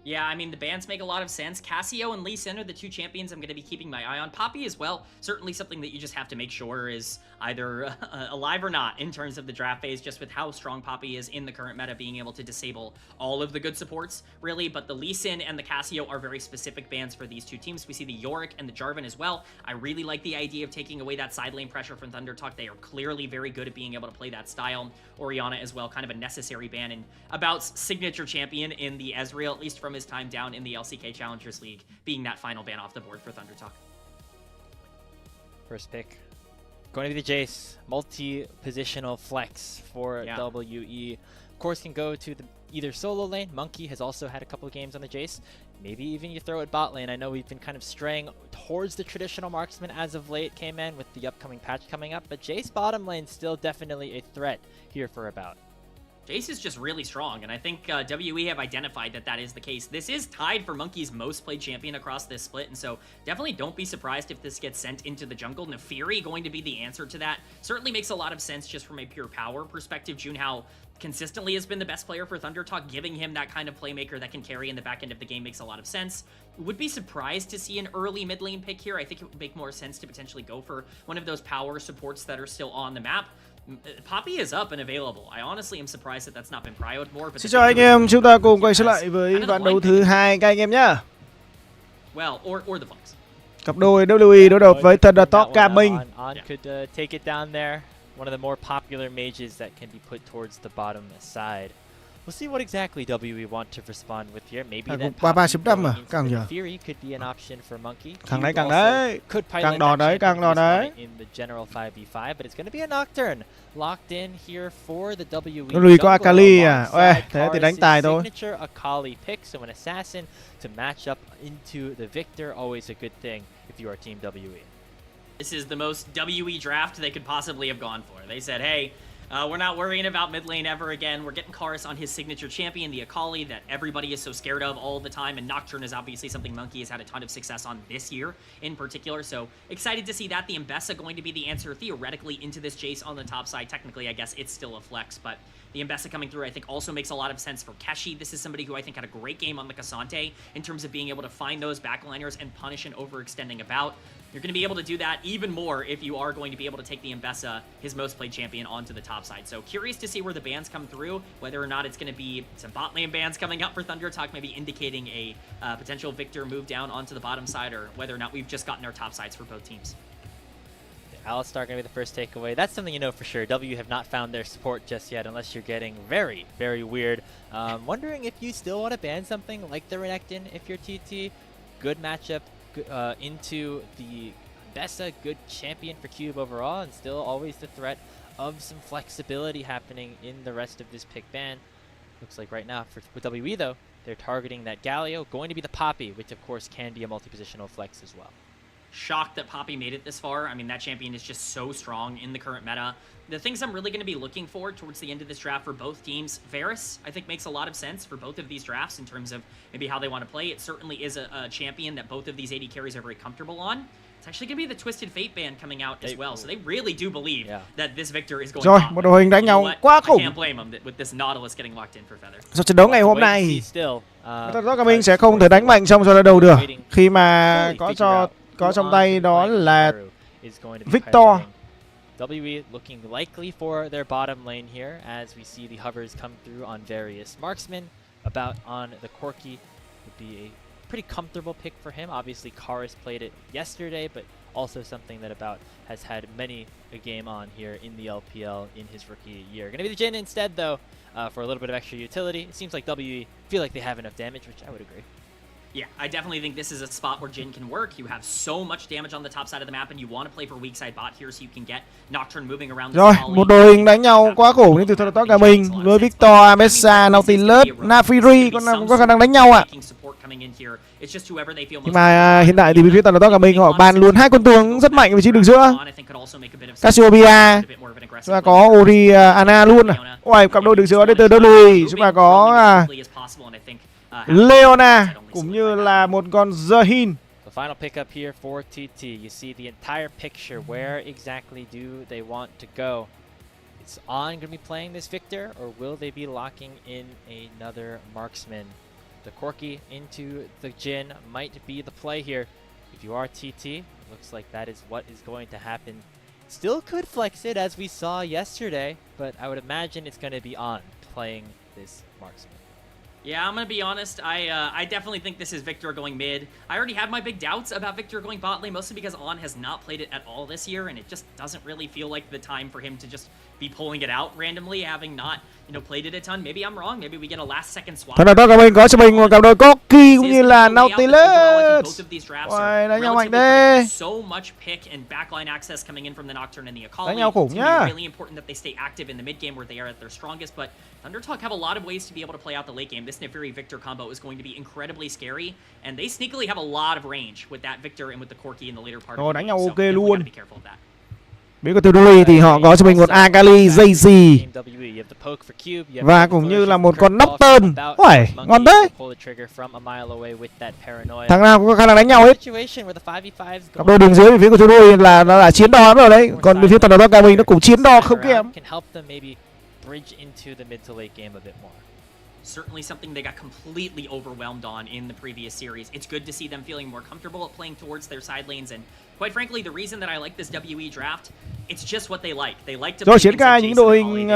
Yeah, I mean, the bans make a lot of sense. Cassio and Lee Sin are the 2 champions I'm going to be keeping my eye on. Poppy as well, certainly something that you just have to make sure is either alive or not in terms of the draft phase, just with how strong Poppy is in the current meta, being able to disable all of the good supports, really. But the Lee Sin and the Cassio are very specific bans for these 2 teams. We see the Yorick and the Jarvan as well. I really like the idea of taking away that side lane pressure from ThunderTalk. They are clearly very good at being able to play that style. Orianna as well, kind of a necessary ban, and About's signature champion in the Ezreal, at least from his time down in the LCK Challengers League, being that final ban off the board for ThunderTalk. First pick going to be the Jace, multi-positional flex for WE. Of course, can go to the either solo lane. Monkey has also had a couple of games on the Jace. Maybe even you throw it bot lane. I know we've been kind of straying towards the traditional marksman as of late, K-Man, with the upcoming patch coming up, but Jace bottom lane still definitely a threat here for About. Jace is just really strong, and I think WE have identified that that is the case. This is tied for Monkey's most played champion across this split, and so definitely don't be surprised if this gets sent into the jungle. Nefiri going to be the answer to that. Certainly makes a lot of sense just from a pure power perspective. Junhao consistently has been the best player for ThunderTalk. Giving him that kind of playmaker that can carry in the back end of the game makes a lot of sense. Would be surprised to see an early mid lane pick here. I think it would make more sense to potentially go for one of those power supports that are still on the map. Poppy is up and available. I honestly am surprised that that's not been prioed more. But xin chào anh em, chúng ta cùng quay trở lại với ván đấu thứ 2 các anh em nhá. Well, or the Bucks. Cặp đôi WWE đối đầu với ThunderTalk Gaming. On could take it down there. One of the more popular mages that can be put towards the bottom side. We'll see what exactly WE want to respond with here. Maybe that Fury could be an option for Monkey. Càng đấy. Could càng đỏ đấy, càng đỏ đấy. In the general 5v5, but it's going to be a Nocturne locked in here for the WE. Nó lùi qua Akali à? Ôi, thế thì đánh tài thôi. Signature Akali pick, so an assassin to match up into the victor, always a good thing if you are team WE. This is the most WE draft they could possibly have gone for. They said, hey, we're not worrying about mid lane ever again. We're getting Karus on his signature champion, the Akali, that everybody is so scared of all the time. And Nocturne is obviously something Monkey has had a ton of success on this year in particular. So excited to see that. The Mbessa going to be the answer theoretically into this Jace on the top side. Technically, I guess it's still a flex, but the Mbessa coming through, I think, also makes a lot of sense for Keshi. This is somebody who I think had a great game on the Cassante in terms of being able to find those backliners and punish an overextending about. You're going to be able to do that even more if you are going to be able to take the Mbessa, his most played champion, onto the top side. So curious to see where the bans come through, whether or not it's going to be some bot lane bans coming up for ThunderTalk, maybe indicating a potential victor move down onto the bottom side, or whether or not we've just gotten our top sides for both teams. Alistar going to be the first takeaway. That's something you know for sure. W have not found their support just yet, unless you're getting very, very weird. Wondering if you still want to ban something like the Renekton if you're TT. Good matchup into the Mbessa, good champion for Cube overall, and still always the threat of some flexibility happening in the rest of this pick ban. Looks like right now for WE though, they're targeting that Galio, going to be the Poppy, which of course can be a multi-positional flex as well. Shocked that Poppy made it this far. I mean, that champion is just so strong in the current meta. The things I'm really going to be looking for towards the end of this draft for both teams, Varus, I think makes a lot of sense for both of these drafts in terms of maybe how they want to play. It certainly is a champion that both of these AD carries are very comfortable on. It's actually going to be the Twisted Fate ban coming out as well, so they really do believe that this victor is going Rồi, một đội hình đánh nhau quá khủng. I can't blame them with this Nautilus getting locked in for Feather. Sau trận đấu ngày hôm nay, ThunderTalk Gaming sẽ không thể đánh mạnh trong giai đoạn đầu được khi mà có trong tay đó là Victor. WE looking likely for their bottom lane here as we see the hovers come through on various marksmen. About on the Corki would be a pretty comfortable pick for him. Obviously, Karus played it yesterday, but also something that About has had many a game on here in the LPL in his rookie year. Going to be the Jhin instead, though, for a little bit of extra utility. It seems like WE feel like they have enough damage, which I would agree. Yeah, I definitely think this is a spot where Jhin can work. You have so much damage on the top side of the map, and you want to play for weak side bot here so you can get Nocturne moving around. Rồi, một đội hình đánh nhau quá khủng đến từ ThunderTalk Gaming với Victor, Mesa, Nautilus, Nefiri có khả năng đánh nhau ạ. Nhưng mà hiện tại thì bên phía ThunderTalk Gaming họ ban luôn hai con tướng rất mạnh ở vị trí đường giữa. Cassiopeia, chúng ta có Ori, Ana luôn. Ôi, cặp đôi đường giữa đến từ WE, chúng ta có Leona cũng như là một con Zahin. The final pickup here for TT. You see the entire picture. Where exactly do they want to go? Is On going to be playing this Victor, or will they be locking in another marksman? The Corki into the Jhin might be the play here. If you are TT, looks like that is what is going to happen. Still could flex it as we saw yesterday, but I would imagine it's going to be On playing this marksman. Yeah, I'm going to be honest. I definitely think this is Victor going mid. I already had my big doubts about Victor going bot lane, mostly because On has not played it at all this year, and it just doesn't really feel like the time for him to just be pulling it out randomly, having not, played it a ton. Maybe I'm wrong. Maybe we get a last second swap. ThunderTalk Gaming có cho mình một cặp đôi Corki cũng như là Nautilus. Ôi, đánh nhau mạnh đấy. So much pick and backline access coming in from the Nocturne and the Akali. Đánh nhau khủng nhá. Really important that they stay active in the mid game where they are at their strongest, but ThunderTalk have a lot of ways to be able to play out the late game. This Nefiri Victor combo is going to be incredibly scary, and they sneakily have a lot of range with that Victor and with the Corki in the later part of the game. Đánh nhau ok so luôn. be careful of that. Bên của WE thì họ có cho mình một Akali, JC Và cũng như là một con nóc tơn. Uầy, ngon thế. Thằng nào cũng có khả năng đánh nhau hết. Cặp đôi đường dưới về phía của chúng tôi là nó là chiến đo lắm rồi đấy. Còn bên phía toàn đội cả mình nó cũng chiến đo không kém. Certainly something they got completely overwhelmed on in the previous series. It's good to see them feeling more comfortable at playing towards their side lanes, and quite frankly, the reason that I like this WE draft, it's just what they like. They like to rồi triển khai những đội hình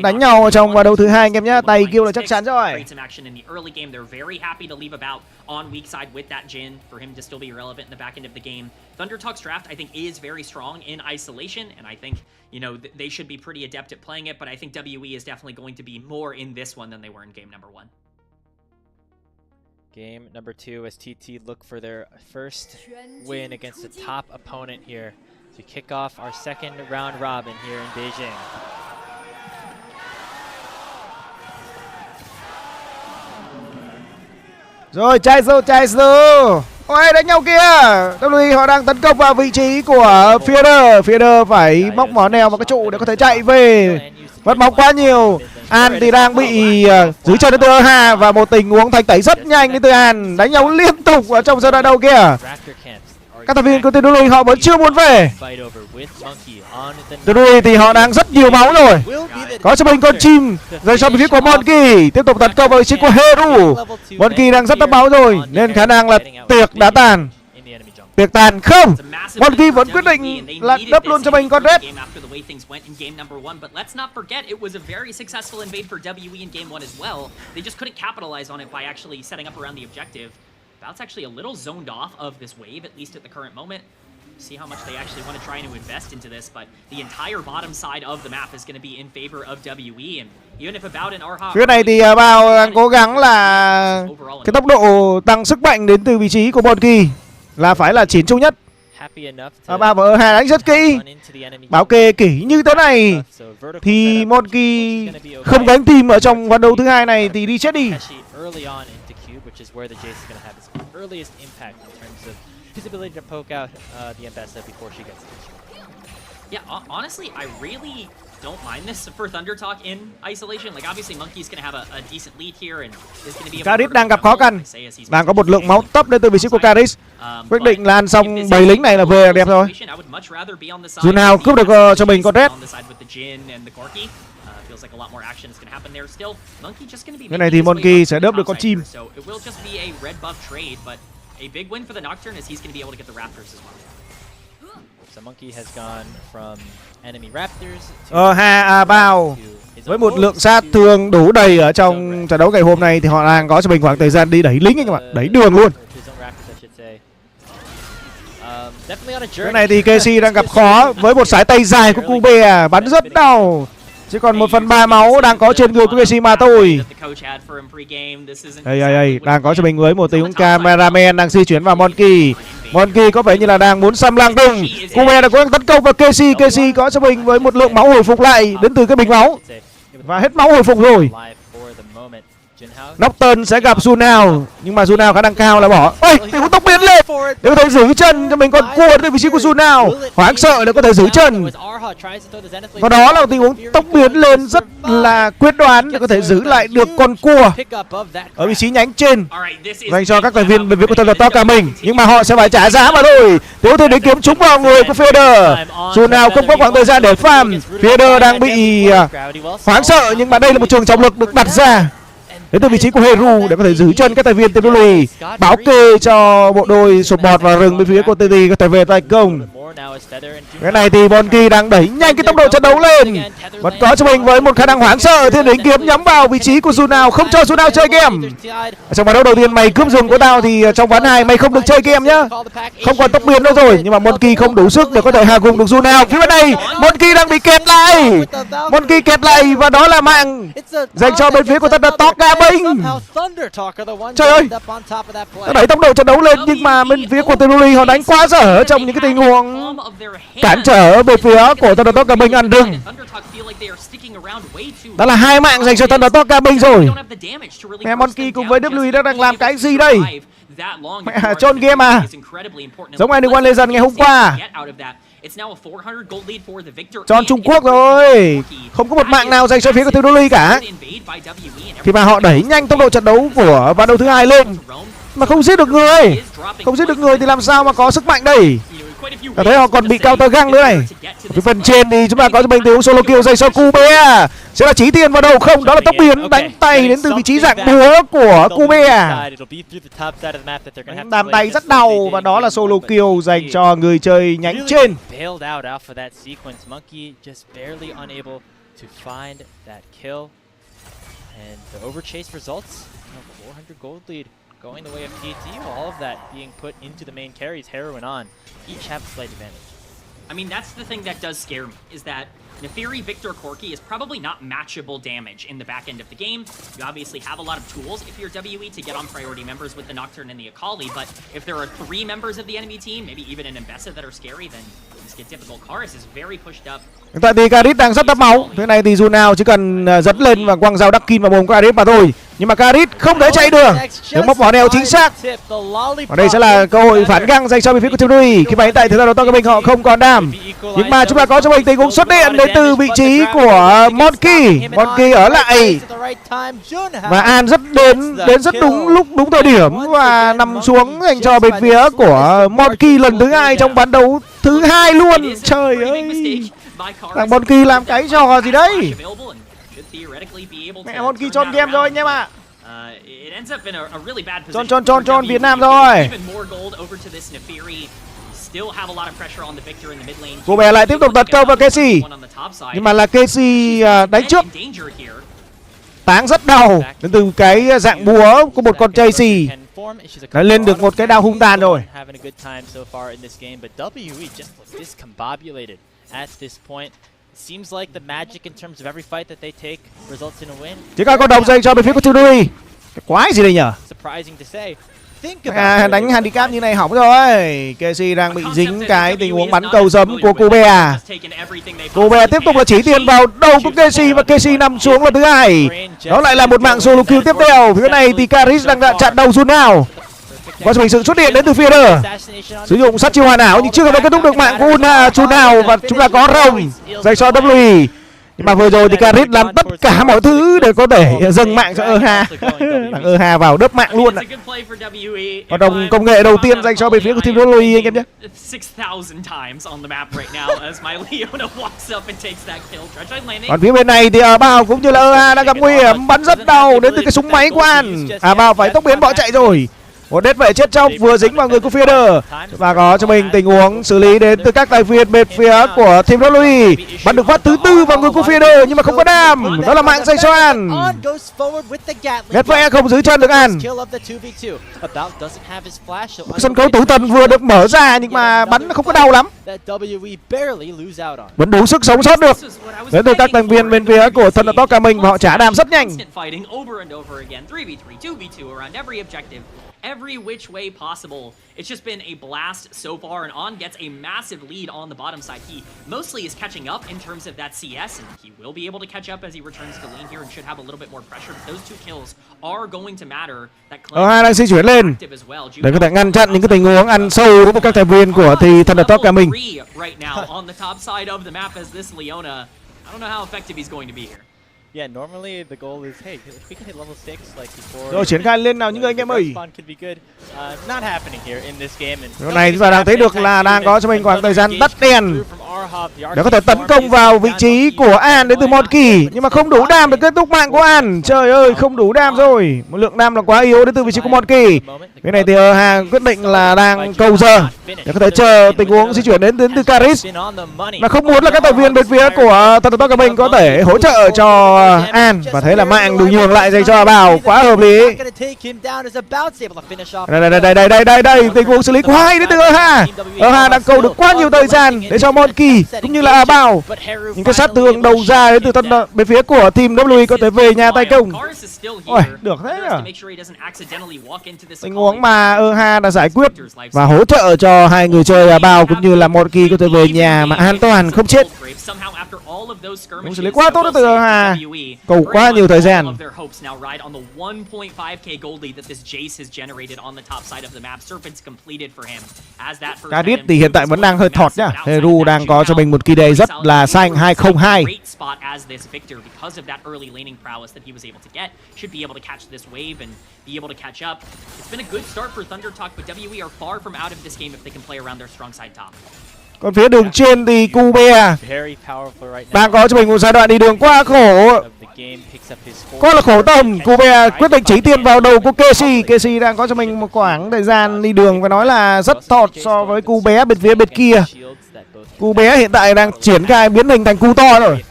đánh nhau trong ván đấu thứ hai anh em nhá. Tay kêu là chắc chắn rồi. Some action in the early game. They're very happy to leave about on weak side with that Jin for him to still be relevant in the back end of the game. Thundertalk's draft, I think, is very strong in isolation, and I think, you know, they should be pretty adept at playing it, but I think WE is definitely going to be more in this one than they were in game number 1. Game number 2 as TT look for their first win against a top opponent here to kick off our second round robin here in Beijing. Rồi, chạy dù. Ôi, đánh nhau kia. WE họ đang tấn công vào vị trí của Fieder phải móc mỏ neo vào cái trụ để có thể chạy về. Mất bóng quá nhiều. An thì đang bị dưới chân đến từ Hà và một tình huống thành tẩy rất nhanh đến từ An, đánh nhau liên tục ở trong giai đoạn đầu kia. Các thành viên của WE họ vẫn chưa muốn về. WE thì họ đang rất nhiều máu rồi. Có cho mình con chim rồi cho phía của Monkey tiếp tục tấn công vào vị trí của Heru. Monkey đang rất thấp máu rồi nên khả năng là tiệc đã tàn. Tiệc tàn không. Monkey vẫn quyết định là đập luôn cho mình con Red. But let's not forget, it was a very successful invade for WE in game 1 as well. They just couldn't capitalize on it by actually setting up around the objective. That's actually a little zoned off of this wave, at least at the current moment. See how much they actually want to try to invest into this, but the entire bottom side of the map is going to be in favor of WE, and even if About and Arha... Phía này thì Bao đang cố gắng là cái tốc độ tăng sức mạnh đến từ vị trí của Monkey là phải là chín chung nhất. Bao và Arha đánh rất kỹ. Bảo kê kỹ như thế này thì Monkey không gánh team ở trong ván đấu thứ hai này thì đi chết đi. Yeah, honestly, I really don't mind this for Thundertalk in isolation. Like, obviously, Monkey's gonna have a decent lead here and is gonna be able Karis đang gặp khó khăn, đang có một lượng máu tấp đến từ vị trí của Karis. Quyết định lan xong 7 lính này là về là đẹp rồi. Dù nào cướp được cho mình con Red. Cái này thì Monkey sẽ đớp được con chim. So Monkey has gone from enemy Raptors Bao với một lượng sát thương đủ đầy ở trong trận đấu ngày hôm nay thì họ đang có cho mình khoảng thời gian đi đẩy lính anh các bạn, đẩy đường luôn. Cái này thì KC đang gặp khó với một sải tay dài của Cube bắn rất đau. Chỉ còn 1/3 máu đang có trên người của KC mà thôi. Đây, đang có cho mình với một tình huống cameraman đang di chuyển vào Monkey. Monkey có vẻ như là đang muốn xâm lăng tung. Cube đã cố gắng tấn công vào KC. KC có cho mình với một lượng máu hồi phục lại đến từ cái bình máu. Và hết máu hồi phục rồi. Nocturne sẽ gặp Junao, nhưng mà Junao khả năng cao là bỏ. Ôi, tình huống tốc biến lên để có thể giữ chân cho mình con cua đến vị trí của Junao. Hoảng sợ để có thể giữ chân. Và đó là một tình huống tốc biến lên rất là quyết đoán để có thể giữ lại được con cua ở vị trí nhánh trên dành cho các thành viên bên phía của Thundertalk to cả mình. Nhưng mà họ sẽ phải trả giá mà thôi. Nếu thế đến kiếm trúng vào người của Fieder. Junao không có khoảng thời gian để farm. Fieder đang bị hoảng sợ, nhưng mà đây là một trường trọng lực được đặt ra đến từ vị trí của Heru để có thể giữ chân các thành viên TWE, bảo kê cho bộ đôi sụp bọt vào rừng bên phía của TT có thể về tay công. Cái này thì Monkey đang đẩy nhanh cái tốc độ trận đấu lên, vẫn có cho mình với một khả năng hoảng sợ thì đánh kiếm nhắm vào vị trí của Junao, không cho Junao chơi game. Ở trong ván đấu đầu tiên mày cướp rừng của tao thì trong ván 2 mày không được chơi game nhá, không còn tốc biến nữa rồi. Nhưng mà Monkey không đủ sức để có thể hạ gục được Junao. Phía bên này Monkey đang bị kẹt lại, Monkey kẹt lại và đó là mạng dành cho bên phía của Thundertalk cả mình. Trời ơi, nó đẩy tốc độ trận đấu lên nhưng mà bên phía của TWE họ đánh quá dở trong những cái tình huống cản trở về phía của Thundertalk cả mình ăn rừng. Đó là 2 mạng dành cho Thundertalk cả mình rồi. Mẹ Monkey cùng với WE đang làm cái gì đây? Mẹ chôn game à? Giống Anyone Legend ngày hôm qua. Chọn Trung Quốc rồi. Không có một mạng nào dành cho phía của team WE cả. Khi mà họ đẩy nhanh tốc độ trận đấu của ván đấu thứ hai lên mà không giết được người. Không giết được người thì làm sao mà có sức mạnh đây. Cả thấy họ còn bị counter găng nữa này. Cái phần trên thì chúng ta có cho mình tình huống solo kill dành cho Cube. Sẽ là Chí Tiền vào đầu không? Đó là tốc biến đánh tay đến từ vị trí dạng búa của Cube. Đàm tay rất đau và đó là solo kill dành cho người chơi nhánh trên. Going the way of TT, all of that being put into the main carries, heroin on. Each have a slight advantage. I mean, that's the thing that does scare me, is that Neferi, Victor, Corki is probably not matchable damage in the back end of the game. You obviously have a lot of tools if you're WE to get on priority members with the Nocturne and the Akali, but if there are 3 members of the enemy team, maybe even an Embessa that are scary, then things get difficult. Kharis is very pushed up. Hiện tại thì Kharis đang rất đắp máu. Thế này thì dù nào chỉ cần dẫn lên và quăng dao Duckin vào mồm Kharis mà thôi. Nhưng mà Kharis không thể chạy được. Nếu móc bỏ neo chính xác. Và đây sẽ là cơ hội phản găng dành cho bên phía của team WE. Khi mà hiện tại thời gian đầu của mình họ không còn đam. Nhưng mà chúng ta có cho mình tình huống xuất điện đến từ vị trí của Monkey. Monkey ở lại. Và An rất đến rất đúng lúc, đúng thời điểm và nằm xuống dành cho bên phía của Monkey lần thứ 2 trong ván đấu thứ 2 luôn. Trời ơi. Thằng Monkey làm cái trò gì đấy? Mẹ Monkey tròn game rồi anh em ạ. Tròn Việt Nam rồi. Cô bé lại tiếp tục tấn công vào Casey. Nhưng mà là Casey đánh trước. Táng rất đau đến từ cái dạng búa của một con Tracy. Đã lên được một cái đao hung tàn rồi. Seems like the magic in terms of every fight that they take results in a win. Chỉ có con đồng dành cho bên phía của team WE. Cái quái gì đây nhở? Surprising to say. Đánh handicap như này hỏng rồi. Casey đang bị dính cái tình huống bắn cầu giấm của Kobe. Kobe tiếp tục là chỉ tiền vào đầu của Casey và Casey nằm xuống lần thứ 2. Đó lại là một mạng solo kill tiếp theo. Phía này thì Kharis đang chặn đầu Jun nào. Có mình sự xuất hiện đến từ phía đó. Sử dụng sát chiêu hoàn ảo nhưng chưa có kết thúc được mạng của Jun nào và chúng ta có rồng dành cho WE. Nhưng mà vừa rồi thì Kharis làm tất cả mọi thứ để có thể dâng mạng cho Eha. Thằng Eha vào đớp mạng luôn ạ. Hoạt động công nghệ đầu tiên dành cho bên phía của team WE anh em nhé. Còn phía bên này thì Bao cũng như là Eha đang gặp nguy hiểm, bắn rất đau đến từ cái súng máy của An. Bao phải tốc biến bỏ chạy rồi. Một đết vệ chết chóc vừa dính vào người của Feeder. Và có cho mình tình huống xử lý đến từ các tài viên bên phía của team WE. Bắn được phát thứ 4 vào người của Feeder nhưng mà không có đam. Đó là mạng dành cho An. Đết vệ không giữ chân được An. Sân khấu tử thần vừa được mở ra nhưng mà bắn không có đau lắm. Vẫn đủ sức sống sót được. Đến từ các thành viên bên phía của thân top cả mình và họ trả đam rất nhanh. Every which way possible. It's just been a blast so far, and On gets a massive lead on the bottom side. He mostly is catching up in terms of that CS, and he will be able to catch up as he returns to lane here and should have a little bit more pressure. But those 2 kills are going to matter. Hai đang di chuyển lên để có thể ngăn chặn những cái tình huống ăn sâu của các thành viên của thì thân top cả mình. Yeah, normally the goal is, hey, if we can hit level 6 like before. Rồi triển khai lên nào những người anh em ơi. Not happening here in this game. Lúc này chúng ta đang thấy được là đang có cho mình khoảng thời gian tắt đèn để có thể tấn công vào vị trí của An đến từ Monkey, nhưng mà không đủ đam để kết thúc mạng của An. Trời ơi, không đủ đam rồi. Một lượng đam là quá yếu đến từ vị trí của Monkey. Cái này thì Hà quyết định là đang cầu giờ để có thể chờ tình huống di chuyển đến từ Kharis. Là không muốn là các thành viên bên phía của thân top của mình có thể hỗ trợ cho An, và thế là mạng được nhường lại dành cho Bảo, quá hợp lý. Đây tình huống xử lý quá hay đến từ Eha. Eha đang cầu được quá nhiều thời gian để cho Monkey cũng như là Bảo. Những cái sát thương đầu ra đến từ thân bên phía của team WE có thể về nhà tay công. Ôi, được thế à. Tình huống mà Eha đã giải quyết và hỗ trợ cho hai người chơi Bảo cũng như là Monkey có thể về nhà mà an toàn không chết. Đúng xử lý quá tốt từ Eha. Cầu quá nhiều thời gian. Kharis thì hiện tại vẫn đang hơi thọt nhá. Heru đang có có cho mình một kỳ đề rất là xanh 202. Còn phía đường trên thì Cube đang có cho mình một giai đoạn đi đường quá khổ. Quá là khổ tâm. Cube quyết định chỉ tiền vào đầu của Casey. Casey đang có cho mình một khoảng thời gian đi đường và nói là rất thọt so với cu bé bên phía bên kia. Cu bé hiện tại đang triển khai biến hình thành cu to rồi.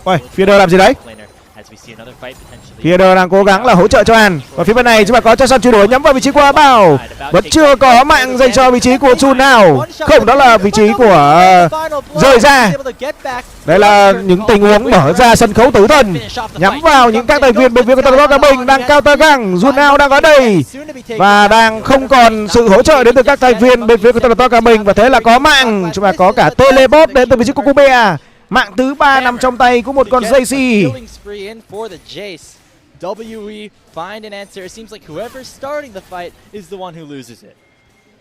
Ôi, Fielder làm gì đấy? Fielder đang cố gắng là hỗ trợ cho An. Và phía bên này chúng ta có cho sân chuyển đổi nhắm vào vị trí của Bao. Vẫn chưa có mạng dành cho vị trí của Jun nào. Không, đó là vị trí của rời ra. Đây là những tình huống mở ra sân khấu tử thần nhắm vào những các thành viên bên phía của Tân Bắc Bình đang cao tơ găng. Jun nào đang ở đây và đang không còn sự hỗ trợ đến từ các thành viên bên phía của Tân Bắc Bình, và thế là có mạng. Chúng ta có cả teleport đến từ vị trí của Cube. Mạng thứ 3 nằm trong tay của một con JC. WE find an answer. It seems like whoever's starting the fight is the one who loses it.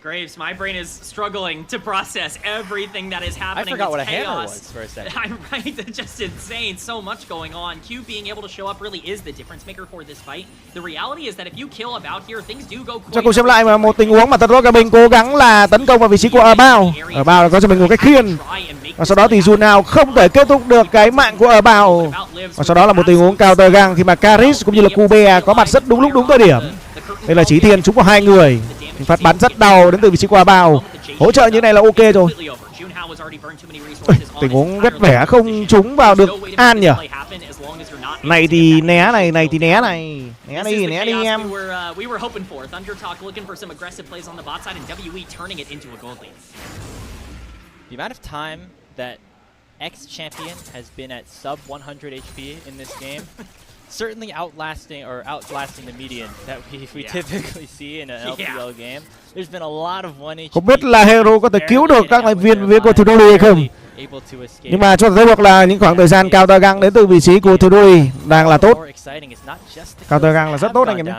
Graves, my brain is struggling to process everything that is happening. I forgot what a chaos. hammer was for a second. I'm right, it's just insane. So much going on. Q being able to show up really is the difference maker for this fight. The reality is that if you kill about here, things do go quite. Cho cùng xem lại mà một tình huống mà Tân Bắc Bình cố gắng là tấn công vào vị trí của Bao. Bao có cho mình một cái khiên. Và sau đó thì dù nào không thể kết thúc được cái mạng của Bao. Và sau đó là một tình huống counter gang khi mà Karis cũng như là Cube có mặt rất đúng lúc đúng thời điểm. Đây là chí thiên trúng vào hai người. Phát bắn rất đau đến từ vị trí của Bao. Hỗ trợ như này là ok rồi. Tình huống rất vẻ không trúng vào được An nhỉ. Này thì né này, này thì né này. Né đi em. The amount of time that X champion has been at sub 100 HP in this game certainly outlasting the median that we typically see in an LPL game. There's been a lot of 1 HP. Không biết là Hero có thể cứu được các thành viên với của Thudori hay không. Nhưng mà cho thấy được là những khoảng thời gian counter gang đến từ vị trí của Thudori đang là tốt. Counter gang là rất tốt anh em nhé.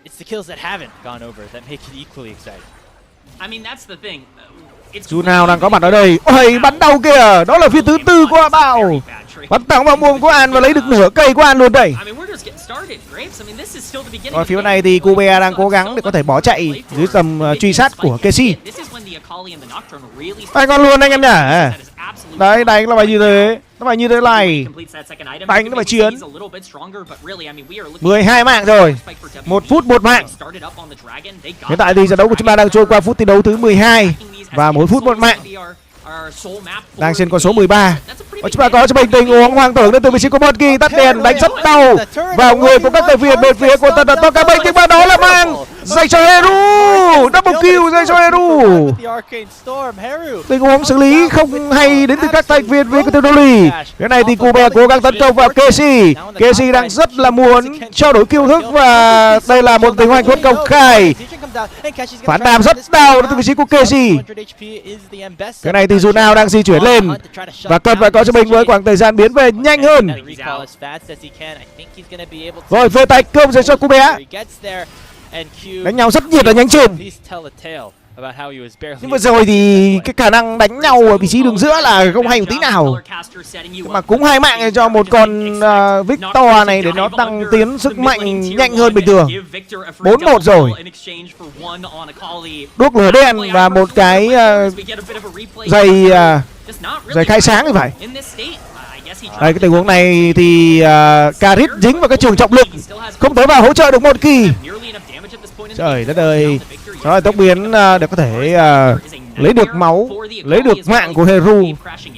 It's the kills that haven't gone over that make it equally exciting. I mean, that's the thing. Dù nào đang có mặt ở đây. Ôi, bắn đầu kìa. Đó là phiên thứ 4 của Bao. Bắn thẳng vào mồm của An và lấy được nửa cây của An luôn đây. Còn phía bên này thì Cube đang cố gắng để có thể bỏ chạy dưới tầm truy sát của Casey. Đánh con luôn anh em nhá. Đấy, đánh là phải như thế. Nó phải như thế này. Đánh nó phải chiến. 12 mạng rồi. 1 phút 1 mạng. Hiện tại thì trận đấu của chúng ta đang trôi qua phút thi đấu thứ 12 và 1 phút 1 mạng. Đang trên con số 13. Và chúng ta có cho mình tình huống hoang tưởng đến từ vị trí của Monkey, tắt đèn đánh rất đau vào người của các thành viên bên phía của Tân Bắc Bình, nhưng mà đó là mang dành cho Heru, double kill dành cho Heru. Tình huống xử lý không hay đến từ các thành viên với Tedoli. Cái này thì Cube cố gắng tấn công vào Casey. Casey đang rất là muốn trao đổi kill thức và đây là một tình huống quân công khai. Phản đàm rất đau đến từ vị trí của Casey. Cái này thì dù nào đang di chuyển lên và cần phải có cho mình với khoảng thời gian biến về nhanh hơn. Rồi về tay cơm dành cho Cube. Đánh nhau rất nhiệt ở nhánh trên. Nhưng mà rồi thì cái khả năng đánh nhau ở vị trí đường giữa là không hay một tí nào. Nhưng mà cũng 2 mạng cho một con Victor này để nó tăng tiến sức mạnh nhanh hơn bình thường. 4-1 rồi. Đuốc lửa đen và một cái giày khai sáng thì phải. Đây, cái tình huống này thì Karis dính vào cái trường trọng lực, không thể vào hỗ trợ được một kỳ. Trời đất ơi. Rồi tốc biến để có thể lấy được máu, lấy được mạng của Heru.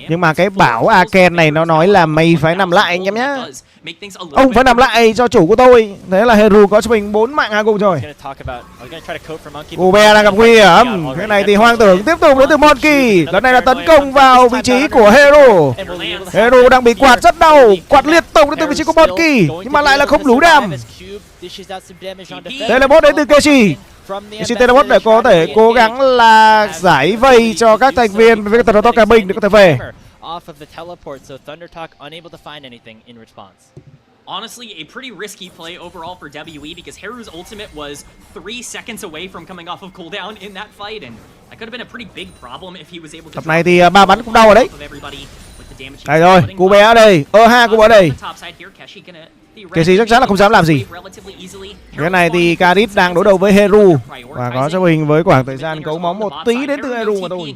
Nhưng mà cái bảo Aken này nó nói là mày phải nằm lại anh em nhé. Ông phải nằm lại cho chủ của tôi. Thế là Heru có cho mình 4 mạng hạ gục rồi. Cube đang gặp nguy hiểm. Cái này thì hoang tưởng tiếp tục đến từ Monkey. Lần này là tấn công vào vị trí của Heru. Heru đang bị quạt rất đau, quạt liên tục đến từ vị trí của Monkey, nhưng mà lại là không đủ đam. Đây là bot đến từ Casey. Casey teleport để có thể cố gắng là giải vây cho các thành viên với Tân Bắc Bình để có thể về. honestly a pretty risky play overall for WE because Haru's ultimate was 3 seconds away from coming off of cooldown in that fight, and that could have been a pretty big problem if he was able to. Tập này thì ba bắn cũng đau rồi đấy. Đây rồi, cô bé ở đây, ha cô bé ở đây. Keshi chắc chắn là không dám làm gì. Cái này thì Karis đang đối đầu với Heru và có cho mình với khoảng thời gian cấu máu một tí đến từ Heru mà thôi.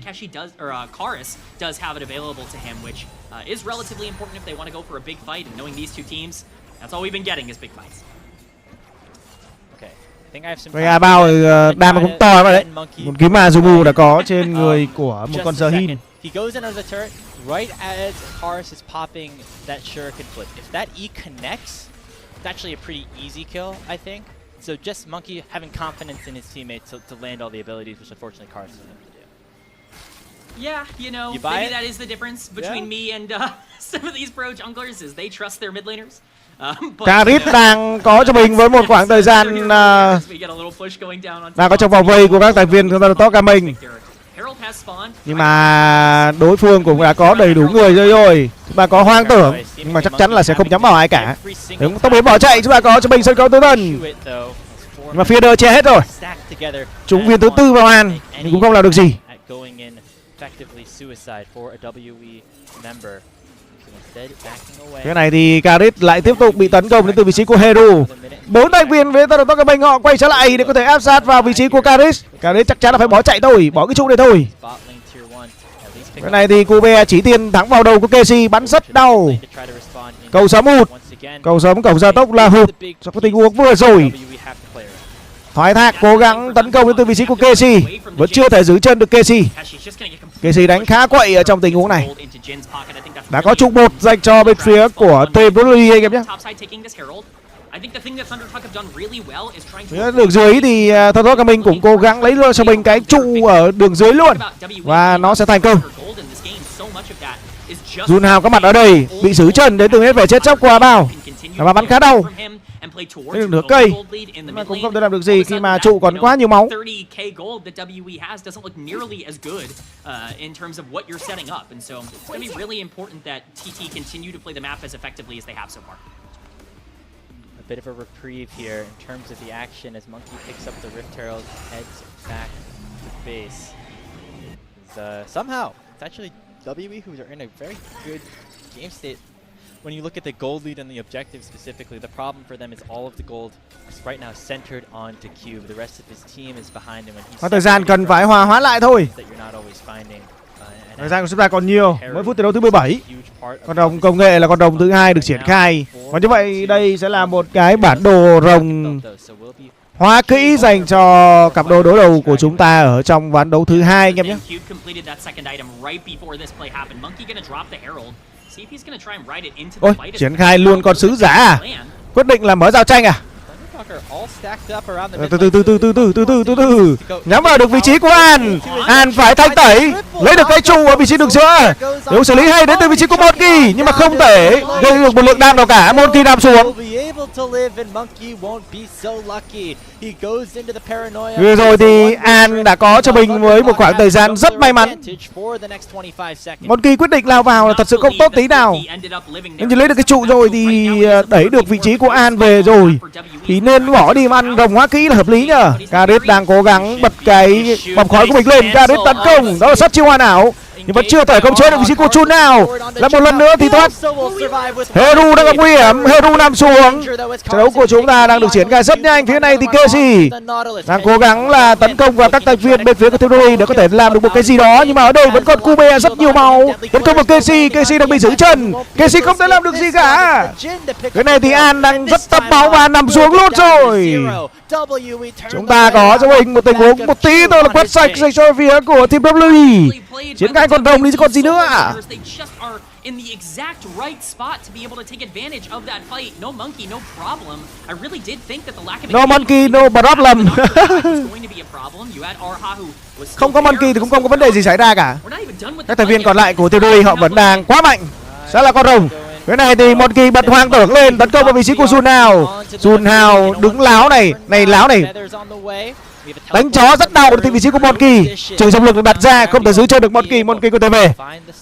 Với bao đam cũng to rồi đấy. Một kiếm Mazumu đã có trên người của một con Zahin. Right as Karis is popping that shuriken flip. If that E connects, it's actually a pretty easy kill, I think. So just Monkey having confidence in his teammates to land all the abilities, which unfortunately Karis isn't able to do. Yeah, you know, maybe that is the difference between me and some of these pro junglers is they trust their mid laners. Karis đang có cho mình với một khoảng thời gian đang có trong vòng vây của các thành viên chúng ta top cả mình. Nhưng mà đối phương cũng đã có đầy đủ người rồi. Chúng ta có hoang tưởng nhưng mà chắc chắn là sẽ không nhắm vào ai cả. Đúng, tốc biến bỏ chạy chúng ta có cho mình sân khấu tứ thần. Nhưng mà Feeder che hết rồi. Chúng viên thứ tư vào An nhưng cũng không làm được gì. Cái này thì Karis lại tiếp tục bị tấn công đến từ vị trí của Heru. 4 thành viên với tàu top mình họ quay trở lại để có thể áp sát vào vị trí của Karis. Karis chắc chắn là phải bỏ chạy thôi, bỏ cái trụ này thôi. Cái này thì Kube chỉ tiền thắng vào đầu của Keshi, bắn rất đau. Cầu sớm hụt, cầu sớm cổng gia tốc là hụt trong cái tình huống vừa rồi. Thoái thác cố gắng tấn công đến từ vị trí của Keshi, vẫn chưa thể giữ chân được Keshi. Keshi đánh khá quậy ở trong tình huống này. Đã có trụ bột dành cho bên phía của BLV anh em nhé. Phía đường dưới thì Thunderbolt của mình cũng cố gắng lấy luôn cho mình cái trụ ở đường dưới luôn và nó sẽ thành công. Junhao có mặt ở đây, bị xử trần đến từ hết vẻ chết chóc qua bao và bắn khá đau. Đây nửa cây mà cũng không thể làm được gì khi mà trụ còn quá nhiều máu. A bit of a reprieve here in terms of the action as Monkey picks up the Rift Herald, heads back to base. Somehow, it's actually WE who are in a very good game state. When you look at the gold lead and the objective specifically, the problem for them is all of the gold is right now centered onto Cube. The rest of his team is behind him. Có thời gian cần phải hòa hoãn lại thôi. Thời gian của chúng ta còn nhiều, mới phút thi đấu thứ 17. Con rồng công nghệ là con rồng thứ 2 được triển khai. Và như vậy đây sẽ là một cái bản đồ rồng hóa kỹ dành cho cặp đôi đối đầu của chúng ta ở trong ván đấu thứ 2 anh em nhé. Ôi, triển khai luôn con sứ giả à? Quyết định là mở giao tranh à? Từ nhắm vào được vị trí của An phải thanh tẩy, lấy được cái trụ ở vị trí đường giữa. Nếu xử lý hay đến từ vị trí của Monkey nhưng mà không thể gây được một lượng đam nào cả. Monkey đam xuống. Vừa rồi thì An đã có cho mình với một khoảng thời gian rất may mắn. Monkey quyết định lao vào là thật sự không tốt tí nào. Nhưng chỉ lấy được cái trụ rồi thì đẩy được vị trí của An về rồi thì nên bỏ đi mà ăn rồng hóa kỹ là hợp lý nhá. Karis đang cố gắng bật cái bom khói của mình lên. Karis tấn công, đó là sát chiêu hoàn ảo nhưng vẫn chưa thể khống chế được vị trí của Chun nào. Lại một lần nữa thì thoát. Heru đang gặp nguy hiểm, Heru nằm xuống. Trận đấu của chúng ta đang được triển khai rất nhanh. Phía này thì Keshi đang cố gắng là tấn công vào các thành viên bên phía của Theory để có thể làm được một cái gì đó, nhưng mà ở đây vẫn còn Kube rất nhiều màu. Tấn công vào Keshi, Keshi đang bị giữ chân. Keshi không thể làm được gì cả. Cái này thì An đang rất tập máu và nằm xuống luôn rồi. Chúng ta có cho mình một tình huống một tí thôi là quét sạch dành cho phía của team WE. Chiến khai con rồng đi chứ còn gì nữa. In the exact right spot to be able to take advantage of that fight. No monkey, no problem. I really did think that the lack of no monkey, no problem. Không có monkey thì cũng không có vấn đề gì xảy ra cả. Các thành viên còn lại của Theory họ vẫn đang quá mạnh. Sẽ là con rồng. Cái này thì Monkey bật hoang tưởng lên tấn công vào vị trí của Junhao. Junhao đứng láo này, láo này. Đánh chó rất đau từ vị trí của Monkey. Trường trọng lực được đặt ra, không thể giữ chân được Monkey. Monkey có thể về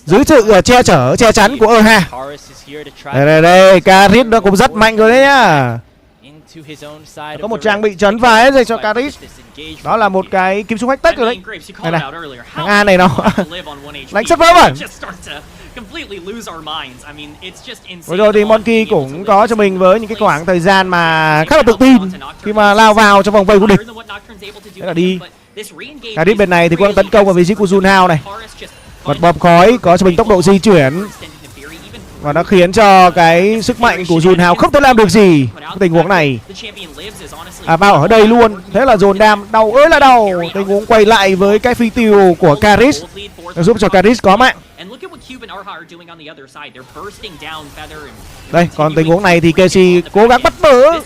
dưới sự che chở, che chắn của Eha. Đây, Karis nó cũng rất mạnh rồi đấy nhá. Có một trang bị trấn vai dành cho Karis. Đó là một cái kim súng hack tech rồi đấy. Này này, thằng A này nó đánh rất vớ vẩn. Vừa rồi thì Monkey cũng có cho mình với những cái khoảng thời gian mà khá là tự tin khi mà lao vào trong vòng vây của địch. Thế là đi. Karis bên này thì cũng tấn công vào vị trí của Junhao này. Vật bom khói có cho mình tốc độ di chuyển. Và nó khiến cho cái sức mạnh của Junhao không thể làm được gì cái tình huống này. Bao ở đây luôn. Thế là dồn đam đau ơi là đau. Tình huống quay lại với cái phi tiêu của Karis, giúp cho Karis có mạng. Đây, còn tình huống này thì Casey cố gắng bắt bớ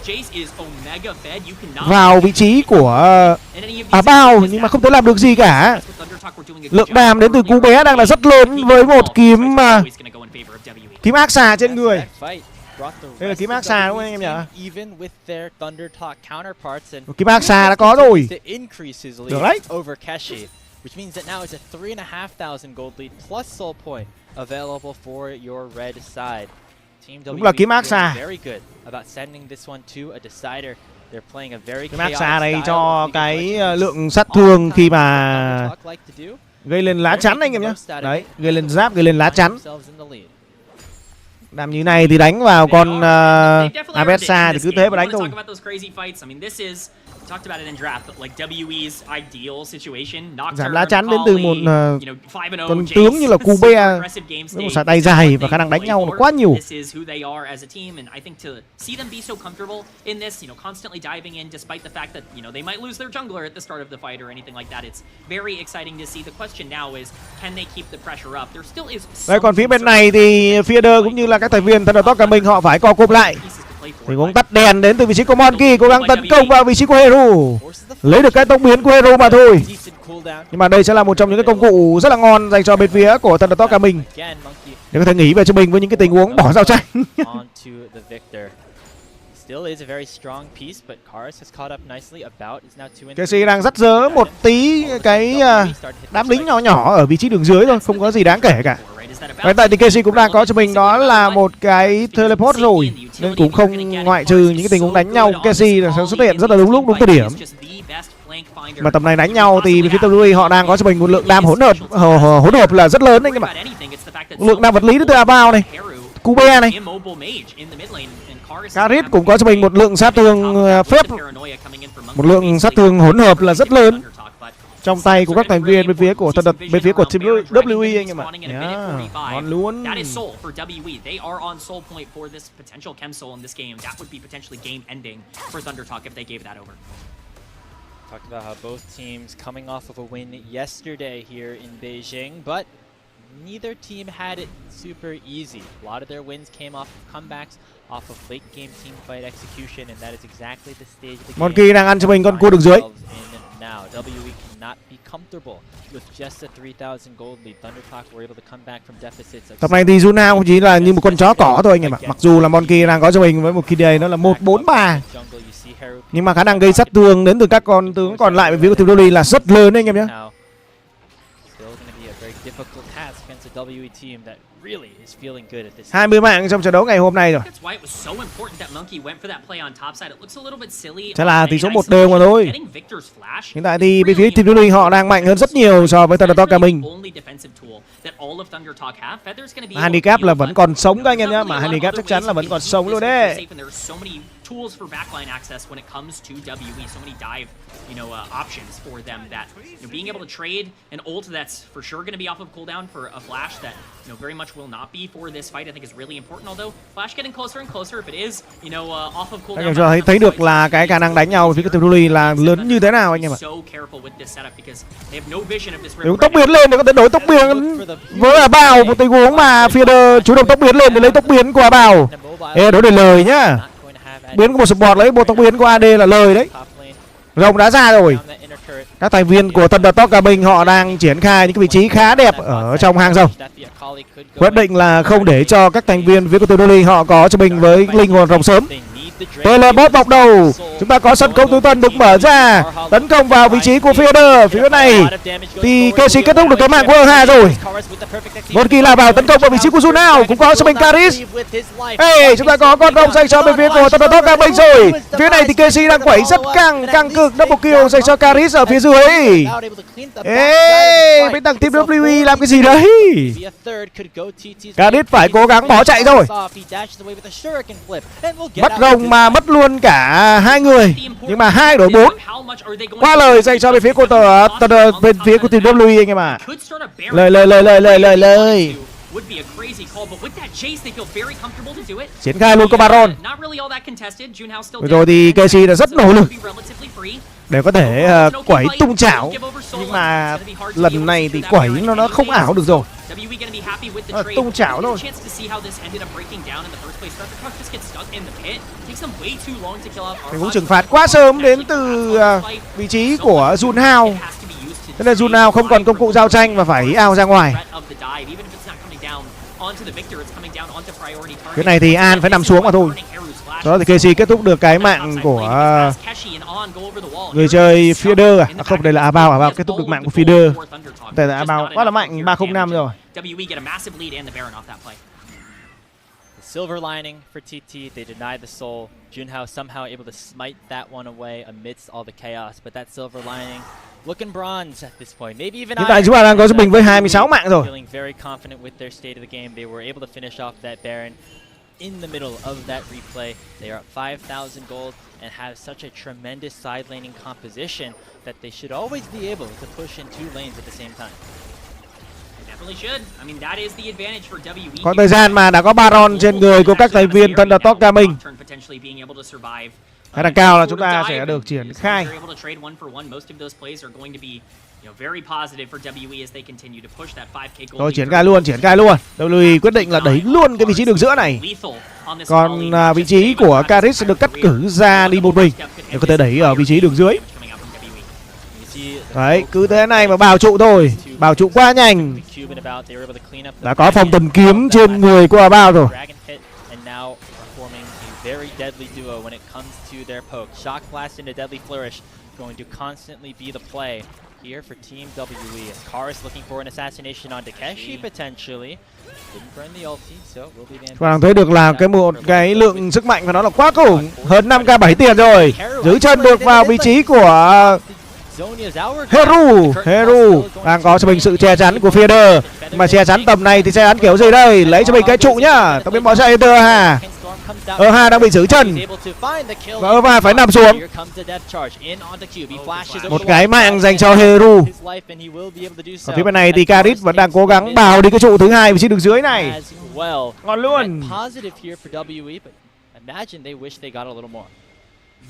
vào vị trí của Bao nhưng mà không thể làm được gì cả. Lượng đam đến từ cú bé đang là rất lớn với một kiếm ác xà trên người. Đây là kiếm ác xà đúng không anh em nhỉ? Kiếm ác xà đã có rồi. Được đấy. Which means that now it's a 3,500 gold lead plus soul point available for your red side. Team Đúng là kiếm ác xà. Very good about sending this one to a decider. They're playing a very kiếm ác xà này cho cái lượng sát thương khi mà gây lên lá chắn anh em nhé. Đấy, gây lên giáp, gây lên lá chắn. Làm như này thì đánh vào con Abessa thì cứ thế mà đánh thôi. Giảm lá chắn đến từ một con tướng như là Cube với một xà tay dài và khả năng đánh nhau nó quá nhiều. Đây, còn phía bên này thì Feeder cũng như là các thành viên thân top cả mình họ phải co cụm lại. Thì cũng tắt đèn đến từ vị trí của Monkey, cố gắng tấn công vào vị trí của Hero, lấy được cái tốc biến của Hero mà thôi. Nhưng mà đây sẽ là một trong những cái công cụ rất là ngon dành cho bên phía của thân top cả mình để có thể nghỉ về cho mình với những cái tình huống bỏ giao tranh. Casey đang dắt dớ một tí cái đám lính nhỏ nhỏ ở vị trí đường dưới thôi, không có gì đáng kể cả. Hiện tại thì Casey cũng đang có cho mình đó là một cái teleport rồi, nên cũng không ngoại trừ những cái tình huống đánh nhau. Casey sẽ xuất hiện rất là đúng lúc, đúng thời điểm. Mà tầm này đánh nhau thì phía WWE họ đang có cho mình một lượng đam hỗn hợp là rất lớn đấy các bạn. Lượng đam vật lý từ Abao này, Cube này. Karis cũng có cho mình một lượng sát thương phép, một lượng sát thương hỗn hợp là rất lớn trong tay của các thành viên bên phía của team WWE anh em ạ. Ngon luôn. Talked about how both teams coming off of a win yesterday here in Beijing, but neither team had it super easy. A lot of their wins came off of comebacks, off of late game team fight execution, and that is exactly the stage of the game. Monkey đang ăn cho mình con cua đường dưới. Now, WWE cannot be comfortable with just a 3,000 gold lead. Thundertalk were able to come back from deficits. Tập này thì Junhao chỉ là như một con chó cỏ thôi anh em ạ. Mặc dù là Monkey đang có cho mình với một KD nó là 143. Nhưng mà khả năng gây sát thương đến từ các con tướng còn lại bên phía của team WWE là rất lớn anh em nhé. 20 mạng trong trận đấu ngày hôm nay rồi. Chắc là tỷ số 1 đều mà thôi. Hiện tại thì bên phía team WWE họ đang mạnh hơn rất nhiều so với Thundertalk cả mình. Handicap là vẫn còn sống các anh em nhé. Mà handicap chắc chắn là vẫn còn sống luôn đấy. Tools for backline access when it comes to WWE, so many dive, options for them that being able to trade an ult that's for sure going to be off of cooldown for a flash that very much will not be for this fight, I think is really important. Although flash getting closer and closer, if it is off of cooldown. Thấy được là cái khả năng đánh nhau phía team WWE là lớn như thế nào anh em ạ. Nếu tốc biến lên thì có thể đối tốc biến với Abao, một tình huống mà Feeder chủ động tốc biến lên để lấy tốc biến của Abao. Đối để lời nhá. Biến của một support lấy một tốc biến của AD là lời đấy. Rồng đã ra rồi. Các thành viên của Thundertalk cả mình họ đang triển khai những cái vị trí khá đẹp ở trong hang rồng. Quyết định là không để cho các thành viên phía của WWE họ có cho mình với linh hồn rồng sớm. Teleport bọc đầu. Chúng ta có sân công tứ tuần được mở ra, tấn công vào vị trí của Fielder. Phía này thì KC kết thúc được cái mạng của R2 rồi. Một kỳ là vào tấn công vào vị trí của Junao, cũng có Smin Karis. Hey, chúng ta có con rồng dành cho bên phía của Thunder Top Gaming rồi. Phía này thì KC đang quẩy rất căng cực, double kill dành cho Karis ở phía dưới. Hey, bên đằng team WE làm cái gì đấy? Karis phải cố gắng bỏ chạy rồi. Mất rồng mà mất luôn cả hai người, nhưng mà 2 đổi 4. Qua lời dành cho bên phía của bên phía của team WE anh em ạ. Lời. Triển khai luôn có Baron. Rồi thì KC đã rất nỗ lực để có thể quẩy tung chảo, nhưng mà lần này thì quẩy nó không ảo được rồi. Tung chảo thôi. Cái cú trừng phạt quá sớm đến từ vị trí của Junhao. Thế nên Junhao không còn công cụ giao tranh và phải out ra ngoài. Cái này thì An phải nằm xuống mà thôi. Đó thì KC kết thúc được cái mạng của người chơi Feeder à? Không, đây là Abao kết thúc được mạng của Feeder. Đây là Abao, quá là mạnh, 305 rồi. Silver lining for TT, they denied the soul. Junhao somehow able to smite that one away amidst all the chaos, but that silver lining looking bronze at this point. Maybe even hiện tại chúng ta đang có bình với 26 mạng rồi. Feeling very confident with their state of the game. They were able to finish off that Baron in the middle of that replay. They are at 5,000 gold and have such a tremendous side laning composition that they should always be able to push in 2 lanes at the same time. Có thời gian mà đã có Baron trên người của các thành viên Thunder Top Gaming. Khá là cao là chúng ta sẽ được triển khai. Rồi triển khai luôn. WE quyết định là đẩy luôn cái vị trí đường giữa này. Còn vị trí của Karis được cắt cử ra đi một mình để có thể đẩy ở vị trí đường dưới. Đấy, cứ thế này mà bảo trụ thôi. Bảo trụ quá nhanh. Đã có phòng tầm kiếm trên người của Abao rồi. Very deadly duo when it comes to their poke. Shock blast into deadly flourish going to constantly be the play here for Team WE. As Karis looking for an assassination on Takeshi potentially. Didn't burn the ulti, so will be các bạn thấy được là cái lượng sức mạnh của nó là quá khủng, hơn 5k 7 tiền rồi. Giữ chân được vào vị trí của Heru đang có cho mình sự che chắn của Feeder, mà che chắn tầm này thì che chắn kiểu gì đây? Lấy cho mình cái trụ nhá. Tao biết bỏ chạy từ ha. Ha đang bị giữ chân và va phải nằm xuống. Một cái mạng dành cho Heru. Ở phía bên này thì Karis vẫn đang cố gắng bào đi cái trụ thứ hai vị trí đường dưới này. Ngon luôn.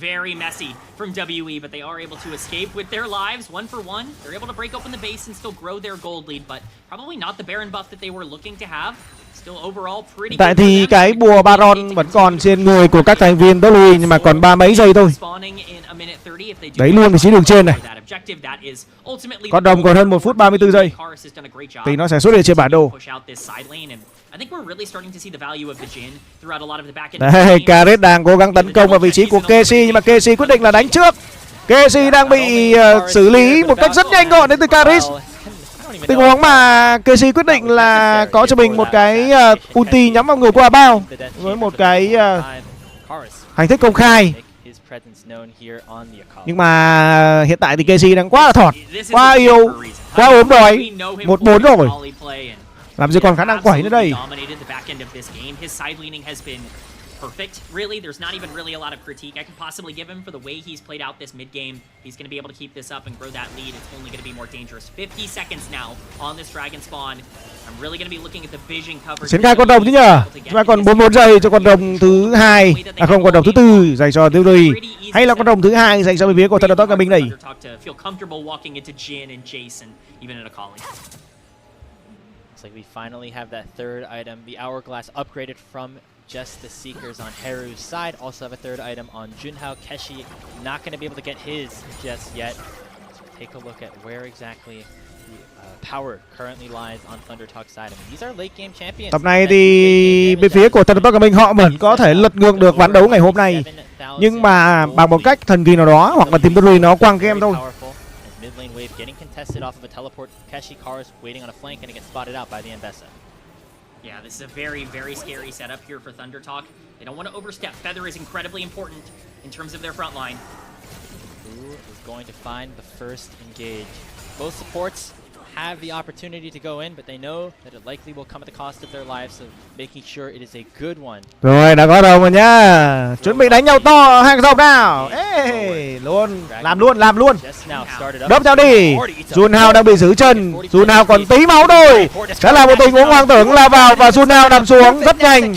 Very messy from WE, but they are able to escape with their lives, 1 for 1. They're able to break open the base and still grow their gold lead, but probably not the Baron buff that they were looking to have. Still overall pretty. Tại thì cái bùa Baron vẫn còn trên người của các thành viên WE, nhưng mà còn 3 mấy giây thôi. Đấy luôn vị trí đường trên này. Con đồng còn hơn 1 phút 34 giây. Thì nó sẽ xuất hiện trên bản đồ. Đây, Karis đang cố gắng tấn công vào vị trí của KC, nhưng mà KC quyết định là đánh trước. KC đang bị xử lý một cách rất nhanh gọn đến từ Karis. Tình huống mà KC quyết định là có cho mình một cái ulti nhắm vào người của Abao với một cái hành thích công khai. Nhưng mà hiện tại thì KC đang quá là thọt, quá yếu, quá ốm rồi, 1-4 rồi. Làm gì còn khả năng quẩy nữa đây. Perfect, really. There's not even really a lot of critique I can possibly give him for the way he's played out this mid game. He's going to be able to keep this up and grow that lead. It's only going to be more dangerous. 50 seconds now on this dragon spawn. I'm really going to be looking at the vision coverage. Triển khai con đồng chứ nhờ. Chúng ta còn 41 giây cho con đồng thứ hai, không, con đồng thứ tư dành cho tiêu đi, hay là con đồng thứ hai dành cho bên phía của Thunder Top Gaming này. Looks like we finally have that third item, the hourglass upgraded from just the Seekers on Heru's side. Also have a third item on Junhao. Keshi not going to be able to get his just yet. So take a look at where exactly power currently lies on Thundertalk side. I mean, these are late game champions. Tập này thì bên phía của Thundertalk của mình họ vẫn có thể lật ngược được ván đấu ngày hôm nay, nhưng mà bằng một cách thần kỳ nào đó, hoặc là team Blue nó quăng game thôi. Mid lane wave getting contested off of a teleport. Keshi Cars waiting on a flank and it gets spotted out by the Ambessa. Yeah, this is a very, very scary setup here for Thundertalk. They don't want to overstep. Feather is incredibly important in terms of their front line. Who is going to find the first engage? Both supports have the opportunity to go in, but they know that it likely will come at the cost of their lives, so making sure it is a good one. Rồi, đã có đầu rồi nhá. Chuẩn bị đánh nhau to hàng dọc nào. Ê, luôn, làm luôn. Đớp nhau đi. Junhao đang bị giữ chân. Junhao còn tí máu thôi. Sẽ là một tình huống hoang tưởng lao vào và Junhao nằm xuống rất nhanh.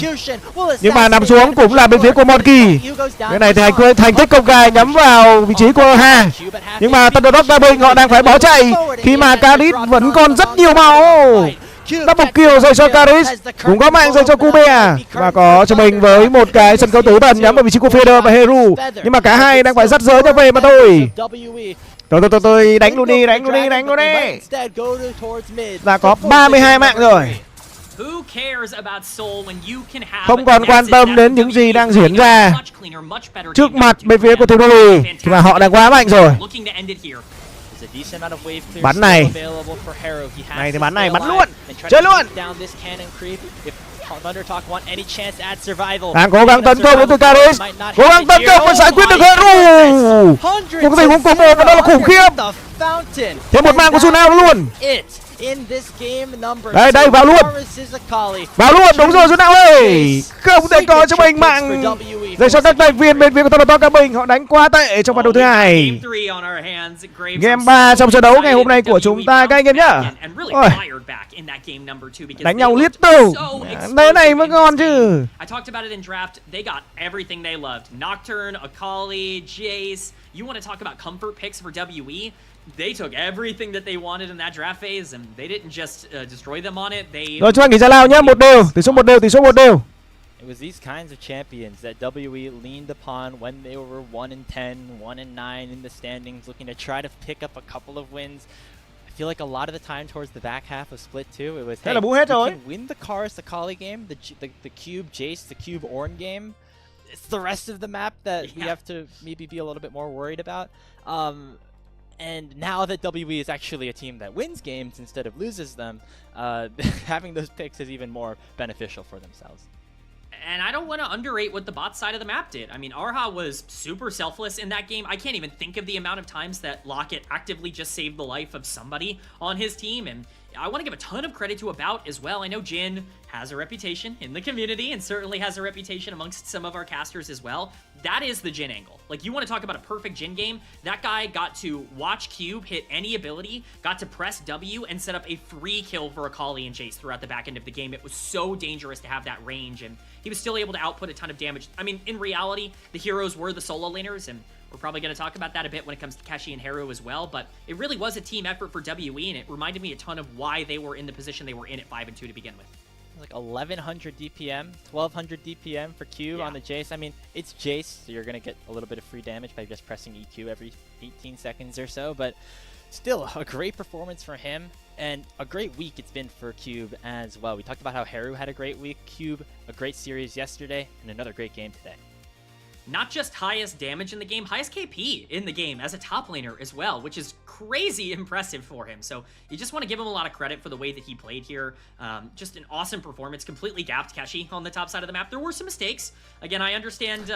Nhưng mà nằm xuống cũng là bên phía của Monkey. Cái này thì thành tích công khai nhắm vào vị trí của Ha. Nhưng mà Thundertalk Đa Bình họ đang phải bỏ chạy khi mà Kadit vẫn còn rất nhiều máu. Double kill rồi cho Kadit, cũng có mạng rồi cho Kubea, và có cho mình với một cái sân khấu tứ tần nhắm vào vị trí của Feather và Heru. Nhưng mà cả hai đang phải dắt dớ nhau về mà thôi. Tôi đánh luôn đi. Là có 32 mạng rồi. Không còn quan tâm đến những gì đang diễn ra trước mặt bên phía của team Blue, thì mà họ đang quá mạnh rồi. Bắn này thì bắn này, bắn luôn, chơi luôn. Đang cố gắng tấn công từ Kadit, cố gắng tấn công và giải quyết được Heru. Một tình huống combo và đó là khủng khiếp. Thêm một mạng của Junhao luôn. Đây, vào luôn, đúng rồi Junhao ơi, không thể có cho mình mạng để cho các thành viên bên phía của Thundertalk Đa Bình họ đánh quá tệ trong ván đấu thứ hai. Game 3 trong trận đấu ngày hôm nay của chúng ta các anh em nhá. Ôi, đánh nhau liên tục, thế này mới ngon chứ. You want to talk about comfort picks for WE? They took everything that they wanted in that draft phase and they didn't just destroy them on it. Rồi chúng ta nghỉ giải lao nhá, 1-1, tỷ số 1-1. It was these kinds of champions that WE leaned upon when they were 1-10, 1-9 in the standings, looking to try to pick up a couple of wins. I feel like a lot of the time towards the back half of Split 2, it was, hey, you can win the Cars, the Kali game, the Cube Jace, the Cube Ornn game. It's the rest of the map that we have to maybe be a little bit more worried about. And now that WE is actually a team that wins games instead of loses them, having those picks is even more beneficial for themselves. And I don't want to underrate what the bot side of the map did. I mean, Arha was super selfless in that game. I can't even think of the amount of times that Locket actively just saved the life of somebody on his team. And I want to give a ton of credit to About as well. I know Jin has a reputation in the community and certainly has a reputation amongst some of our casters as well. That is the Jin angle. Like, you want to talk about a perfect Jin game? That guy got to watch Cube hit any ability, got to press W, and set up a free kill for Akali and Jace throughout the back end of the game. It was so dangerous to have that range, and he was still able to output a ton of damage. I mean, in reality, the heroes were the solo laners, and we're probably going to talk about that a bit when it comes to Keshi and Heru as well, but it really was a team effort for WE, and it reminded me a ton of why they were in the position they were in at 5-2 to begin with. Like 1100 DPM, 1200 DPM for Cube on the Jace. I mean, it's Jace, so you're going to get a little bit of free damage by just pressing EQ every 18 seconds or so, but still a great performance for him, and a great week it's been for Cube as well. We talked about how Heru had a great week, Cube a great series yesterday, and another great game today. Not just highest damage in the game, highest KP in the game as a top laner as well, which is crazy impressive for him. So you just want to give him a lot of credit for the way that he played here. Just an awesome performance, completely gapped Keshi on the top side of the map. There were some mistakes. Again, I understand,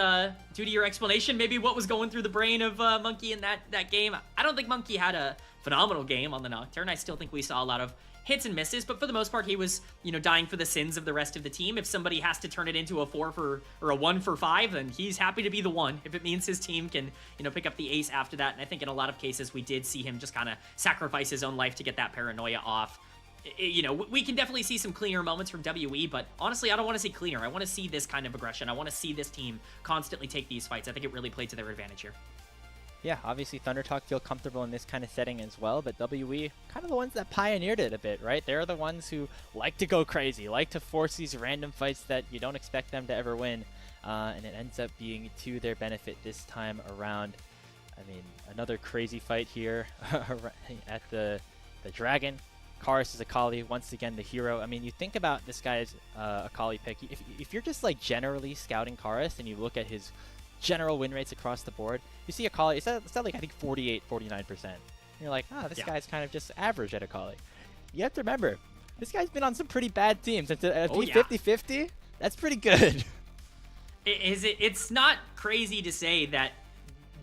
due to your explanation, maybe what was going through the brain of Monkey in that game. I don't think Monkey had a phenomenal game on the Nocturne. I still think we saw a lot of hits and misses, but for the most part, he was, you know, dying for the sins of the rest of the team. If somebody has to turn it into a 4 for, or a 1 for 5, then he's happy to be the one, if it means his team can, you know, pick up the ace after that. And I think in a lot of cases, we did see him just kind of sacrifice his own life to get that paranoia off. You know, we can definitely see some cleaner moments from WE, but honestly, I don't want to see cleaner. I want to see this kind of aggression. I want to see this team constantly take these fights. I think it really played to their advantage here. Yeah, obviously Thundertalk feel comfortable in this kind of setting as well, but WE kind of the ones that pioneered it a bit, right? They're the ones who like to go crazy, like to force these random fights that you don't expect them to ever win, and it ends up being to their benefit this time around. I mean, another crazy fight here at the the dragon. Karis is Akali, once again the hero. I mean, you think about this guy's Akali pick. If you're just like generally scouting Karis and you look at his general win rates across the board, you see Akali, it's at like I think 48, 49%. And you're like, this guy's kind of just average at Akali. You have to remember, this guy's been on some pretty bad teams. It's a team 50-50. That's pretty good. It's not crazy to say that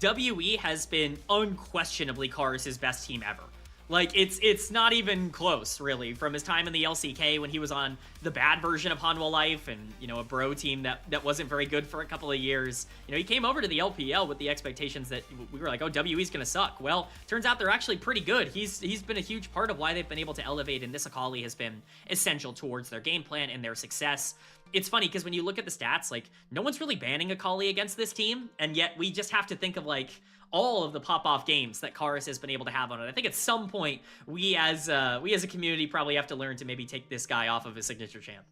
WE has been unquestionably Karis' best team ever. Like, it's not even close, really, from his time in the LCK when he was on the bad version of Hanwha Life and, you know, a bro team that wasn't very good for a couple of years. You know, he came over to the LPL with the expectations that we were like, oh, WE's gonna suck. Well, turns out they're actually pretty good. He's been a huge part of why they've been able to elevate, and this Akali has been essential towards their game plan and their success. It's funny, because when you look at the stats, like, no one's really banning Akali against this team, and yet we just have to think of, like, all of the pop-off games that Karis has been able to have on it. I think at some point, we as a community probably have to learn to maybe take this guy off of his signature champ.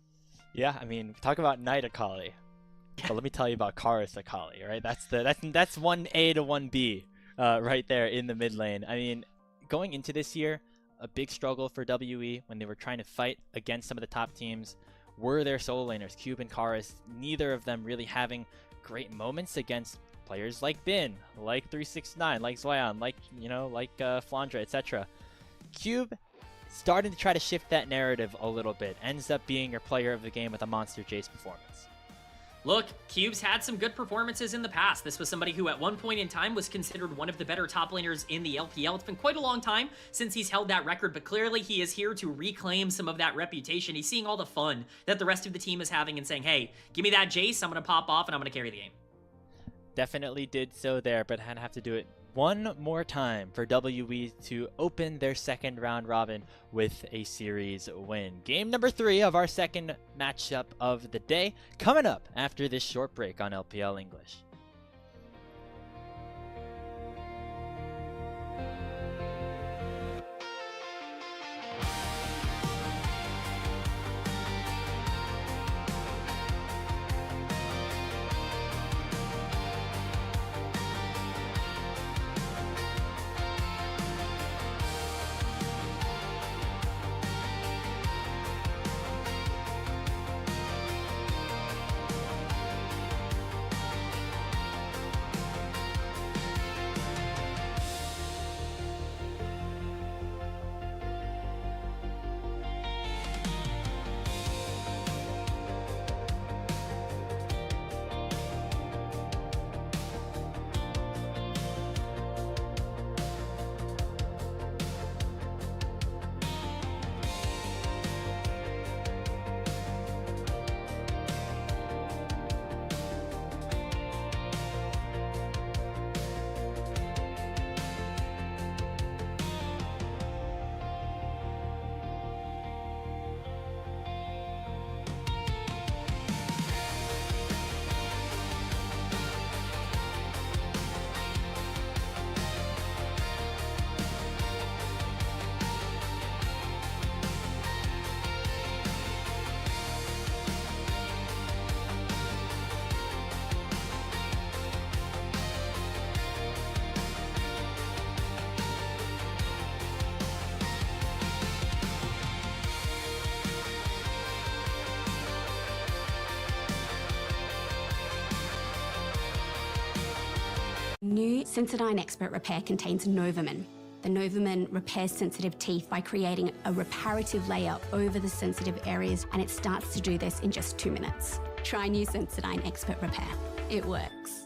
Yeah, I mean, talk about Knight Akali. But let me tell you about Karis Akali, right? That's 1A to 1B right there in the mid lane. I mean, going into this year, a big struggle for WE when they were trying to fight against some of the top teams were their solo laners, Cube and Karis, neither of them really having great moments against players like Bin, like 369, like Zwayan, like, you know, like Flandra, etc. Cube starting to try to shift that narrative a little bit, ends up being your player of the game with a monster Jace performance. Look, Cube's had some good performances in the past. This was somebody who at one point in time was considered one of the better top laners in the LPL. It's been quite a long time since he's held that record, but clearly he is here to reclaim some of that reputation. He's seeing all the fun that the rest of the team is having and saying, hey, give me that Jace, I'm going to pop off and I'm going to carry the game. Definitely did so there, but had to have to do it one more time for WE to open their second round robin with a series win. Game number 3 of our second matchup of the day coming up after this short break on LPL English. New Sensodyne Expert Repair contains Novamin. The Novamin repairs sensitive teeth by creating a reparative layer over the sensitive areas, and it starts to do this in just 2 minutes. Try new Sensodyne Expert Repair. It works.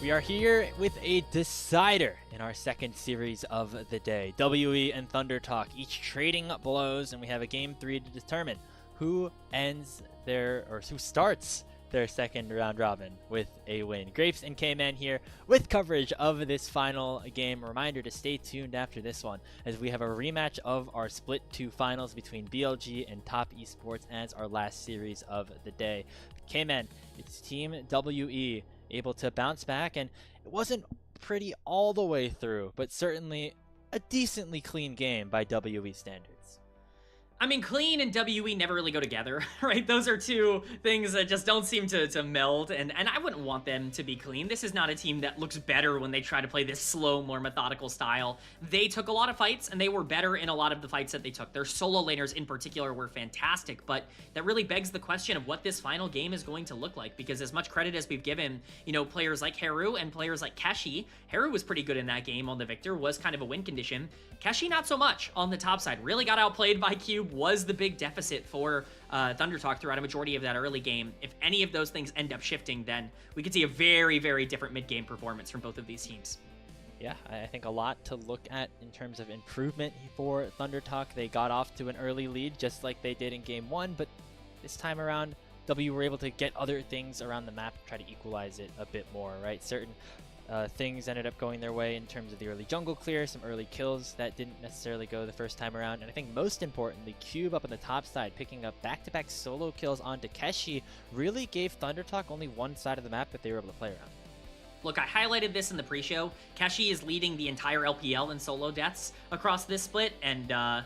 We are here with a decider in our second series of the day. WE and Thunder Talk each trading blows, and we have a game 3 to determine who starts their second round robin with a win. Grapes and K-Man here with coverage of this final game. A reminder to stay tuned after this one, as we have a rematch of our Split 2 finals between BLG and Top Esports as our last series of the day. K-Man, it's Team WE able to bounce back, and it wasn't pretty all the way through, but certainly a decently clean game by WE standards. I mean, clean and WE never really go together, right? Those are two things that just don't seem to meld, and I wouldn't want them to be clean. This is not a team that looks better when they try to play this slow, more methodical style. They took a lot of fights, and they were better in a lot of the fights that they took. Their solo laners in particular were fantastic, but that really begs the question of what this final game is going to look like, because as much credit as we've given, you know, players like Haru and players like Keshi, Haru was pretty good in that game on the Victor, was kind of a win condition. Keshi not so much on the top side, really got outplayed by Cube, was the big deficit for Thunder Talk throughout a majority of that early game. If any of those things end up shifting, then we could see a very, very different mid-game performance from both of these teams. Yeah, I think a lot to look at in terms of improvement for Thunder Talk. They got off to an early lead just like they did in game 1, but this time around, W were able to get other things around the map to try to equalize it a bit more, right? Certain things ended up going their way in terms of the early jungle clear, some early kills that didn't necessarily go the first time around, and I think most importantly, Cube up on the top side picking up back-to-back solo kills onto Keshi really gave Thunder Talk only one side of the map that they were able to play around. Look, I highlighted this in the pre-show. Keshi is leading the entire LPL in solo deaths across this split, and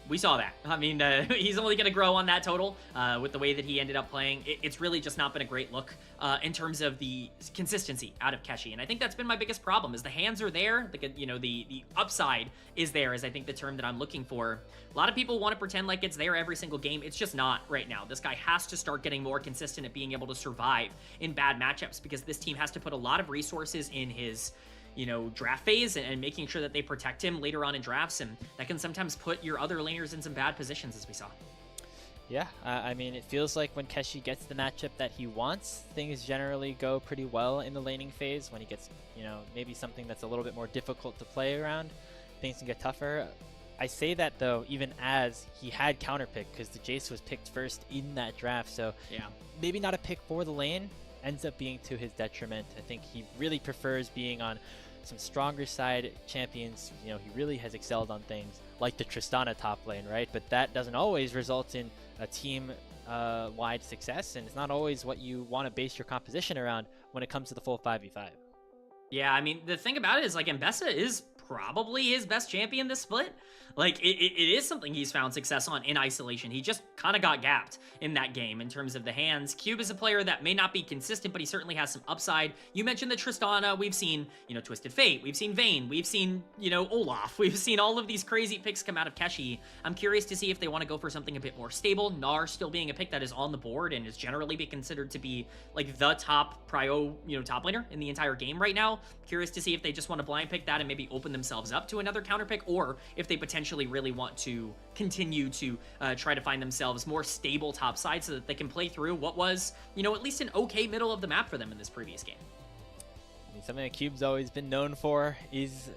we saw that. I mean, he's only going to grow on that total with the way that he ended up playing. It's really just not been a great look in terms of the consistency out of Keshi. And I think that's been my biggest problem, is the hands are there. The upside is there, is I think the term that I'm looking for. A lot of people want to pretend like it's there every single game. It's just not right now. This guy has to start getting more consistent at being able to survive in bad matchups, because this team has to put a lot of resources in his draft phase and making sure that they protect him later on in drafts, and that can sometimes put your other laners in some bad positions, as we saw. Yeah, I mean, it feels like when Keshi gets the matchup that he wants, things generally go pretty well in the laning phase. When he gets, maybe something that's a little bit more difficult to play around, things can get tougher. I say that, though, even as he had counterpick, because the Jace was picked first in that draft, so yeah, maybe not a pick for the lane, ends up being to his detriment. I think he really prefers being on some stronger side champions. He really has excelled on things like the Tristana top lane, right? But that doesn't always result in a team wide success, and it's not always what you want to base your composition around when it comes to the full 5v5. Yeah, I mean, the thing about it is, like, Mbessa is probably his best champion this split. Like, it is something he's found success on in isolation. He just kind of got gapped in that game in terms of the hands. Cube is a player that may not be consistent, but he certainly has some upside. You mentioned the Tristana. We've seen, Twisted Fate. We've seen Vayne. We've seen, Olaf. We've seen all of these crazy picks come out of Keshi. I'm curious to see if they want to go for something a bit more stable. Gnar still being a pick that is on the board and is generally be considered to be, like, the top prio, top laner in the entire game right now. Curious to see if they just want to blind pick that and maybe open themselves up to another counter pick, or if they potentially really want to continue to try to find themselves more stable top side so that they can play through what was, at least an okay middle of the map for them in this previous game. I mean, something that Cube's always been known for is,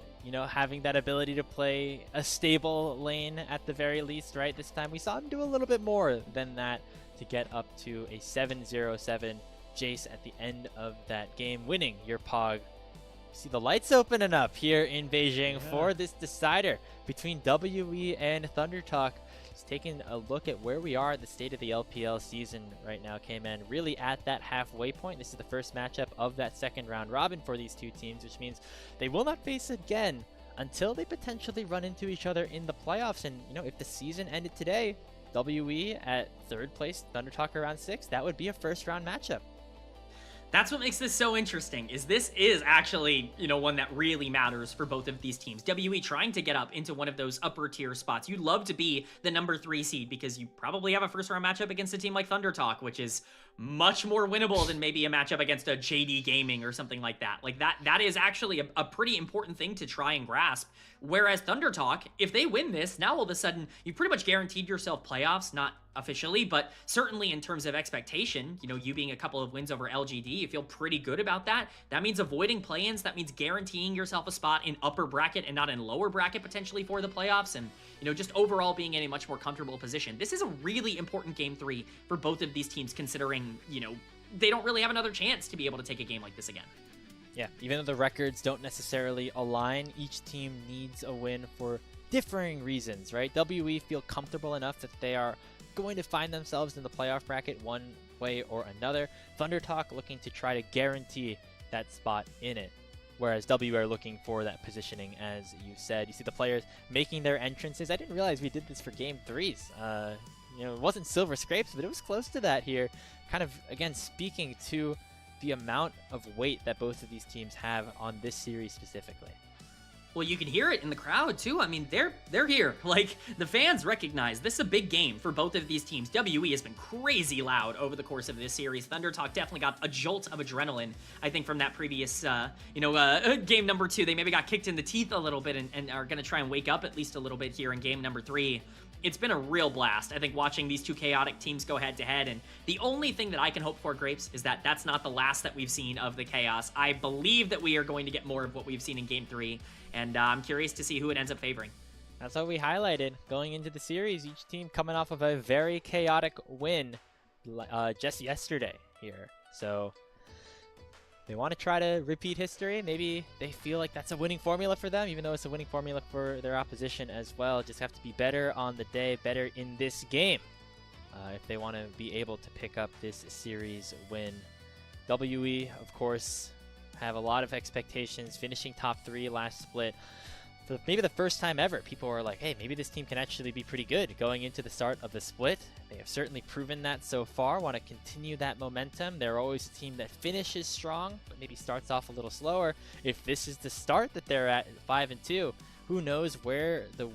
having that ability to play a stable lane at the very least, right? This time we saw him do a little bit more than that to get up to a 7-0-7 Jace at the end of that game, winning your Pog. See the lights opening up here in Beijing for this decider between WE and Thunder Talk. Just taking a look at where we are at the state of the LPL season right now, K-Man, really at that halfway point. This is the first matchup of that second round robin for these two teams, which means they will not face again until they potentially run into each other in the playoffs. And, if the season ended today, WE at third place, Thunder Talk around 6th, that would be a first round matchup. That's what makes this so interesting, is this is actually, one that really matters for both of these teams. WE trying to get up into one of those upper tier spots. You'd love to be the number 3 seed because you probably have a first round matchup against a team like Thunder Talk, which is much more winnable than maybe a matchup against a JD Gaming or something like that. Like that is actually a pretty important thing to try and grasp. Whereas Thunder Talk, if they win this, now all of a sudden you've pretty much guaranteed yourself playoffs, not officially, but certainly in terms of expectation, you know, you being a couple of wins over LGD, you feel pretty good about that. That means avoiding play-ins. That means guaranteeing yourself a spot in upper bracket and not in lower bracket potentially for the playoffs, and, you know, just overall being in a much more comfortable position. This is a really important Game 3 for both of these teams, considering, you know, they don't really have another chance to be able to take a game like this again. Yeah, even though the records don't necessarily align, each team needs a win for differing reasons, right? WE feel comfortable enough that they are going to find themselves in the playoff bracket one way or another. ThunderTalk looking to try to guarantee that spot in it, whereas W are looking for that positioning, as you said. You see the players making their entrances. I didn't realize we did this for Game 3s. You know, it wasn't Silver Scrapes, but it was close to that here. Kind of, again, speaking to the amount of weight that both of these teams have on this series specifically. Well, you can hear it in the crowd too. I mean, they're here. Like, the fans recognize this is a big game for both of these teams. WE has been crazy loud over the course of this series. ThunderTalk definitely got a jolt of adrenaline, I think, from that previous, game number 2. They maybe got kicked in the teeth a little bit and are going to try and wake up at least a little bit here in game number 3. It's been a real blast, I think, watching these two chaotic teams go head-to-head, and the only thing that I can hope for, Grapes, is that that's not the last that we've seen of the chaos. I believe that we are going to get more of what we've seen in Game 3, and I'm curious to see who it ends up favoring. That's what we highlighted going into the series. Each team coming off of a very chaotic win just yesterday here. So they want to try to repeat history. Maybe they feel like that's a winning formula for them, even though it's a winning formula for their opposition as well. Just have to be better on the day, better in this game, if they want to be able to pick up this series win. WE, of course, have a lot of expectations, finishing top 3 last split. For maybe the first time ever, people are like, hey, maybe this team can actually be pretty good going into the start of the split. They have certainly proven that so far, want to continue that momentum. They're always a team that finishes strong, but maybe starts off a little slower. If this is the start that they're at 5-2, who knows where the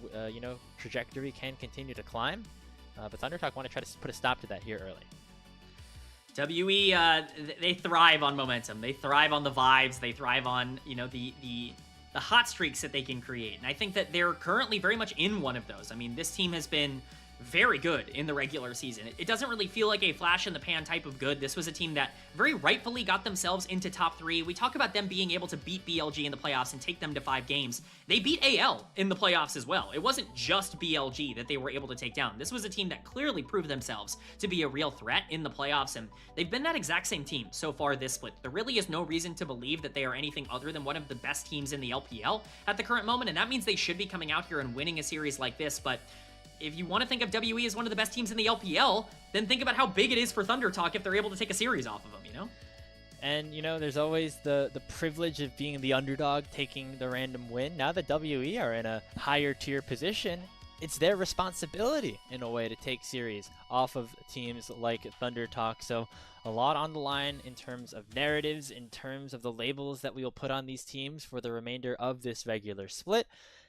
trajectory can continue to climb. But ThunderTalk want to try to put a stop to that here early. WE, they thrive on momentum. They thrive on the vibes. They thrive on, the hot streaks that they can create. And I think that they're currently very much in one of those. I mean, this team has been very good in the regular season. It doesn't really feel like a flash in the pan type of good. This was a team that very rightfully got themselves into top 3. We talk about them being able to beat BLG in the playoffs and take them to 5 games. They beat AL in the playoffs as well. It wasn't just BLG that they were able to take down. This was a team that clearly proved themselves to be a real threat in the playoffs, and they've been that exact same team so far this split. There really is no reason to believe that they are anything other than one of the best teams in the LPL at the current moment, and that means they should be coming out here and winning a series like this. But if you want to think of WE as one of the best teams in the LPL, then think about how big it is for ThunderTalk if they're able to take a series off of them, you know? And, there's always the privilege of being the underdog taking the random win. Now that WE are in a higher tier position, it's their responsibility, in a way, to take series off of teams like ThunderTalk. So a lot on the line in terms of narratives, in terms of the labels that we will put on these teams for the remainder of this regular split,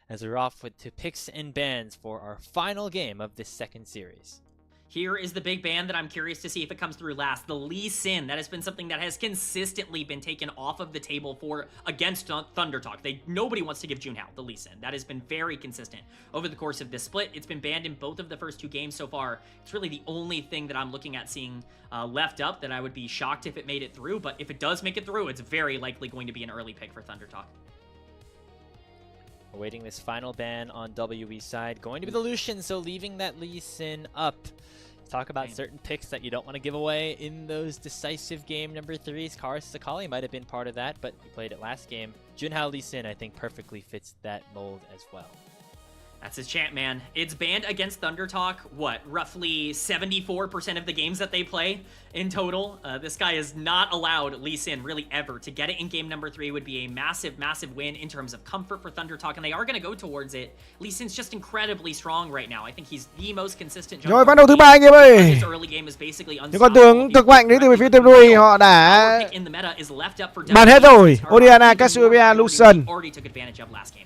as we're off to picks and bans for our final game of this second series. Here is the big ban that I'm curious to see if it comes through last. The Lee Sin. That has been something that has consistently been taken off of the table against ThunderTalk. Nobody wants to give Junhao the Lee Sin. That has been very consistent over the course of this split. It's been banned in both of the first 2 games so far. It's really the only thing that I'm looking at seeing left up that I would be shocked if it made it through. But if it does make it through, it's very likely going to be an early pick for ThunderTalk. Awaiting this final ban on WE side. Going to be the Lucian, so leaving that Lee Sin up. Talk about certain picks that you don't want to give away in those decisive game number 3s. Kara Sakali might have been part of that, but he played it last game. Junhao Lee Sin, I think, perfectly fits that mold as well. That's his champ, man. It's banned against ThunderTalk, roughly 74% of the games that they play in total. This guy is not allowed Lee Sin really ever. To get it in game number 3 would be a massive, massive win in terms of comfort for ThunderTalk, and they are going to go towards it. Lee Sin's just incredibly strong right now. I think he's the most consistent. Rồi ván đầu thứ 3 anh em ơi. His early game is basically những con tướng thực mạnh đến từ phía tệp đuôi họ đã bàn hết rồi. Oriana, Cassiopeia, Lucian.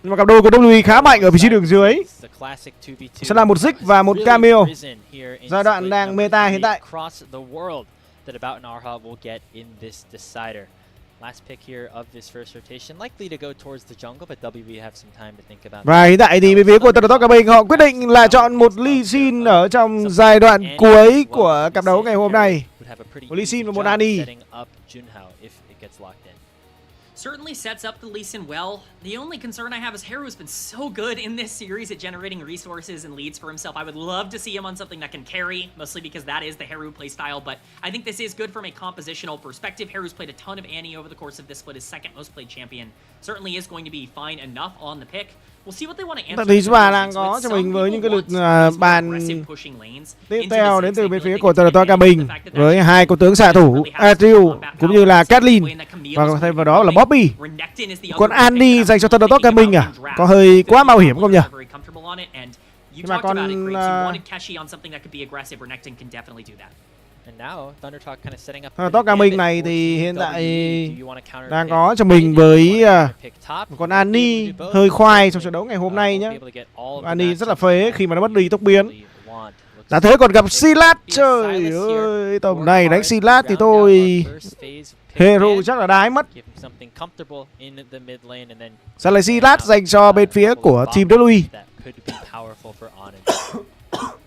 Nhưng mà cặp đôi của WE khá mạnh ở vị trí đường dưới. Sẽ là một Zik và một Camille. Giai đoạn đang meta hiện tại. Last pick here of this first rotation, likely to go towards the jungle, but WE have some time to think about. Và hiện tại thì bên phía của Thundertalk Gaming họ quyết định là chọn một Lee Sin ở trong giai đoạn cuối của cặp đấu ngày hôm nay. Một Lee Sin và một Annie. Certainly sets up the Lee Sin well. The only concern I have is Haru's been so good in this series at generating resources and leads for himself. I would love to see him on something that can carry, mostly because that is the Haru playstyle, but I think this is good from a compositional perspective. Haru's played a ton of Annie over the course of this split, his second most played champion. Certainly is going to be fine enough on the pick. We'll see what they want to answer. Thì chúng ta đang có cho mình với những cái lượt bàn tiếp theo đến từ bên phía của Thundertalk Gaming với hai cô tướng xạ thủ Adriel cũng như là Kathleen và thêm vào đó là Bobby. Còn Annie dành cho Thundertalk Gaming à? Có hơi quá mạo hiểm không nhỉ? Nhưng mà con Thundertalk Gaming này thì hiện tại đang có cho mình với con Annie hơi khoai trong trận đấu ngày hôm nay nhé. Annie rất là phế khi mà nó mất đi tốc biến. Đã thế còn gặp Silas, trời ơi, tầm này đánh Silas thì tôi Hero chắc là đái mất. Sẽ là Silas dành cho bên phía của team WE.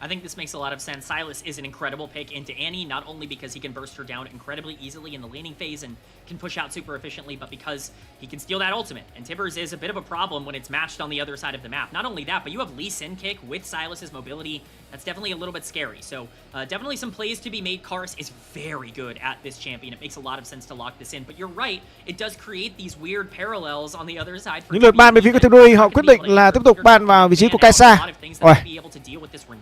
I think this makes a lot of sense. Silas is an incredible pick into Annie, not only because he can burst her down incredibly easily in the laning phase and can push out super efficiently, but because he can steal that ultimate. And Tibbers is a bit of a problem when it's matched on the other side of the map. Not only that, but you have Lee Sin kick with Silas's mobility. That's definitely a little bit scary. So definitely some plays to be made. Kars is very good at this champion. It makes a lot of sense to lock this in. But you're right, it does create these weird parallels on the other side. Những lượt ban bên phía của team WE họ quyết định là tiếp tục ban vào vị trí của Kaisa. Ôi,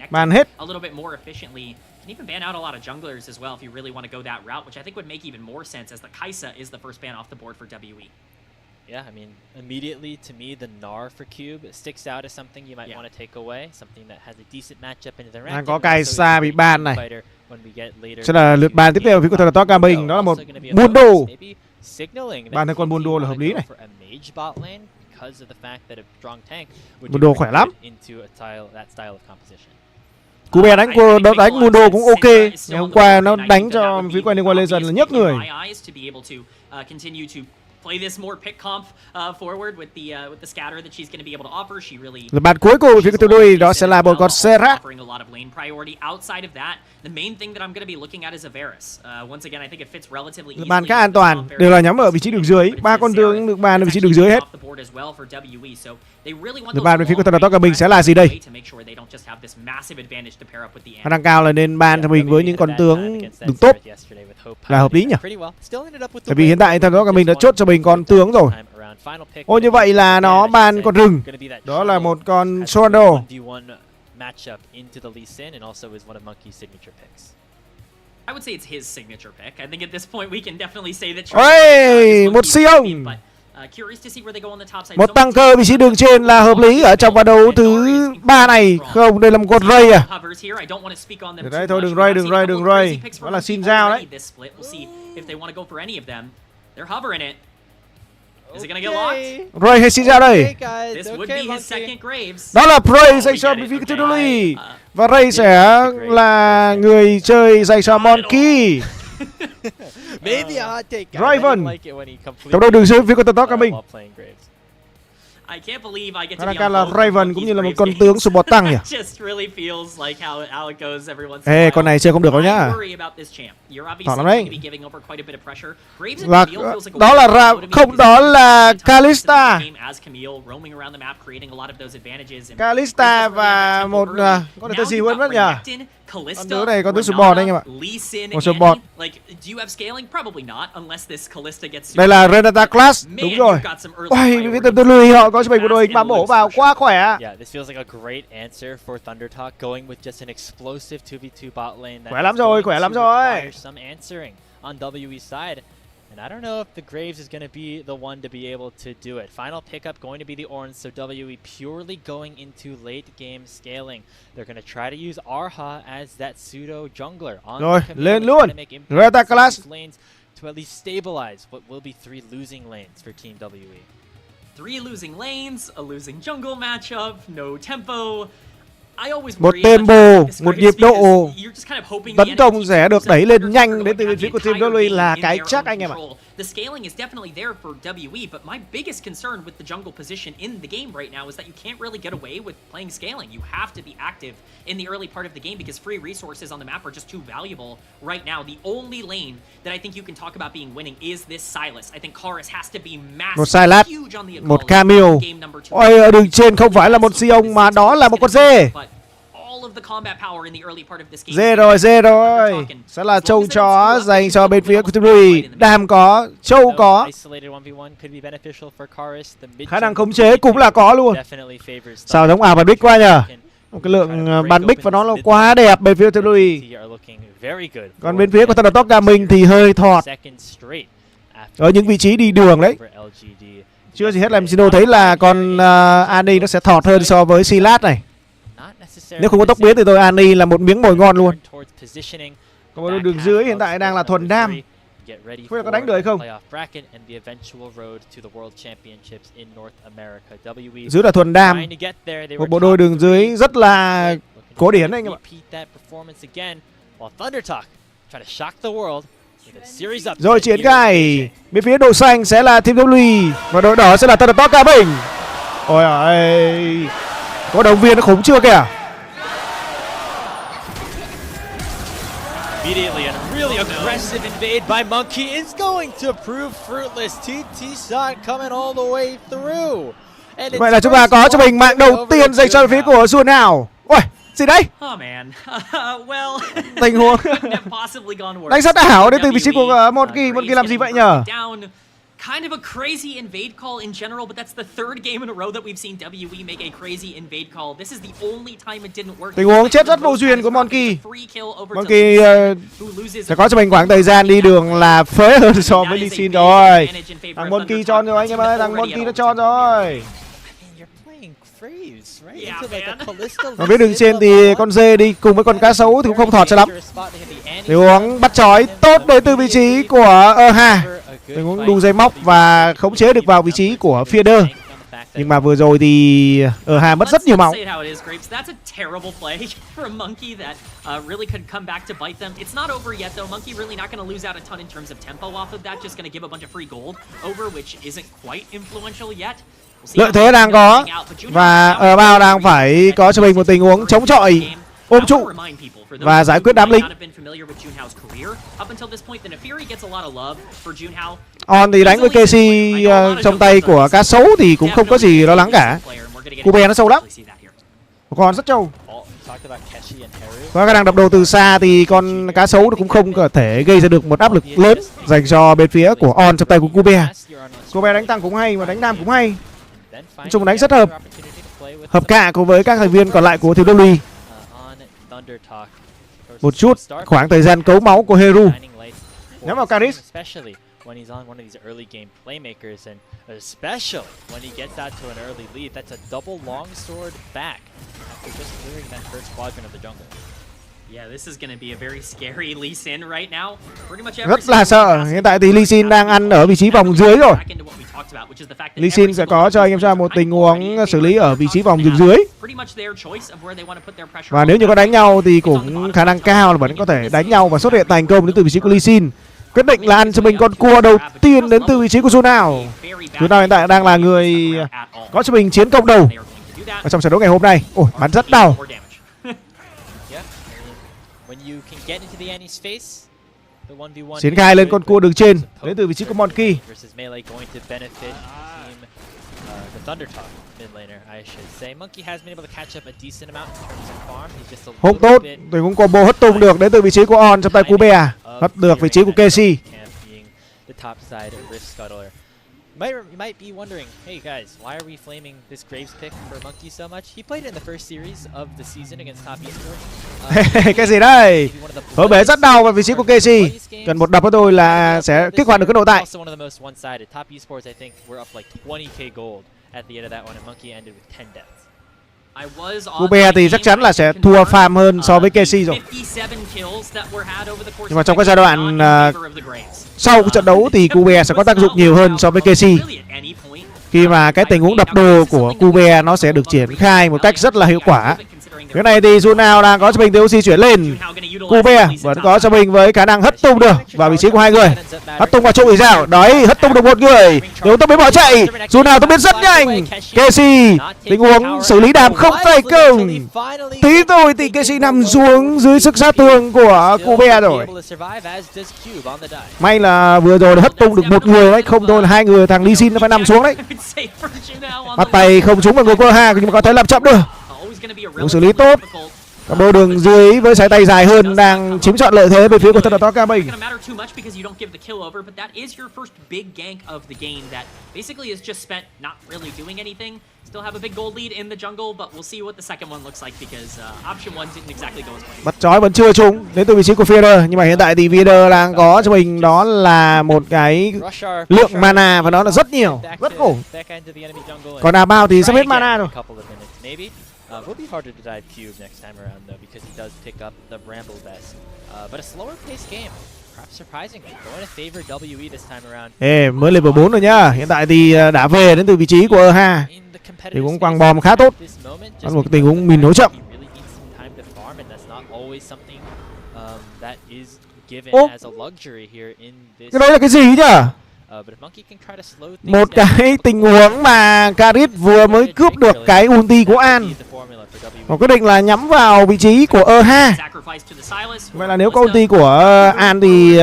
ban hết. A little bit more efficiently. Can even ban out a lot of junglers as well if you really want to go that route, which I think would make even more sense as the Kaisa is the first ban off the board for WE. Yeah, I mean, immediately to me, the Gnar for Cube sticks out as something you might want to take away, something that has a decent matchup into the rank. Đang có Kaisa bị ban này. Sẽ là lượt ban tiếp theo phía của Thundertalk Gaming, đó là một Mundo. Ban thêm con Mundo là hợp lý này. Mundo khỏe lắm. Cube đánh Mundo cũng ok. Ngày hôm qua nó đánh cho phía của Liên Legend là nhấc người. Play this more pick comp forward with the scatter that she's going to be able to offer. She really. Bạn cuối cùng phía của đôi đó sẽ là một con Serac. Offering a lot of lane priority. Outside of that, the main thing that I'm going to be looking at is Varus. Once again, I think it fits relatively easily. Bàn khá an toàn, đều là nhắm ở vị trí đường dưới. Ba con tướng được bàn ở vị trí đường dưới hết. Được bàn bên phía của Thundertalk Gaming sẽ là gì đây? Khả năng cao là nên ban cho mình với những con tướng đường top là hợp lý nhỉ? Bởi vì hiện tại Thundertalk Gaming đã chốt cho mình con tướng rồi. Ôi như vậy là nó ban con rừng. Đó là một con Sordo. Matchup into the Lee Sin and also is one of Monkey's signature picks. I would say it's his signature pick. I think at this point we can definitely say that. Ôi, một Sion. Một tăng cơ vị trí đường trên là hợp lý ở trong ván đấu thứ 3 này. Không, đây là một con Ray à. Để đây thôi, đừng Ray. Đó là xin giao đấy. Is it gonna get locked? Ray hay xin ra đây? This would be his second Graves. Đó là Ray dành cho Victory. Và Ray sẽ là người chơi dành cho Monkey. Maybe I'll take Raven. Trong đầu đường dưới phía của Thundertalk Gaming. I can't believe I get to be là Raven cũng như là một con tướng support tăng nhỉ? Ê, con này chơi không được đâu nhá. Thỏ lắm đấy. Và đó là không, đó là Kalista. Kalista và một con này tên gì quên mất nhỉ? Con tướng này con tướng support đấy anh em ạ. Một support. Đây là Renata Class, đúng rồi. Ôi, với tầm lùi họ có cho mình một đội hình bám bổ vào quá khỏe. Yeah, this feels like a great answer for Thundertalk going with just an explosive 2v2 bot lane. Khỏe lắm rồi. Some answering on WE side. And I don't know if the Graves is going to be the one to be able to do it. Final pickup going to be the orange, so WE purely going into late game scaling. They're going to try to use Arha as that pseudo jungler. Rồi, lên luôn. Reta Class. To at least stabilize what will be 3 losing lanes for Team WE. 3 losing lanes, a losing jungle matchup, no tempo. Một tempo, một nhịp độ tấn công sẽ được đẩy lên nhanh đến từ phía của team WE là cái chắc anh em ạ. the scaling is definitely there for WE, but my biggest concern with the jungle position in the game right now is that you can't really get away with playing scaling. You have to be active in the early part of the game because free resources on the map are just too valuable right now. The only lane that I think you can talk about being winning is this Sylas. I think Chorus has to be massive, một Sylas, huge on the một Camille. Ôi, ở đường trên không phải là một Sion mà đó là một con dê. Dê rồi, sẽ là trâu chó dành cho bên phía của Team Louis. Đam có, trâu có, khả năng khống chế cũng là có luôn. Sao giống bàn bích quá nhờ. Cái lượng bàn bích và nó là quá đẹp bên phía Team Louis. Còn bên phía của Thundertalk mình thì hơi thọt ở những vị trí đi đường đấy. Chưa gì hết làm Jindo thấy là con Ani nó sẽ thọt hơn so với Sylas này. Nếu không có tốc biến thì tôi Ani là một miếng mồi ngon luôn. Còn đường dưới hiện tại đang là thuần đam. Không biết có đánh được hay không. Dưới là thuần đam. Một bộ đôi đường dưới rất là cổ điển đấy anh em ạ. Rồi triển khai. Bên phía đội xanh sẽ là Team W và đội đỏ sẽ là Thundertalk mình. Ôi ơi, có động viên nó khủng chưa kìa. Immediately, a really aggressive invade by Monkey is going to prove fruitless. TT shot coming all the way through. Vậy là chúng ta có cho mình mạng đầu tiên dành cho phía của Xuân nào. Ôi, gì đấy? Tình huống đánh rất ảo đến từ vị trí của Monkey. Monkey làm gì vậy nhở? Kind of a crazy invade call in general, but that's the third game in a row that we've seen WE make a crazy invade call. This is the only time it didn't work. Tình huống chết rất vô duyên của Monkey. Monkey sẽ có cho mình khoảng thời gian đi đường là phế hơn so với Lee Sin rồi. Thằng Monkey cho rồi anh em ơi, thằng Monkey nó cho rồi. Còn phía đường trên thì con dê đi cùng với con cá sấu thì cũng không thọt cho lắm. Tình huống bắt chói tốt đến từ vị trí của Hà. Tình huống đu dây móc và khống chế được vào vị trí của Feeder. Nhưng mà vừa rồi thì Hà mất rất nhiều máu. Lợi thế đang có và ở bao đang phải có cho mình một tình huống chống chọi, ôm trụ và giải quyết đám lính. On thì đánh với KC trong tay của cá sấu thì cũng không có gì lo lắng cả. Cube nó sâu lắm, còn rất trâu. Có khả năng đập đồ từ xa thì con cá sấu cũng không có thể gây ra được một áp lực lớn dành cho bên phía của On trong tay của Cube. Cube đánh tăng cũng hay mà đánh nam cũng hay. Nói chung đánh rất hợp cả cùng với các thành viên còn lại của Team W. Một chút khoảng thời gian cấu máu của Heru nhắm vào Karis. When he's on one of these early game playmakers, and especially when he gets out to an early lead, that's a double longsword back after just clearing that first quadrant of the jungle. Yeah, this is going to be a very scary Lee Sin right now. Rất là sợ. Hiện tại thì Lee Sin đang ăn ở vị trí vòng dưới rồi. Lee Sin sẽ có cho anh em ra một tình huống xử lý ở vị trí vòng đường dưới. Và nếu như có đánh nhau thì cũng khả năng cao là vẫn có thể đánh nhau và xuất hiện thành công đến từ vị trí của Lee Sin. Quyết định là ăn cho mình con cua đầu tiên đến từ vị trí của Junao. Junao hiện tại đang là người có cho mình chiến công đầu ở trong trận đấu ngày hôm nay. Ôi, bắn rất đau. Triển khai lên con cua đường trên đến từ vị trí của Monkey. Hút tốt, thì cũng combo hất tung được đến từ vị trí của On trong tay Cube. Hất được vị trí của KC. You might be wondering, hey guys, why are we flaming this Graves pick for Monkey so much? He played in the first series of the season against top Esport. Cái gì đây? Hở bể rất đau vào vị trí của KC. Cần một đập của tôi là sẽ kích hoạt được cái nội tại. Also one of the most one-sided. Top Esports, I think, were up like 20k gold at the end of that one, and Monkey ended with 10 deaths. Cube thì chắc chắn là sẽ thua farm hơn so với KC rồi. Nhưng mà trong cái giai đoạn sau trận đấu thì Cube sẽ có tác dụng nhiều hơn so với KC. Khi mà cái tình huống đập đồ của Cube nó sẽ được triển khai một cách rất là hiệu quả. Cái này thì dù nào đang có cho mình thì chuyển lên. Cube vẫn có cho mình với khả năng hất tung được vào vị trí của hai người. Hất tung vào trụ thì sao? Đấy, hất tung được một người. Nếu tôi mới bỏ chạy, dù nào tôi biết rất nhanh. Casey, tình huống xử lý đạp không thành công. Tí thôi thì Casey nằm xuống dưới sức sát thương của Cube rồi. May là vừa rồi hất tung được một người đấy, không thôi là hai người thằng Lee Sin nó phải nằm xuống đấy. Bắt tay không trúng vào người của Ha nhưng mà có thể làm chậm được. Cũng xử lý tốt. Combo đường dưới với sải tay dài hơn đang chiếm trọn lợi thế về phía của thân đỏ ca mình. Bắt chói vẫn chưa trúng đến từ vị trí của Feeder, nhưng mà hiện tại thì Feeder đang có cho mình đó là một cái lượng mana và nó là rất nhiều, rất khổ. Còn nào bao thì sắp hết mana rồi. Will be harder to dive cube next time around though because he does pick up the Bramble Vest. But a slower paced game, perhaps surprisingly, going to favor WE this time around. Ê, mới level 4 rồi nhá. Hiện tại thì đã về đến từ vị trí của Ha. Thì cũng quăng bom khá tốt. Có một tình huống mình hỗ trợ. Ô, cái đấy là cái gì nhỉ? Một cái tình huống mà Karit vừa mới cướp được cái ulti của An. Và quyết định là nhắm vào vị trí của Ha. Vậy là nếu có ulti của An thì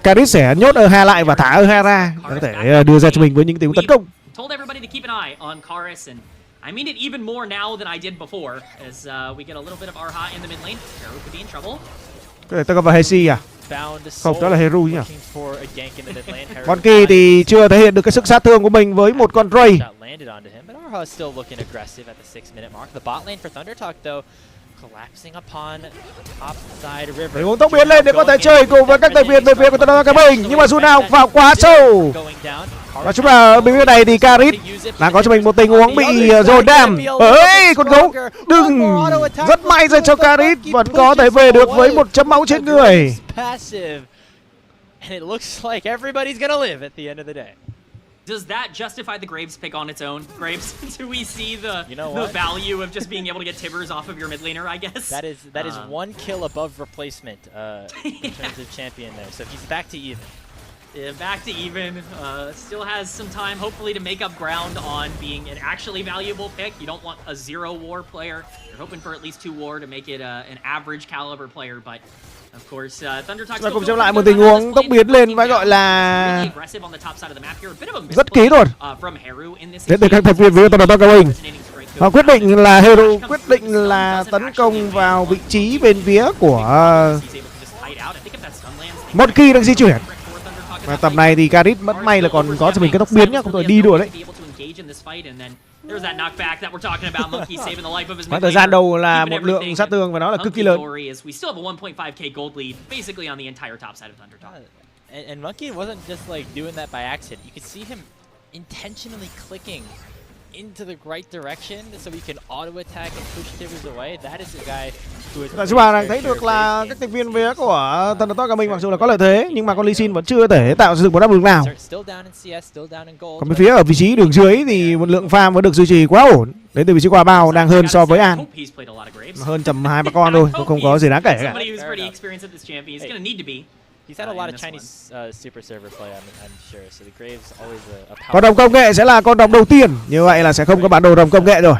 Karit sẽ nhốt Ha lại và thả Ha ra. Có thể đưa ra cho mình với những tình huống tấn công. I mean it even more now than I did before, as we get a little bit of Arha in the mid lane. Hero could be in trouble. Cái này tôi có vào Hesi à? Không, đó là Heru nhỉ? Monkey thì chưa thể hiện được cái sức sát thương của mình với một con Ray. Để uống tốc biến lên để có thể chơi cùng với các thành viên về phía của Tân Ca Bình, nhưng mà dù nào vào quá sâu. Và chúng ta bên phía này thì Karit đang có cho mình một tình huống bị dồn đam. Ơi, con gấu đừng, rất may dành cho Karit vẫn có thể về được với một chấm máu trên người. And it looks like everybody's gonna live at the end of the day. Does that justify the Graves pick on its own? Graves, do we see the value of just being able to get Tibbers off of your mid laner, I guess? That is one kill above replacement in terms of champion there. So he's back to even. Yeah, back to even. Still has some time, hopefully, to make up ground on being an actually valuable pick. You don't want a 0 war player. You're hoping for at least 2 war to make it an average caliber player, but of course, Và cùng xem lại một tình huống tốc biến lên phải gọi là rất kỹ rồi. Đến từ các thành viên với Tân Ca Bình. Họ quyết định là Hero quyết định là tấn công vào vị trí bên phía của Monkey đang di chuyển. Và tầm này thì Karit mất may là còn có cho mình cái tốc biến nhá, không thôi đi đùa đấy. Khoảng thời gian đầu là một lượng sát thương và nó là cực kỳ lớn. And Monkey wasn't just like doing that by accident. You could see him intentionally clicking into the right direction so he can auto attack and push Tibbers away. That is a guy who is. Chúng ta đang thấy được là các thành viên phía của Thần Ca Bình mặc dù là có lợi thế nhưng mà con Lee Sin vẫn chưa thể tạo dựng một áp lực nào. Còn bên phía ở vị trí đường dưới thì một lượng farm vẫn được duy trì quá ổn. Đến từ vị trí qua bao đang hơn so với An. Hơn tầm 2-3 con thôi, không có gì đáng kể cả. He's had a lot of Chinese super server play, I'm sure. So the Graves always a power. Con rồng công nghệ sẽ là con rồng đầu tiên. Như vậy là sẽ không có bản đồ rồng công nghệ rồi.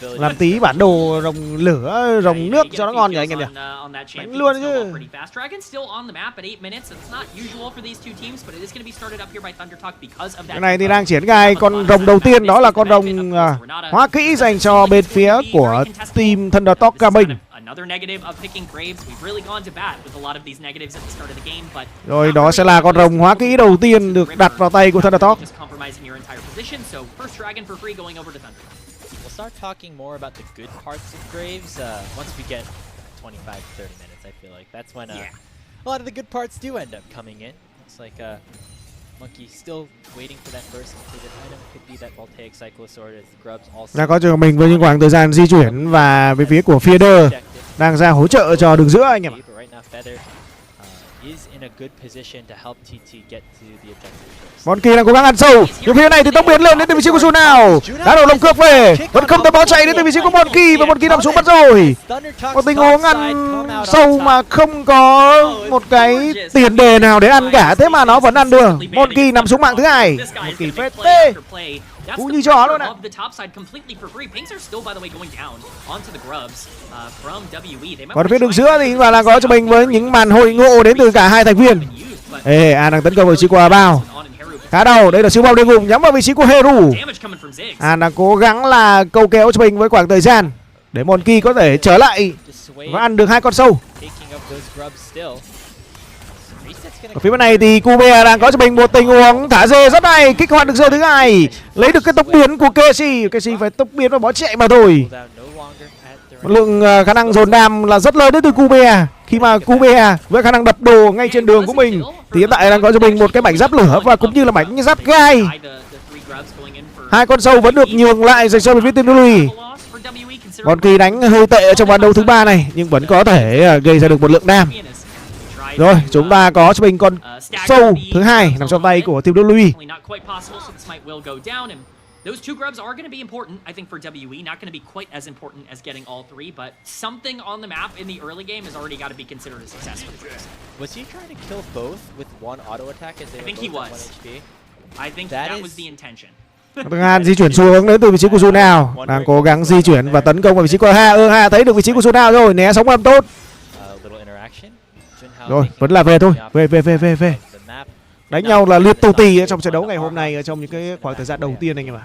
Làm tí bản đồ rồng lửa, rồng nước cho nó ngon nhỉ anh em nhỉ? Đánh luôn chứ. Cái này thì đang triển khai con rồng đầu tiên, đó là con rồng hóa kỹ dành cho bên phía của team Thundertalk Ca Bình. Rồi đó sẽ là con rồng hóa kỹ đầu tiên được đặt vào tay của Thundertalk. We'll start talking more about the good parts of Graves once we get 25-30 minutes. I feel like that's when a lot of the good parts do end up coming in. Looks like Monkey still waiting for that first completed item. Could be that Voltaic Cyclosaur as Grubs also. Đang có trường mình với những khoảng thời gian di chuyển và về phía của Feeder đang ra hỗ trợ cho đường giữa anh em ạ. Monkey đang cố gắng ăn sâu. Nhưng phía này thì tốc biến lên đến từ vị trí của Jun nào. Đá đầu lồng cước về. Vẫn không thể bỏ chạy đến từ vị trí của Monkey và Monkey nằm xuống mất rồi. Một tình huống ăn sâu mà không có một cái tiền đề nào để ăn cả, thế mà nó vẫn ăn được. Monkey nằm xuống mạng thứ hai. Monkey phết tê. Cú như chó luôn ạ. Còn phía đường giữa thì là có cho mình với những màn hội ngộ đến từ cả hai thành viên. An đang tấn công vị trí của Bao. Khá đầu, đây là siêu bom địa ngục nhắm vào vị trí của Heru. An đang cố gắng là câu kéo cho mình với khoảng thời gian để Monkey có thể trở lại và ăn được hai con sâu. Ở phía bên này thì Cube đang có cho mình một tình huống thả dê rất hay, kích hoạt được rơi thứ hai, lấy được cái tốc biến của Casey. Casey phải tốc biến và bỏ chạy mà thôi. Một lượng khả năng dồn đam là rất lớn đến từ Cube, khi mà Cube với khả năng đập đồ ngay trên đường của mình thì hiện tại đang có cho mình một cái mảnh giáp lửa và cũng như là mảnh giáp gai. Hai con sâu vẫn được nhường lại dành cho phía team WE. Monkey đánh hơi tệ trong ván đấu thứ ba này nhưng vẫn có thể gây ra được một lượng đam. Rồi, chúng ta có cho mình con sâu thứ hai nằm trong tay của team WE. Those two grubs are going to be important, I think, for WE. Not going to be quite as important as getting all three, but something on the map in the early game has already got to be considered a success for the grubs. Was he trying to kill both with one auto attack as they I think he was. I think that was the intention. An di chuyển xuống đến từ vị trí của Jun nào, đang cố gắng di chuyển và tấn công vào vị trí của Ha. Thấy được vị trí của Jun nào rồi, né sóng làm tốt. Rồi, vẫn là về thôi, về. Đánh nhau là liệt tù tì trong trận đấu ngày hôm nay ở trong những cái khoảng thời gian đầu tiên anh em ạ.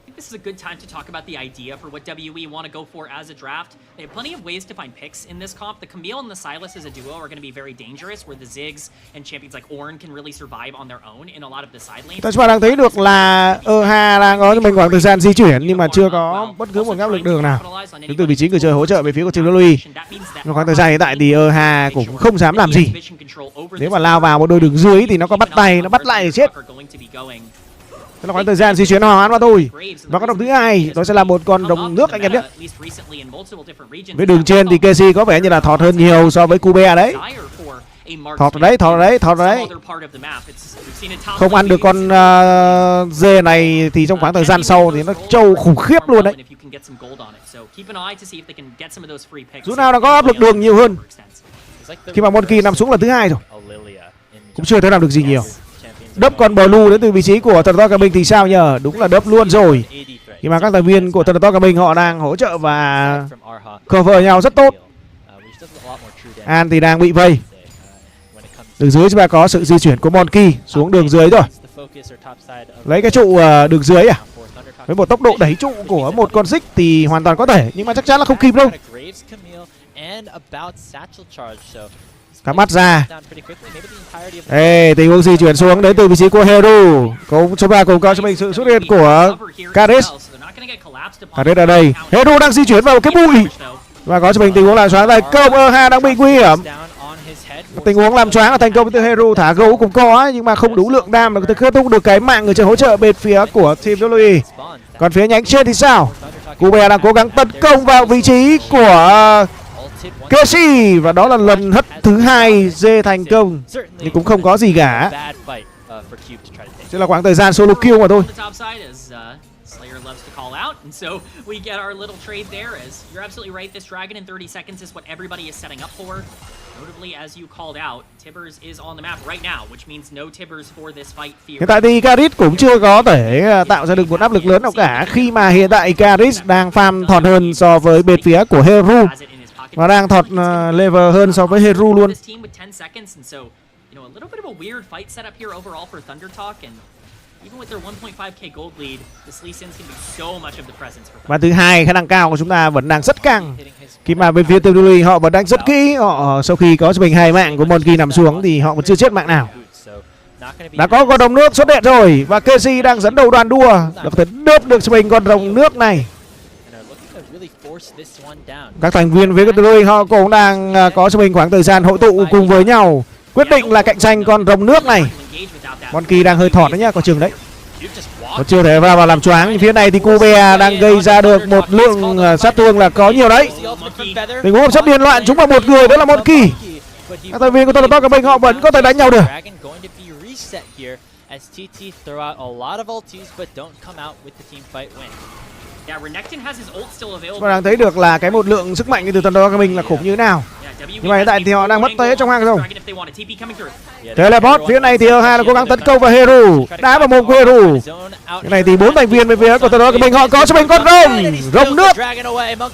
I think this is a good time to talk about the idea for what WE want to go for as a draft. They have plenty of ways to find picks in this comp. The Camille and the Silas as a duo are going to be very dangerous, where the Ziggs and champions like Ornn can really survive on their own in a lot of the side lanes. Chúng ta đang thấy được là Ha đang có cho mình khoảng thời gian di chuyển nhưng mà chưa có bất cứ một áp lực đường nào đến từ vị trí người chơi hỗ trợ về phía của team WE. Nhưng khoảng thời gian hiện tại thì Ha cũng không dám làm gì. Nếu mà lao vào một đôi đường dưới thì nó có bắt tay, nó bắt lại thì chết. Thế là khoảng thời gian di chuyển hoàn mà thôi. Và con đồng thứ hai đó sẽ là một con đồng nước anh em nhé. Với đường trên thì Casey có vẻ như là thọt hơn nhiều so với Cube đấy. Thọt rồi đấy. Không ăn được con dê này thì trong khoảng thời gian sau thì nó trâu khủng khiếp luôn đấy. Dù nào đang có áp lực đường nhiều hơn. Khi mà Monkey nằm xuống là thứ hai rồi. Cũng chưa thấy làm được gì nhiều. Đớp con Blue đến từ vị trí của Thần Gaming thì sao nhờ? Đúng là đớp luôn rồi. Nhưng mà các thành viên của Thần Gaming họ đang hỗ trợ và cover nhau rất tốt. An thì đang bị vây. Đường dưới chúng ta có sự di chuyển của Monkey xuống đường dưới rồi. Lấy cái trụ đường dưới à? Với một tốc độ đẩy trụ của một con Ziggs thì hoàn toàn có thể, nhưng mà chắc chắn là không kịp đâu. Cắm mắt ra. Tình huống di chuyển xuống đến từ vị trí của Heru. Chúng ta cùng có cho mình sự xuất hiện của Karis. Karis ở đây. Heru đang di chuyển vào cái bụi và có cho mình tình huống làm choáng tay công. Ha đang bị nguy hiểm. Tình huống làm choáng là thành công từ Heru, thả gấu cũng có nhưng mà không đủ lượng đam để kết thúc được cái mạng người chơi hỗ trợ bên phía của team WE. Còn phía nhánh trên thì sao? Cube đang cố gắng tấn công vào vị trí của Casey và đó là lần hất thứ hai dê thành công nhưng cũng không có gì cả. Chỉ là khoảng thời gian solo kill mà thôi. Hiện tại thì Karis cũng chưa có thể tạo ra được một áp lực lớn nào cả, khi mà hiện tại Karis đang farm thọt hơn so với bên phía của Heru. Và đang thọt level hơn so với Heru luôn. Và thứ hai, khả năng cao của chúng ta vẫn đang rất căng. Khi mà bên phía team WE họ vẫn đánh rất kỹ. Họ sau khi có cho mình hai mạng của Monkey nằm xuống thì họ vẫn chưa chết mạng nào. Đã có con rồng nước xuất hiện rồi và Casey đang dẫn đầu đoàn đua để có thể đớp được cho mình con rồng nước này. Các thành viên với team WE họ cũng đang có cho mình khoảng thời gian hội tụ cùng với nhau, quyết định là cạnh tranh con rồng nước này. Monkey đang hơi thọt đấy nhá, có chừng đấy. Vẫn chưa thể vào làm choáng. Phía này thì Cube đang gây ra được một lượng sát thương là có nhiều đấy. Tình huống sắp điên loạn, chúng vào một người, đó là Monkey. Các thành viên của Thundertalk của mình họ vẫn có thể đánh nhau được. Và đang thấy được là cái một lượng sức mạnh từ Thundertalk của mình là khủng như thế nào. Nhưng mà hiện tại thì họ đang mất tế trong hang rồi. Teleport phía này thì hai là cố gắng tấn công vào Heru, đá vào mồm của Heru. Cái này thì 4 thành viên bên phía của Thundertalk của mình họ có cho mình con rồng nước.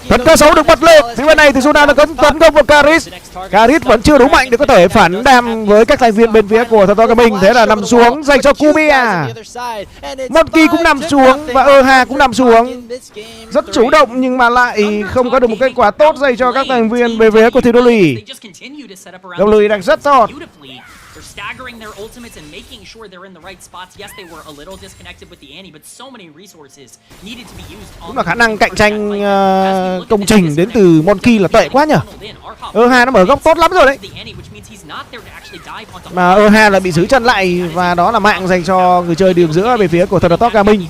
Tấn ca xấu được bật lên. Phía bên này thì Zuna đã tấn công vào Karis. Karis vẫn chưa đủ mạnh để có thể phản đam với các thành viên bên phía của Thundertalk của mình. Thế là nằm xuống dành cho Kubia. Monkey cũng nằm xuống và Eha cũng nằm xuống. Rất chủ động nhưng mà lại không có được một kết quả tốt dành cho các thành viên bên phía của Thidoli. Thidoli đang rất tốt. They're staggering their ultimates and making sure they're in the right spots. Yes, they were a little disconnected with the Annie, but so many resources needed to be used. Đúng là khả năng cạnh tranh công trình đến từ Monkey là tệ quá nhở. Eha nó mở góc tốt lắm rồi đấy. Mà Eha là bị giữ chân lại và đó là mạng dành cho người chơi đường giữa về phía của Thundertalk Gaming.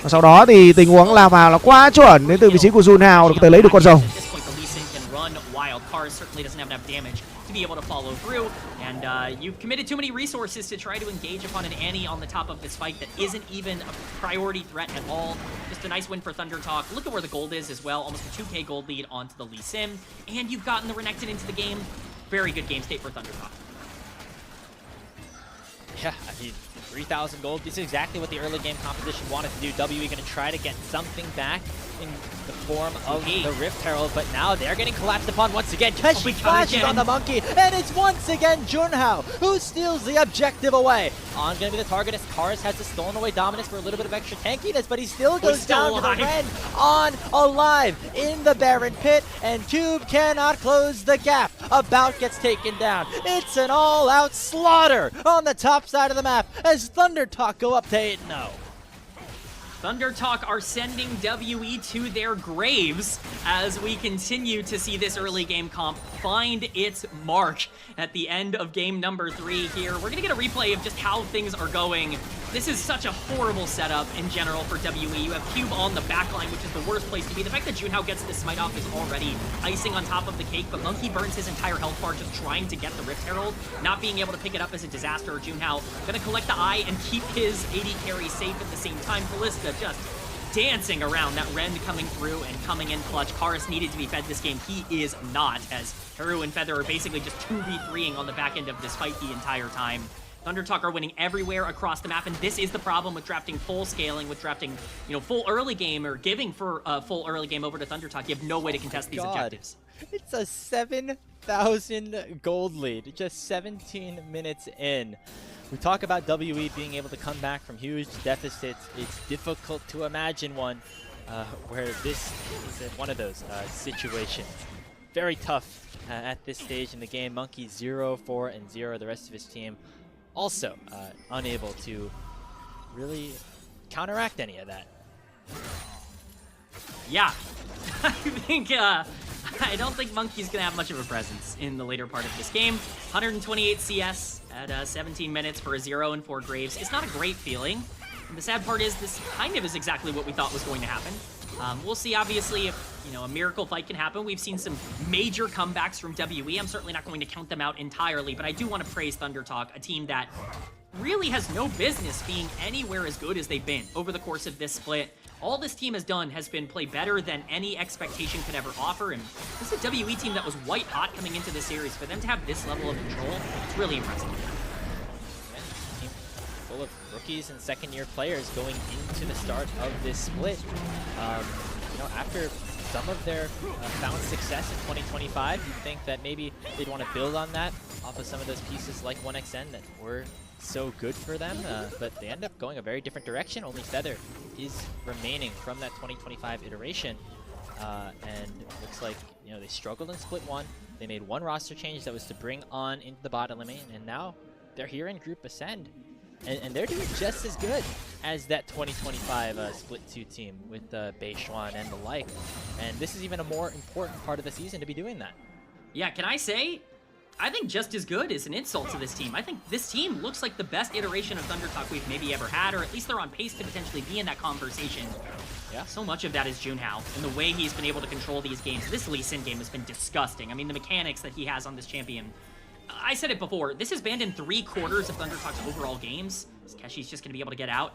Và sau đó thì tình huống lao vào là quá chuẩn đến từ vị trí của Junhao để có thể lấy được con rồng. To be able to follow through, and you've committed too many resources to try to engage upon an Annie on the top of this fight that isn't even a priority threat at all. Just a nice win for Thundertalk. Look at where the gold is as well, almost a 2k gold lead onto the Lee Sim, and you've gotten the Renekton into the game. Very good game state for Thundertalk. Yeah, I mean, 3,000 gold. This is exactly what the early game composition wanted to do. WE going to try to get something back in the form of the Rift Herald, but now they're getting collapsed upon once again. Keshi flashes on the Monkey, and it's once again Junhao who steals the objective away. On going to be the target as Karis has the stolen away dominance for a little bit of extra tankiness, but he still goes down to the Ren on alive in the Baron Pit, and Cube cannot close the gap. About gets taken down. It's an all-out slaughter on the top side of the map as Thundertalk go up to 8-0. Thundertalk are sending WE to their graves as we continue to see this early game comp find its mark at the end of game number 3 here. We're going to get a replay of just how things are going. This is such a horrible setup in general for WE. You have Cube on the backline, which is the worst place to be. The fact that Junhao gets the smite off is already icing on top of the cake, but Monkey burns his entire health bar just trying to get the Rift Herald. Not being able to pick it up as a disaster. Junhao going to collect the eye and keep his AD carry safe at the same time. Kalista just dancing around that Ren coming through and coming in clutch. Karis needed to be fed this game. He is not, as Haru and Feather are basically just 2v3ing on the back end of this fight the entire time. Thundertalk are winning everywhere across the map, and this is the problem with drafting full scaling, with drafting, you know, full early game or giving for a full early game over to Thundertalk. You have no way to contest these objectives. It's a 7,000 gold lead, just 17 minutes in. We talk about WE being able to come back from huge deficits. It's difficult to imagine one where this is one of those situations. Very tough at this stage in the game. Monkey 0-4-0. The rest of his team also unable to really counteract any of that. Yeah, I don't think Monkey's gonna have much of a presence in the later part of this game. 128 CS at 17 minutes for a 0-4 Graves. It's not a great feeling. And the sad part is this kind of is exactly what we thought was going to happen. We'll see, obviously, if a miracle fight can happen. We've seen some major comebacks from WE. I'm certainly not going to count them out entirely, but I do want to praise Thundertalk, a team that really has no business being anywhere as good as they've been over the course of this split. All this team has done has been play better than any expectation could ever offer, and this is a WE team that was white hot coming into the series. For them to have this level of control, it's really impressive. Team full of rookies and second-year players going into the start of this split. After some of their found success in 2025, you think that maybe they'd want to build on that off of some of those pieces like 1xN that were so good for them, but they end up going a very different direction. Only Feather is remaining from that 2025 iteration, and it looks like they struggled in split 1. They made one roster change that was to bring on into the bottom lane, and now they're here in Group Ascend, and they're doing just as good as that 2025 split 2 team with Beishwan and the like. And this is even a more important part of the season to be doing that. Yeah, can I say, I think just as good is an insult to this team. I think this team looks like the best iteration of ThunderTalk we've maybe ever had, or at least they're on pace to potentially be in that conversation. Yeah, so much of that is Junhao, and the way he's been able to control these games. This Lee Sin game has been disgusting. I mean, the mechanics that he has on this champion. I said it before, this is banned in 3/4 of ThunderTalk's overall games. Keshi's just going to be able to get out.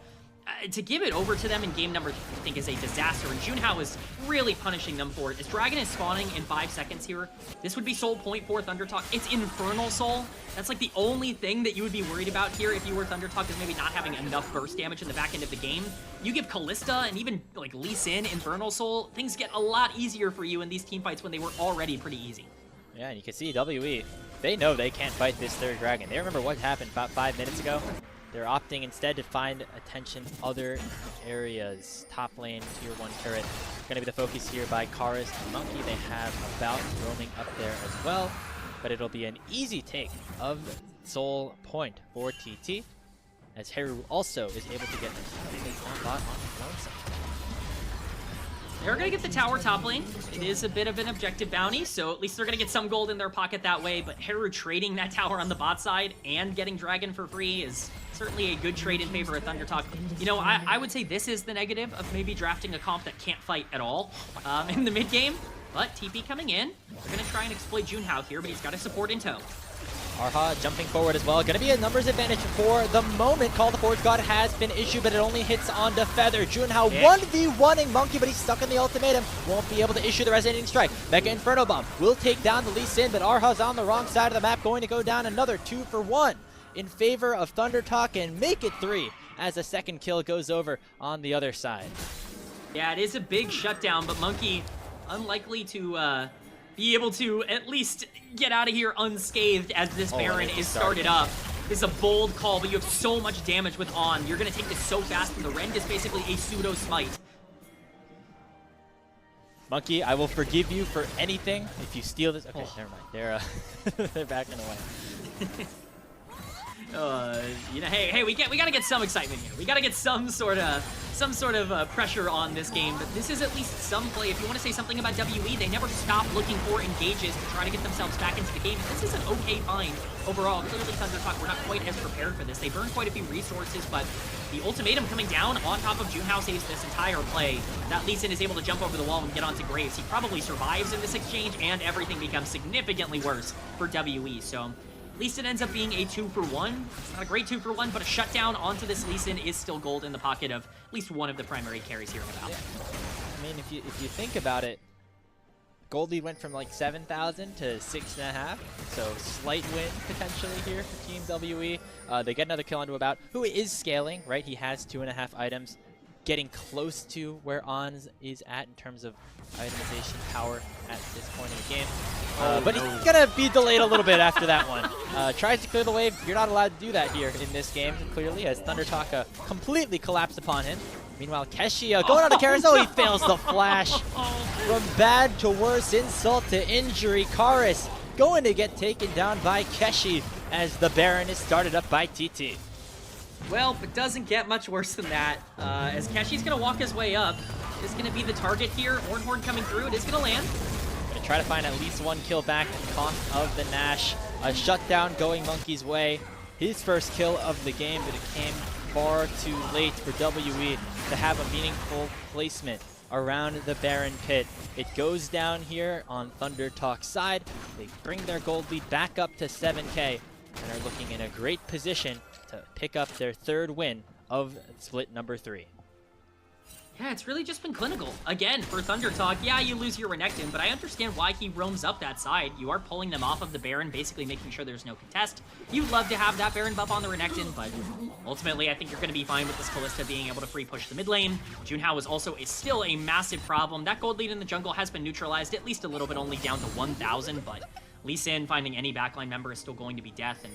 To give it over to them in game number 3, I think, is a disaster, and Junhao is really punishing them for it. As Dragon is spawning in 5 seconds here, this would be Soul Point for ThunderTalk. It's Infernal Soul. That's like the only thing that you would be worried about here if you were ThunderTalk, is maybe not having enough burst damage in the back end of the game. You give Kalista and even like Lee Sin Infernal Soul, things get a lot easier for you in these team fights when they were already pretty easy. Yeah, and you can see WE, they know they can't fight this third dragon. They remember what happened about 5 minutes ago. They're opting instead to find attention other areas. Top lane, tier 1 turret. Going to be the focus here by Karis and Monkey. They have about roaming up there as well. But it'll be an easy take of Soul Point for TT, as Heru also is able to get on bot on his own side. They're going to get the tower top lane. It is a bit of an objective bounty, so at least they're going to get some gold in their pocket that way, but Heru trading that tower on the bot side and getting Dragon for free is certainly a good trade in favor of ThunderTalk. You know, I would say this is the negative of maybe drafting a comp that can't fight at all in the mid game, but TP coming in. They're going to try and exploit Junhao here, but he's got his support in tow. Arha jumping forward as well. Going to be a numbers advantage for the moment. Call the Forge God has been issued, but it only hits onto Feather. Junhao 1v1ing Monkey, but he's stuck in the ultimatum. Won't be able to issue the resonating strike. Mega Inferno Bomb will take down the Lee Sin, but Arha's on the wrong side of the map, going to go down another 2-for-1 in favor of ThunderTalk and make it 3 as the second kill goes over on the other side. Yeah, it is a big shutdown, but Monkey unlikely to be able to at least get out of here unscathed as this Baron is started up. This is a bold call, but you have so much damage with On. You're going to take this so fast, and the Rend is basically a pseudo smite. Monkey, I will forgive you for anything if you steal this. Okay, never mind. They're backing away. You know, hey, we gotta get some excitement here. We gotta get some sort of pressure on this game. But this is at least some play. If you want to say something about WE, they never stop looking for engages to try to get themselves back into the game. This is an okay find overall. Clearly, ThunderTalk were not quite as prepared for this. They burned quite a few resources, but the ultimatum coming down on top of Junhao saves this entire play. That Lee Sin is able to jump over the wall and get onto Graves. He probably survives in this exchange, and everything becomes significantly worse for WE. So at least it ends up being a 2-for-1. It's not a great 2-for-1, but a shutdown onto this Lee Sin is still gold in the pocket of at least one of the primary carries here in the battle. Yeah. I mean, if you think about it, gold lead went from like 7,000 to 6.5, so slight win potentially here for Team WE. They get another kill onto About, who is scaling, right? He has 2.5 items, getting close to where Ons is at in terms of itemization power at this point in the game. But he's gonna be delayed a little bit after that one. Tries to clear the wave. You're not allowed to do that here in this game, clearly, as ThunderTalk completely collapsed upon him. Meanwhile, Keshi going on the carousel. He fails the flash. From bad to worse, insult to injury. Karis going to get taken down by Keshi as the Baron is started up by TT. Well, it doesn't get much worse than that, as Keshi's going to walk his way up. Is going to be the target here. Horn coming through. It is going to land. Going to try to find at least one kill back at the cost of the Nash. A shutdown going Monkey's way. His first kill of the game, but it came far too late for WE to have a meaningful placement around the Baron pit. It goes down here on ThunderTalk's side. They bring their gold lead back up to 7K and are looking in a great position to pick up their third win of split number 3. Yeah, it's really just been clinical. Again, for ThunderTalk, yeah, you lose your Renekton, but I understand why he roams up that side. You are pulling them off of the Baron, basically making sure there's no contest. You'd love to have that Baron buff on the Renekton, but ultimately, I think you're going to be fine with this Kalista being able to free push the mid lane. Junhao is also still a massive problem. That gold lead in the jungle has been neutralized, at least a little bit, only down to 1,000, but Lee Sin finding any backline member is still going to be death, and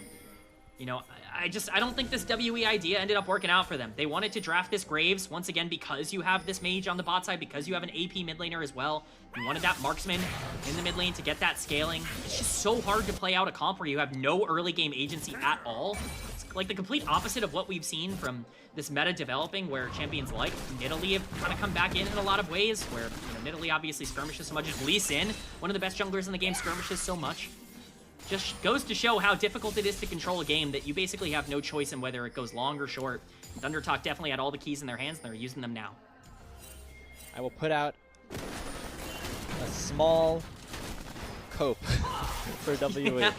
you know, I don't think this WE idea ended up working out for them. They wanted to draft this Graves, once again, because you have this mage on the bot side, because you have an AP mid laner as well. You wanted that marksman in the mid lane to get that scaling. It's just so hard to play out a comp where you have no early game agency at all. It's like the complete opposite of what we've seen from this meta developing, where champions like Nidalee have kind of come back in a lot of ways, where, you know, Nidalee obviously skirmishes so much as Lee Sin, one of the best junglers in the game, skirmishes so much. Just goes to show how difficult it is to control a game that you basically have no choice in whether it goes long or short. ThunderTalk definitely had all the keys in their hands, and they're using them now. I will put out a small cope for WE. Yeah.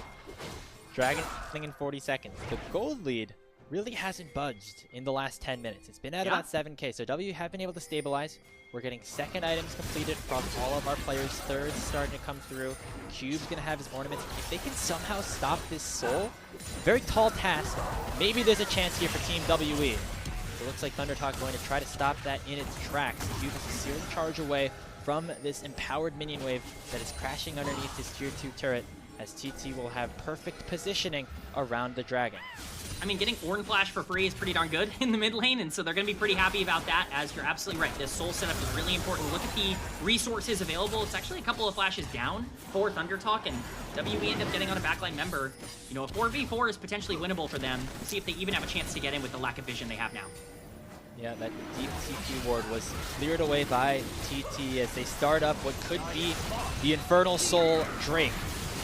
Dragon in 40 seconds. The gold lead really hasn't budged in the last 10 minutes. It's been at about 7k, so W have been able to stabilize. We're getting second items completed from all of our players. Thirds starting to come through. Cube's gonna have his ornaments. If they can somehow stop this soul, very tall task. Maybe there's a chance here for Team WE. It looks like ThunderTalk going to try to stop that in its tracks. Cube is a searing charge away from this empowered minion wave that is crashing underneath his tier 2 turret, as TT will have perfect positioning around the dragon. I mean, getting Ornn Flash for free is pretty darn good in the mid lane, and so they're going to be pretty happy about that, as you're absolutely right. This soul setup is really important. Look at the resources available. It's actually a couple of flashes down for ThunderTalk, and WE end up getting on a backline member. You know, a 4v4 is potentially winnable for them. See if they even have a chance to get in with the lack of vision they have now. Yeah, that deep TP ward was cleared away by TT as they start up what could be the Infernal Soul Drake.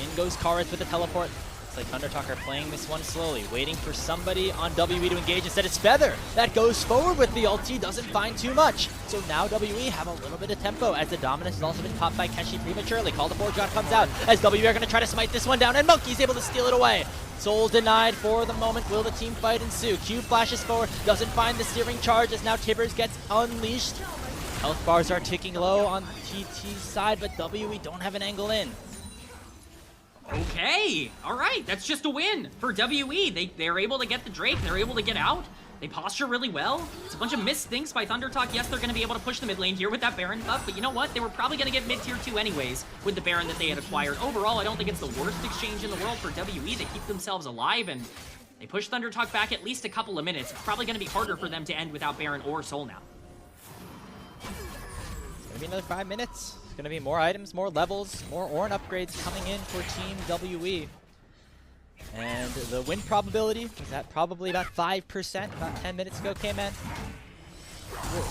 In goes Kareth with the teleport. Looks like ThunderTalk are playing this one slowly, waiting for somebody on WE to engage. Instead it's Feather that goes forward with the ulti, doesn't find too much. So now WE have a little bit of tempo as the dominance has also been popped by Keshi prematurely. Call the Forge God comes out as WE are going to try to smite this one down, and Monkey's able to steal it away. Soul denied for the moment. Will the team fight ensue? Cube flashes forward, doesn't find the searing charge as now Tibbers gets unleashed. Health bars are ticking low on TT's side, but WE don't have an angle in. Okay, all right, that's just a win for WE. They're able to get the Drake, they're able to get out. They posture really well. It's a bunch of missed things by ThunderTalk. Yes, they're going to be able to push the mid lane here with that Baron buff, but you know what? They were probably going to get mid-tier 2 anyways with the Baron that they had acquired. Overall, I don't think it's the worst exchange in the world for WE. They keep themselves alive, and they push ThunderTalk back at least a couple of minutes. It's probably going to be harder for them to end without Baron or Soul now. It's going to be another 5 minutes. It's going to be more items, more levels, more Ornn upgrades coming in for Team WE. And the win probability was at probably about 5% about 10 minutes ago, K-Man.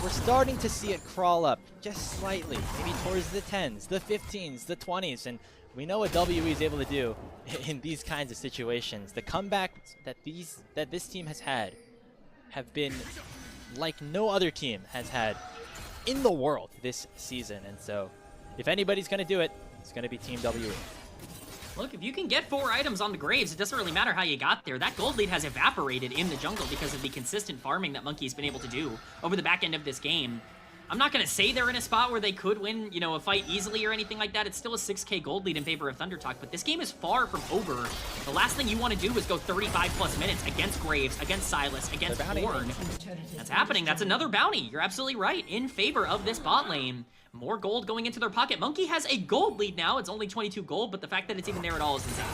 We're starting to see it crawl up just slightly, maybe towards the 10s, the 15s, the 20s, and we know what WE is able to do in these kinds of situations. The comebacks that this team has had have been like no other team has had in the world this season, and so if anybody's going to do it, it's going to be Team WE. Look, if you can get 4 items on the Graves, it doesn't really matter how you got there. That gold lead has evaporated in the jungle because of the consistent farming that Monkey's been able to do over the back end of this game. I'm not going to say they're in a spot where they could win, you know, a fight easily or anything like that. It's still a 6k gold lead in favor of ThunderTalk, but this game is far from over. The last thing you want to do is go 35 plus minutes against Graves, against Silas, against Ornn. That's happening. That's another bounty. You're absolutely right. In favor of this bot lane. More gold going into their pocket. Monkey has a gold lead now. It's only 22 gold, but the fact that it's even there at all is insane.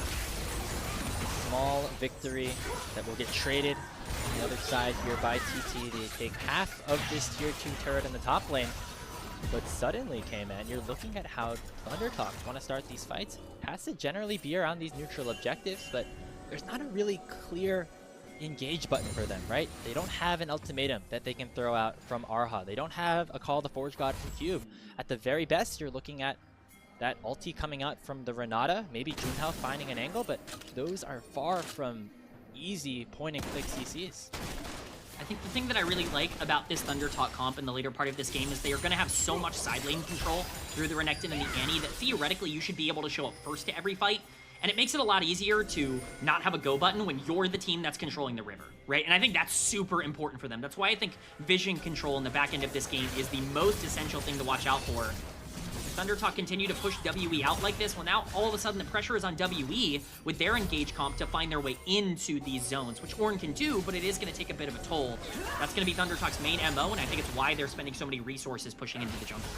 Small victory that will get traded on the other side here by TT. They take half of this tier 2 turret in the top lane. But suddenly, K-Man, you're looking at how ThunderTalk want to start these fights. Has to generally be around these neutral objectives, but there's not a really clear engage button for them, right? They don't have an ultimatum that they can throw out from Arha. They don't have a call the Forge God from Cube. At the very best, you're looking at that ulti coming out from the Renata, maybe Junhao finding an angle, but those are far from easy point-and-click CCs. I think the thing that I really like about this ThunderTalk comp in the later part of this game is they are going to have so much side lane control through the Renekton and the Annie that theoretically you should be able to show up first to every fight. And it makes it a lot easier to not have a go button when you're the team that's controlling the river, right? And I think that's super important for them. That's why I think vision control in the back end of this game is the most essential thing to watch out for. If ThunderTalk continue to push WE out like this, well now all of a sudden the pressure is on WE with their engage comp to find their way into these zones, which Ornn can do, but it is going to take a bit of a toll. That's going to be ThunderTalk's main MO, and I think it's why they're spending so many resources pushing into the jungle.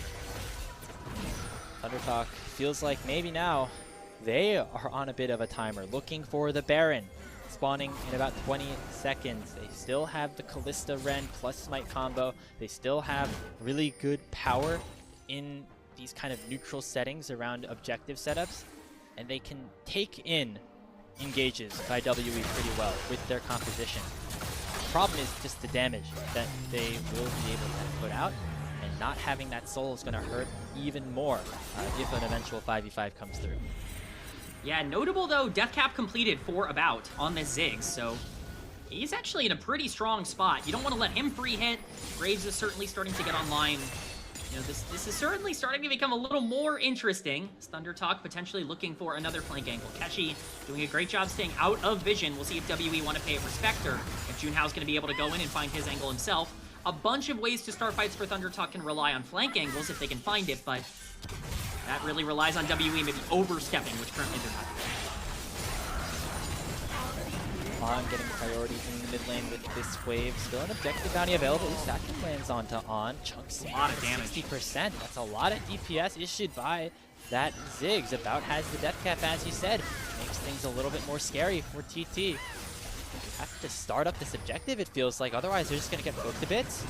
ThunderTalk feels like maybe now they are on a bit of a timer, looking for the Baron, spawning in about 20 seconds. They still have the Callista Ren plus Smite combo. They still have really good power in these kind of neutral settings around objective setups, and they can take in engages by WE pretty well with their composition. The problem is just the damage that they will be able to put out, and not having that soul is going to hurt even more if an eventual 5v5 comes through. Yeah, notable though, death cap completed for about on this Ziggs, so he's actually in a pretty strong spot. You don't want to let him free hit. Graves is certainly starting to get online. You know, this is certainly starting to become a little more interesting. ThunderTalk potentially looking for another flank angle. Keshi doing a great job staying out of vision. We'll see if WE want to pay it respect, or if Junhao's going to be able to go in and find his angle himself. A bunch of ways to start fights for ThunderTalk can rely on flank angles if they can find it, but that really relies on WE maybe overstepping, which currently they're not doing. On getting priority in the mid lane with this wave. Still an objective bounty available. Ooh, Sakin lands onto On. Chunks a lot of damage. 60%. That's a lot of DPS issued by that Ziggs. About has the death cap, as you said. Makes things a little bit more scary for TT. You have to start up this objective, it feels like. Otherwise, they're just going to get poked to bits.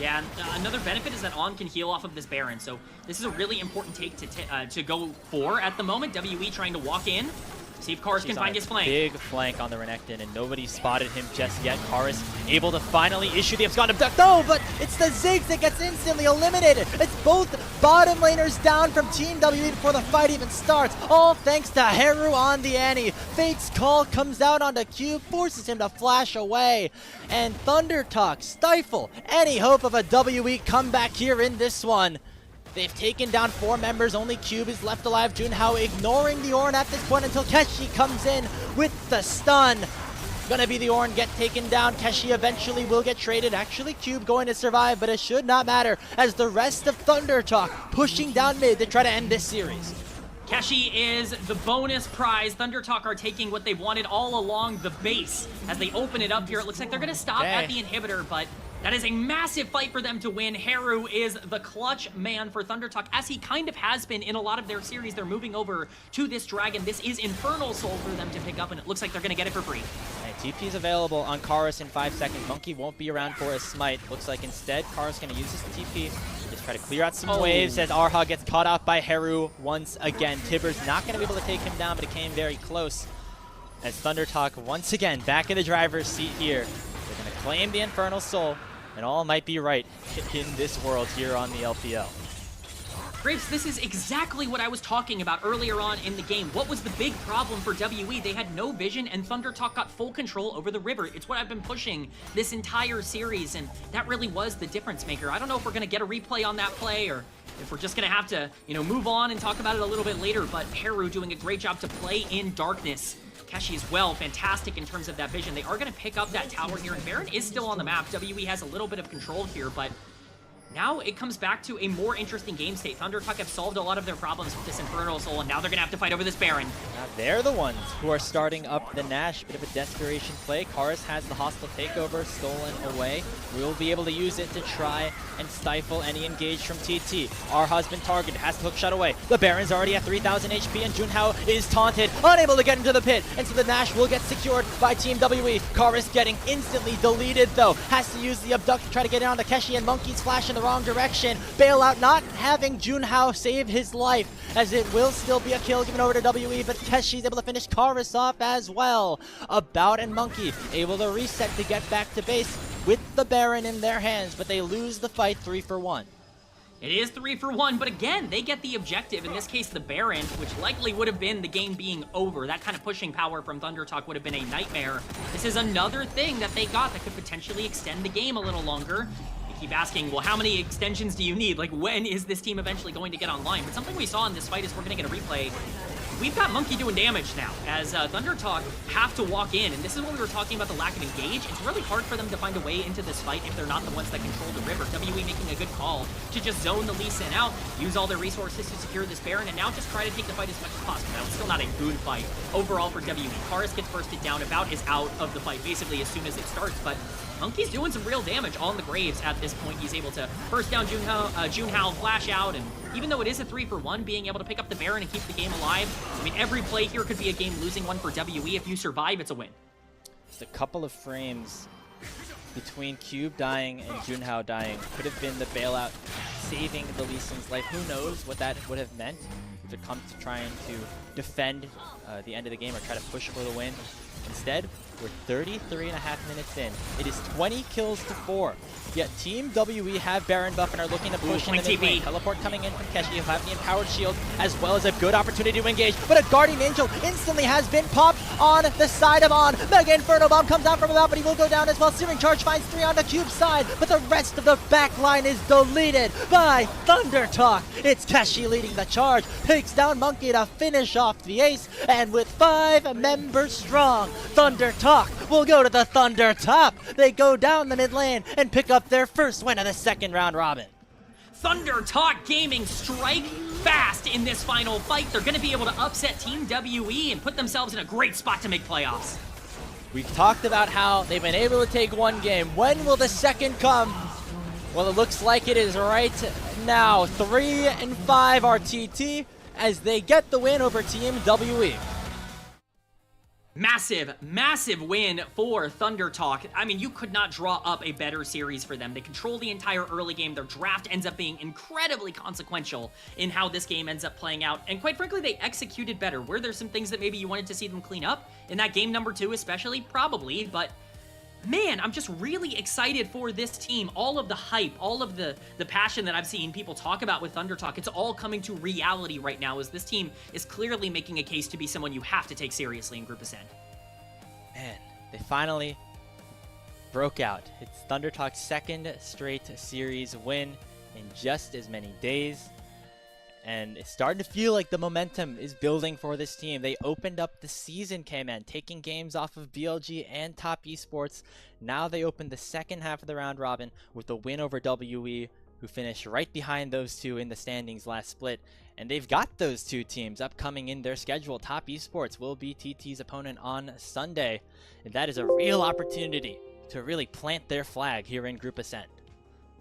Yeah, another benefit is that On can heal off of this Baron, so this is a really important take to go for at the moment. WE trying to walk in, see if Karis can find his flank. Big flank on the Renekton, and nobody spotted him just yet. Karis able to finally issue the abscond abduct. No, but it's the Ziggs that gets instantly eliminated. It's both bottom laners down from Team WE before the fight even starts. All thanks to Heru on the Annie. Fate's call comes out onto Cube, forces him to flash away. And ThunderTalk stifle any hope of a WE comeback here in this one. They've taken down 4 members, only Cube is left alive. Junhao ignoring the Ornn at this point until Keshi comes in with the stun. Gonna be the Ornn get taken down. Keshi eventually will get traded. Actually, Cube going to survive, but it should not matter as the rest of ThunderTalk pushing down mid to try to end this series. Keshi is the bonus prize. ThunderTalk are taking what they wanted all along, the base. As they open it up here, it looks like they're gonna stop at the inhibitor, but that is a massive fight for them to win. Heru is the clutch man for ThunderTalk, as he kind of has been in a lot of their series. They're moving over to this dragon. This is Infernal Soul for them to pick up, and it looks like they're going to get it for free. Right, TP is available on Karis in 5 seconds. Monkey won't be around for a smite. Looks like instead, Karis going to use his TP. Just try to clear out some waves as Arha gets caught out by Heru once again. Tibbers not going to be able to take him down, but it came very close. As ThunderTalk once again back in the driver's seat here. They're going to claim the Infernal Soul. And all might be right in this world here on the LPL. Graves, this is exactly what I was talking about earlier on in the game. What was the big problem for WE? They had no vision, and ThunderTalk got full control over the river. It's what I've been pushing this entire series, and that really was the difference maker. I don't know if we're going to get a replay on that play, or if we're just going to have to, move on and talk about it a little bit later, but Heru doing a great job to play in darkness. Keshi as well, fantastic in terms of that vision. They are going to pick up that tower here, and Baron is still on the map. WE has a little bit of control here, but now it comes back to a more interesting game state. ThunderTalk have solved a lot of their problems with this Infernal Soul, and now they're going to have to fight over this Baron. Now they're the ones who are starting up the Nash. Bit of a desperation play. Karis has the hostile takeover stolen away. We'll be able to use it to try and stifle any engage from TT. Our husband targeted, has the hook shot away. The Baron's already at 3,000 HP, and Junhao is taunted, unable to get into the pit, and so the Nash will get secured by Team WE. Karis getting instantly deleted though. Has to use the abduct to try to get down to Keshi, and Monkey's flash in the wrong direction. Bailout not having Junhao save his life, as it will still be a kill given over to WE, but Keshi's able to finish Karis off as well. About and Monkey able to reset to get back to base with the Baron in their hands, but they lose the fight 3-for-1. It is 3-for-1, but again, they get the objective. In this case, the Baron, which likely would have been the game being over. That kind of pushing power from ThunderTalk would have been a nightmare. This is another thing that they got that could potentially extend the game a little longer. You keep asking, well, how many extensions do you need? Like, when is this team eventually going to get online? But something we saw in this fight is we're going to get a replay. We've got Monkey doing damage now, as ThunderTalk have to walk in, and this is what we were talking about, the lack of engage. It's really hard for them to find a way into this fight if they're not the ones that control the river. WE making a good call to just zone the Lee Sin out, use all their resources to secure this Baron, and now just try to take the fight as much as possible. Now, it's still not a good fight overall for WE. Karis gets bursted down, About is out of the fight basically as soon as it starts, but Monkey's doing some real damage on the Graves at this point. He's able to burst down Junhao, flash out, and even though it is a 3-for-1, being able to pick up the Baron and keep the game alive, I mean, every play here could be a game-losing one for WE. If you survive, it's a win. Just a couple of frames between Cube dying and Junhao dying could have been the bailout saving the Lee Sin's life. Who knows what that would have meant if it comes to trying to defend the end of the game or try to push for the win. Instead, we're 33 and a half minutes in. It is 20 kills to 4. Yet Team WE have Baron buff and are looking to push in the mid lane. Teleport coming in from Keshi, who have the empowered shield, as well as a good opportunity to engage. But a Guardian Angel instantly has been popped on the side of On. Mega Inferno Bomb comes out from above, but he will go down as well. Searing Charge finds 3 on the Cube side, but the rest of the back line is deleted by Thunder Talk. It's Keshi leading the charge, takes down Monkey to finish off the ace, and with 5 members strong, Thunder Talk will go to the Thunder Top. They go down the mid lane and pick up their first win of the second round robin. Thunder Talk Gaming strike fast in this final fight. They're going to be able to upset Team WE and put themselves in a great spot to make playoffs. We've talked about how they've been able to take one game. When will the second come? Well, it looks like it is right now. 3-5 RTT as they get the win over Team WE. Massive, massive win for Thunder Talk. I mean, you could not draw up a better series for them. They control the entire early game. Their draft ends up being incredibly consequential in how this game ends up playing out. And quite frankly, they executed better. Were there some things that maybe you wanted to see them clean up in that game number 2 especially? Probably, but man, I'm just really excited for this team. All of the hype, all of the passion that I've seen people talk about with Thunder Talk, it's all coming to reality right now as this team is clearly making a case to be someone you have to take seriously in Group Ascend. Man, they finally broke out. It's Thunder Talk's second straight series win in just as many days. And it's starting to feel like the momentum is building for this team. They opened up the season, K-Man, taking games off of BLG and Top Esports. Now they open the second half of the round robin with a win over WE, who finished right behind those two in the standings last split. And they've got those two teams upcoming in their schedule. Top Esports will be TT's opponent on Sunday. And that is a real opportunity to really plant their flag here in Group Ascend.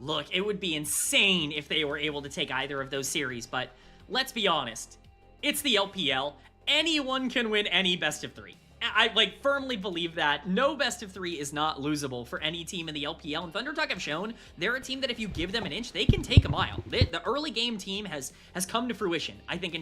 Look, it would be insane if they were able to take either of those series, but let's be honest. It's the LPL. Anyone can win any best of 3. I firmly believe that. No best of 3 is not losable for any team in the LPL, and Thunder Talk have shown they're a team that if you give them an inch, they can take a mile. The early game team has come to fruition, I think, in terms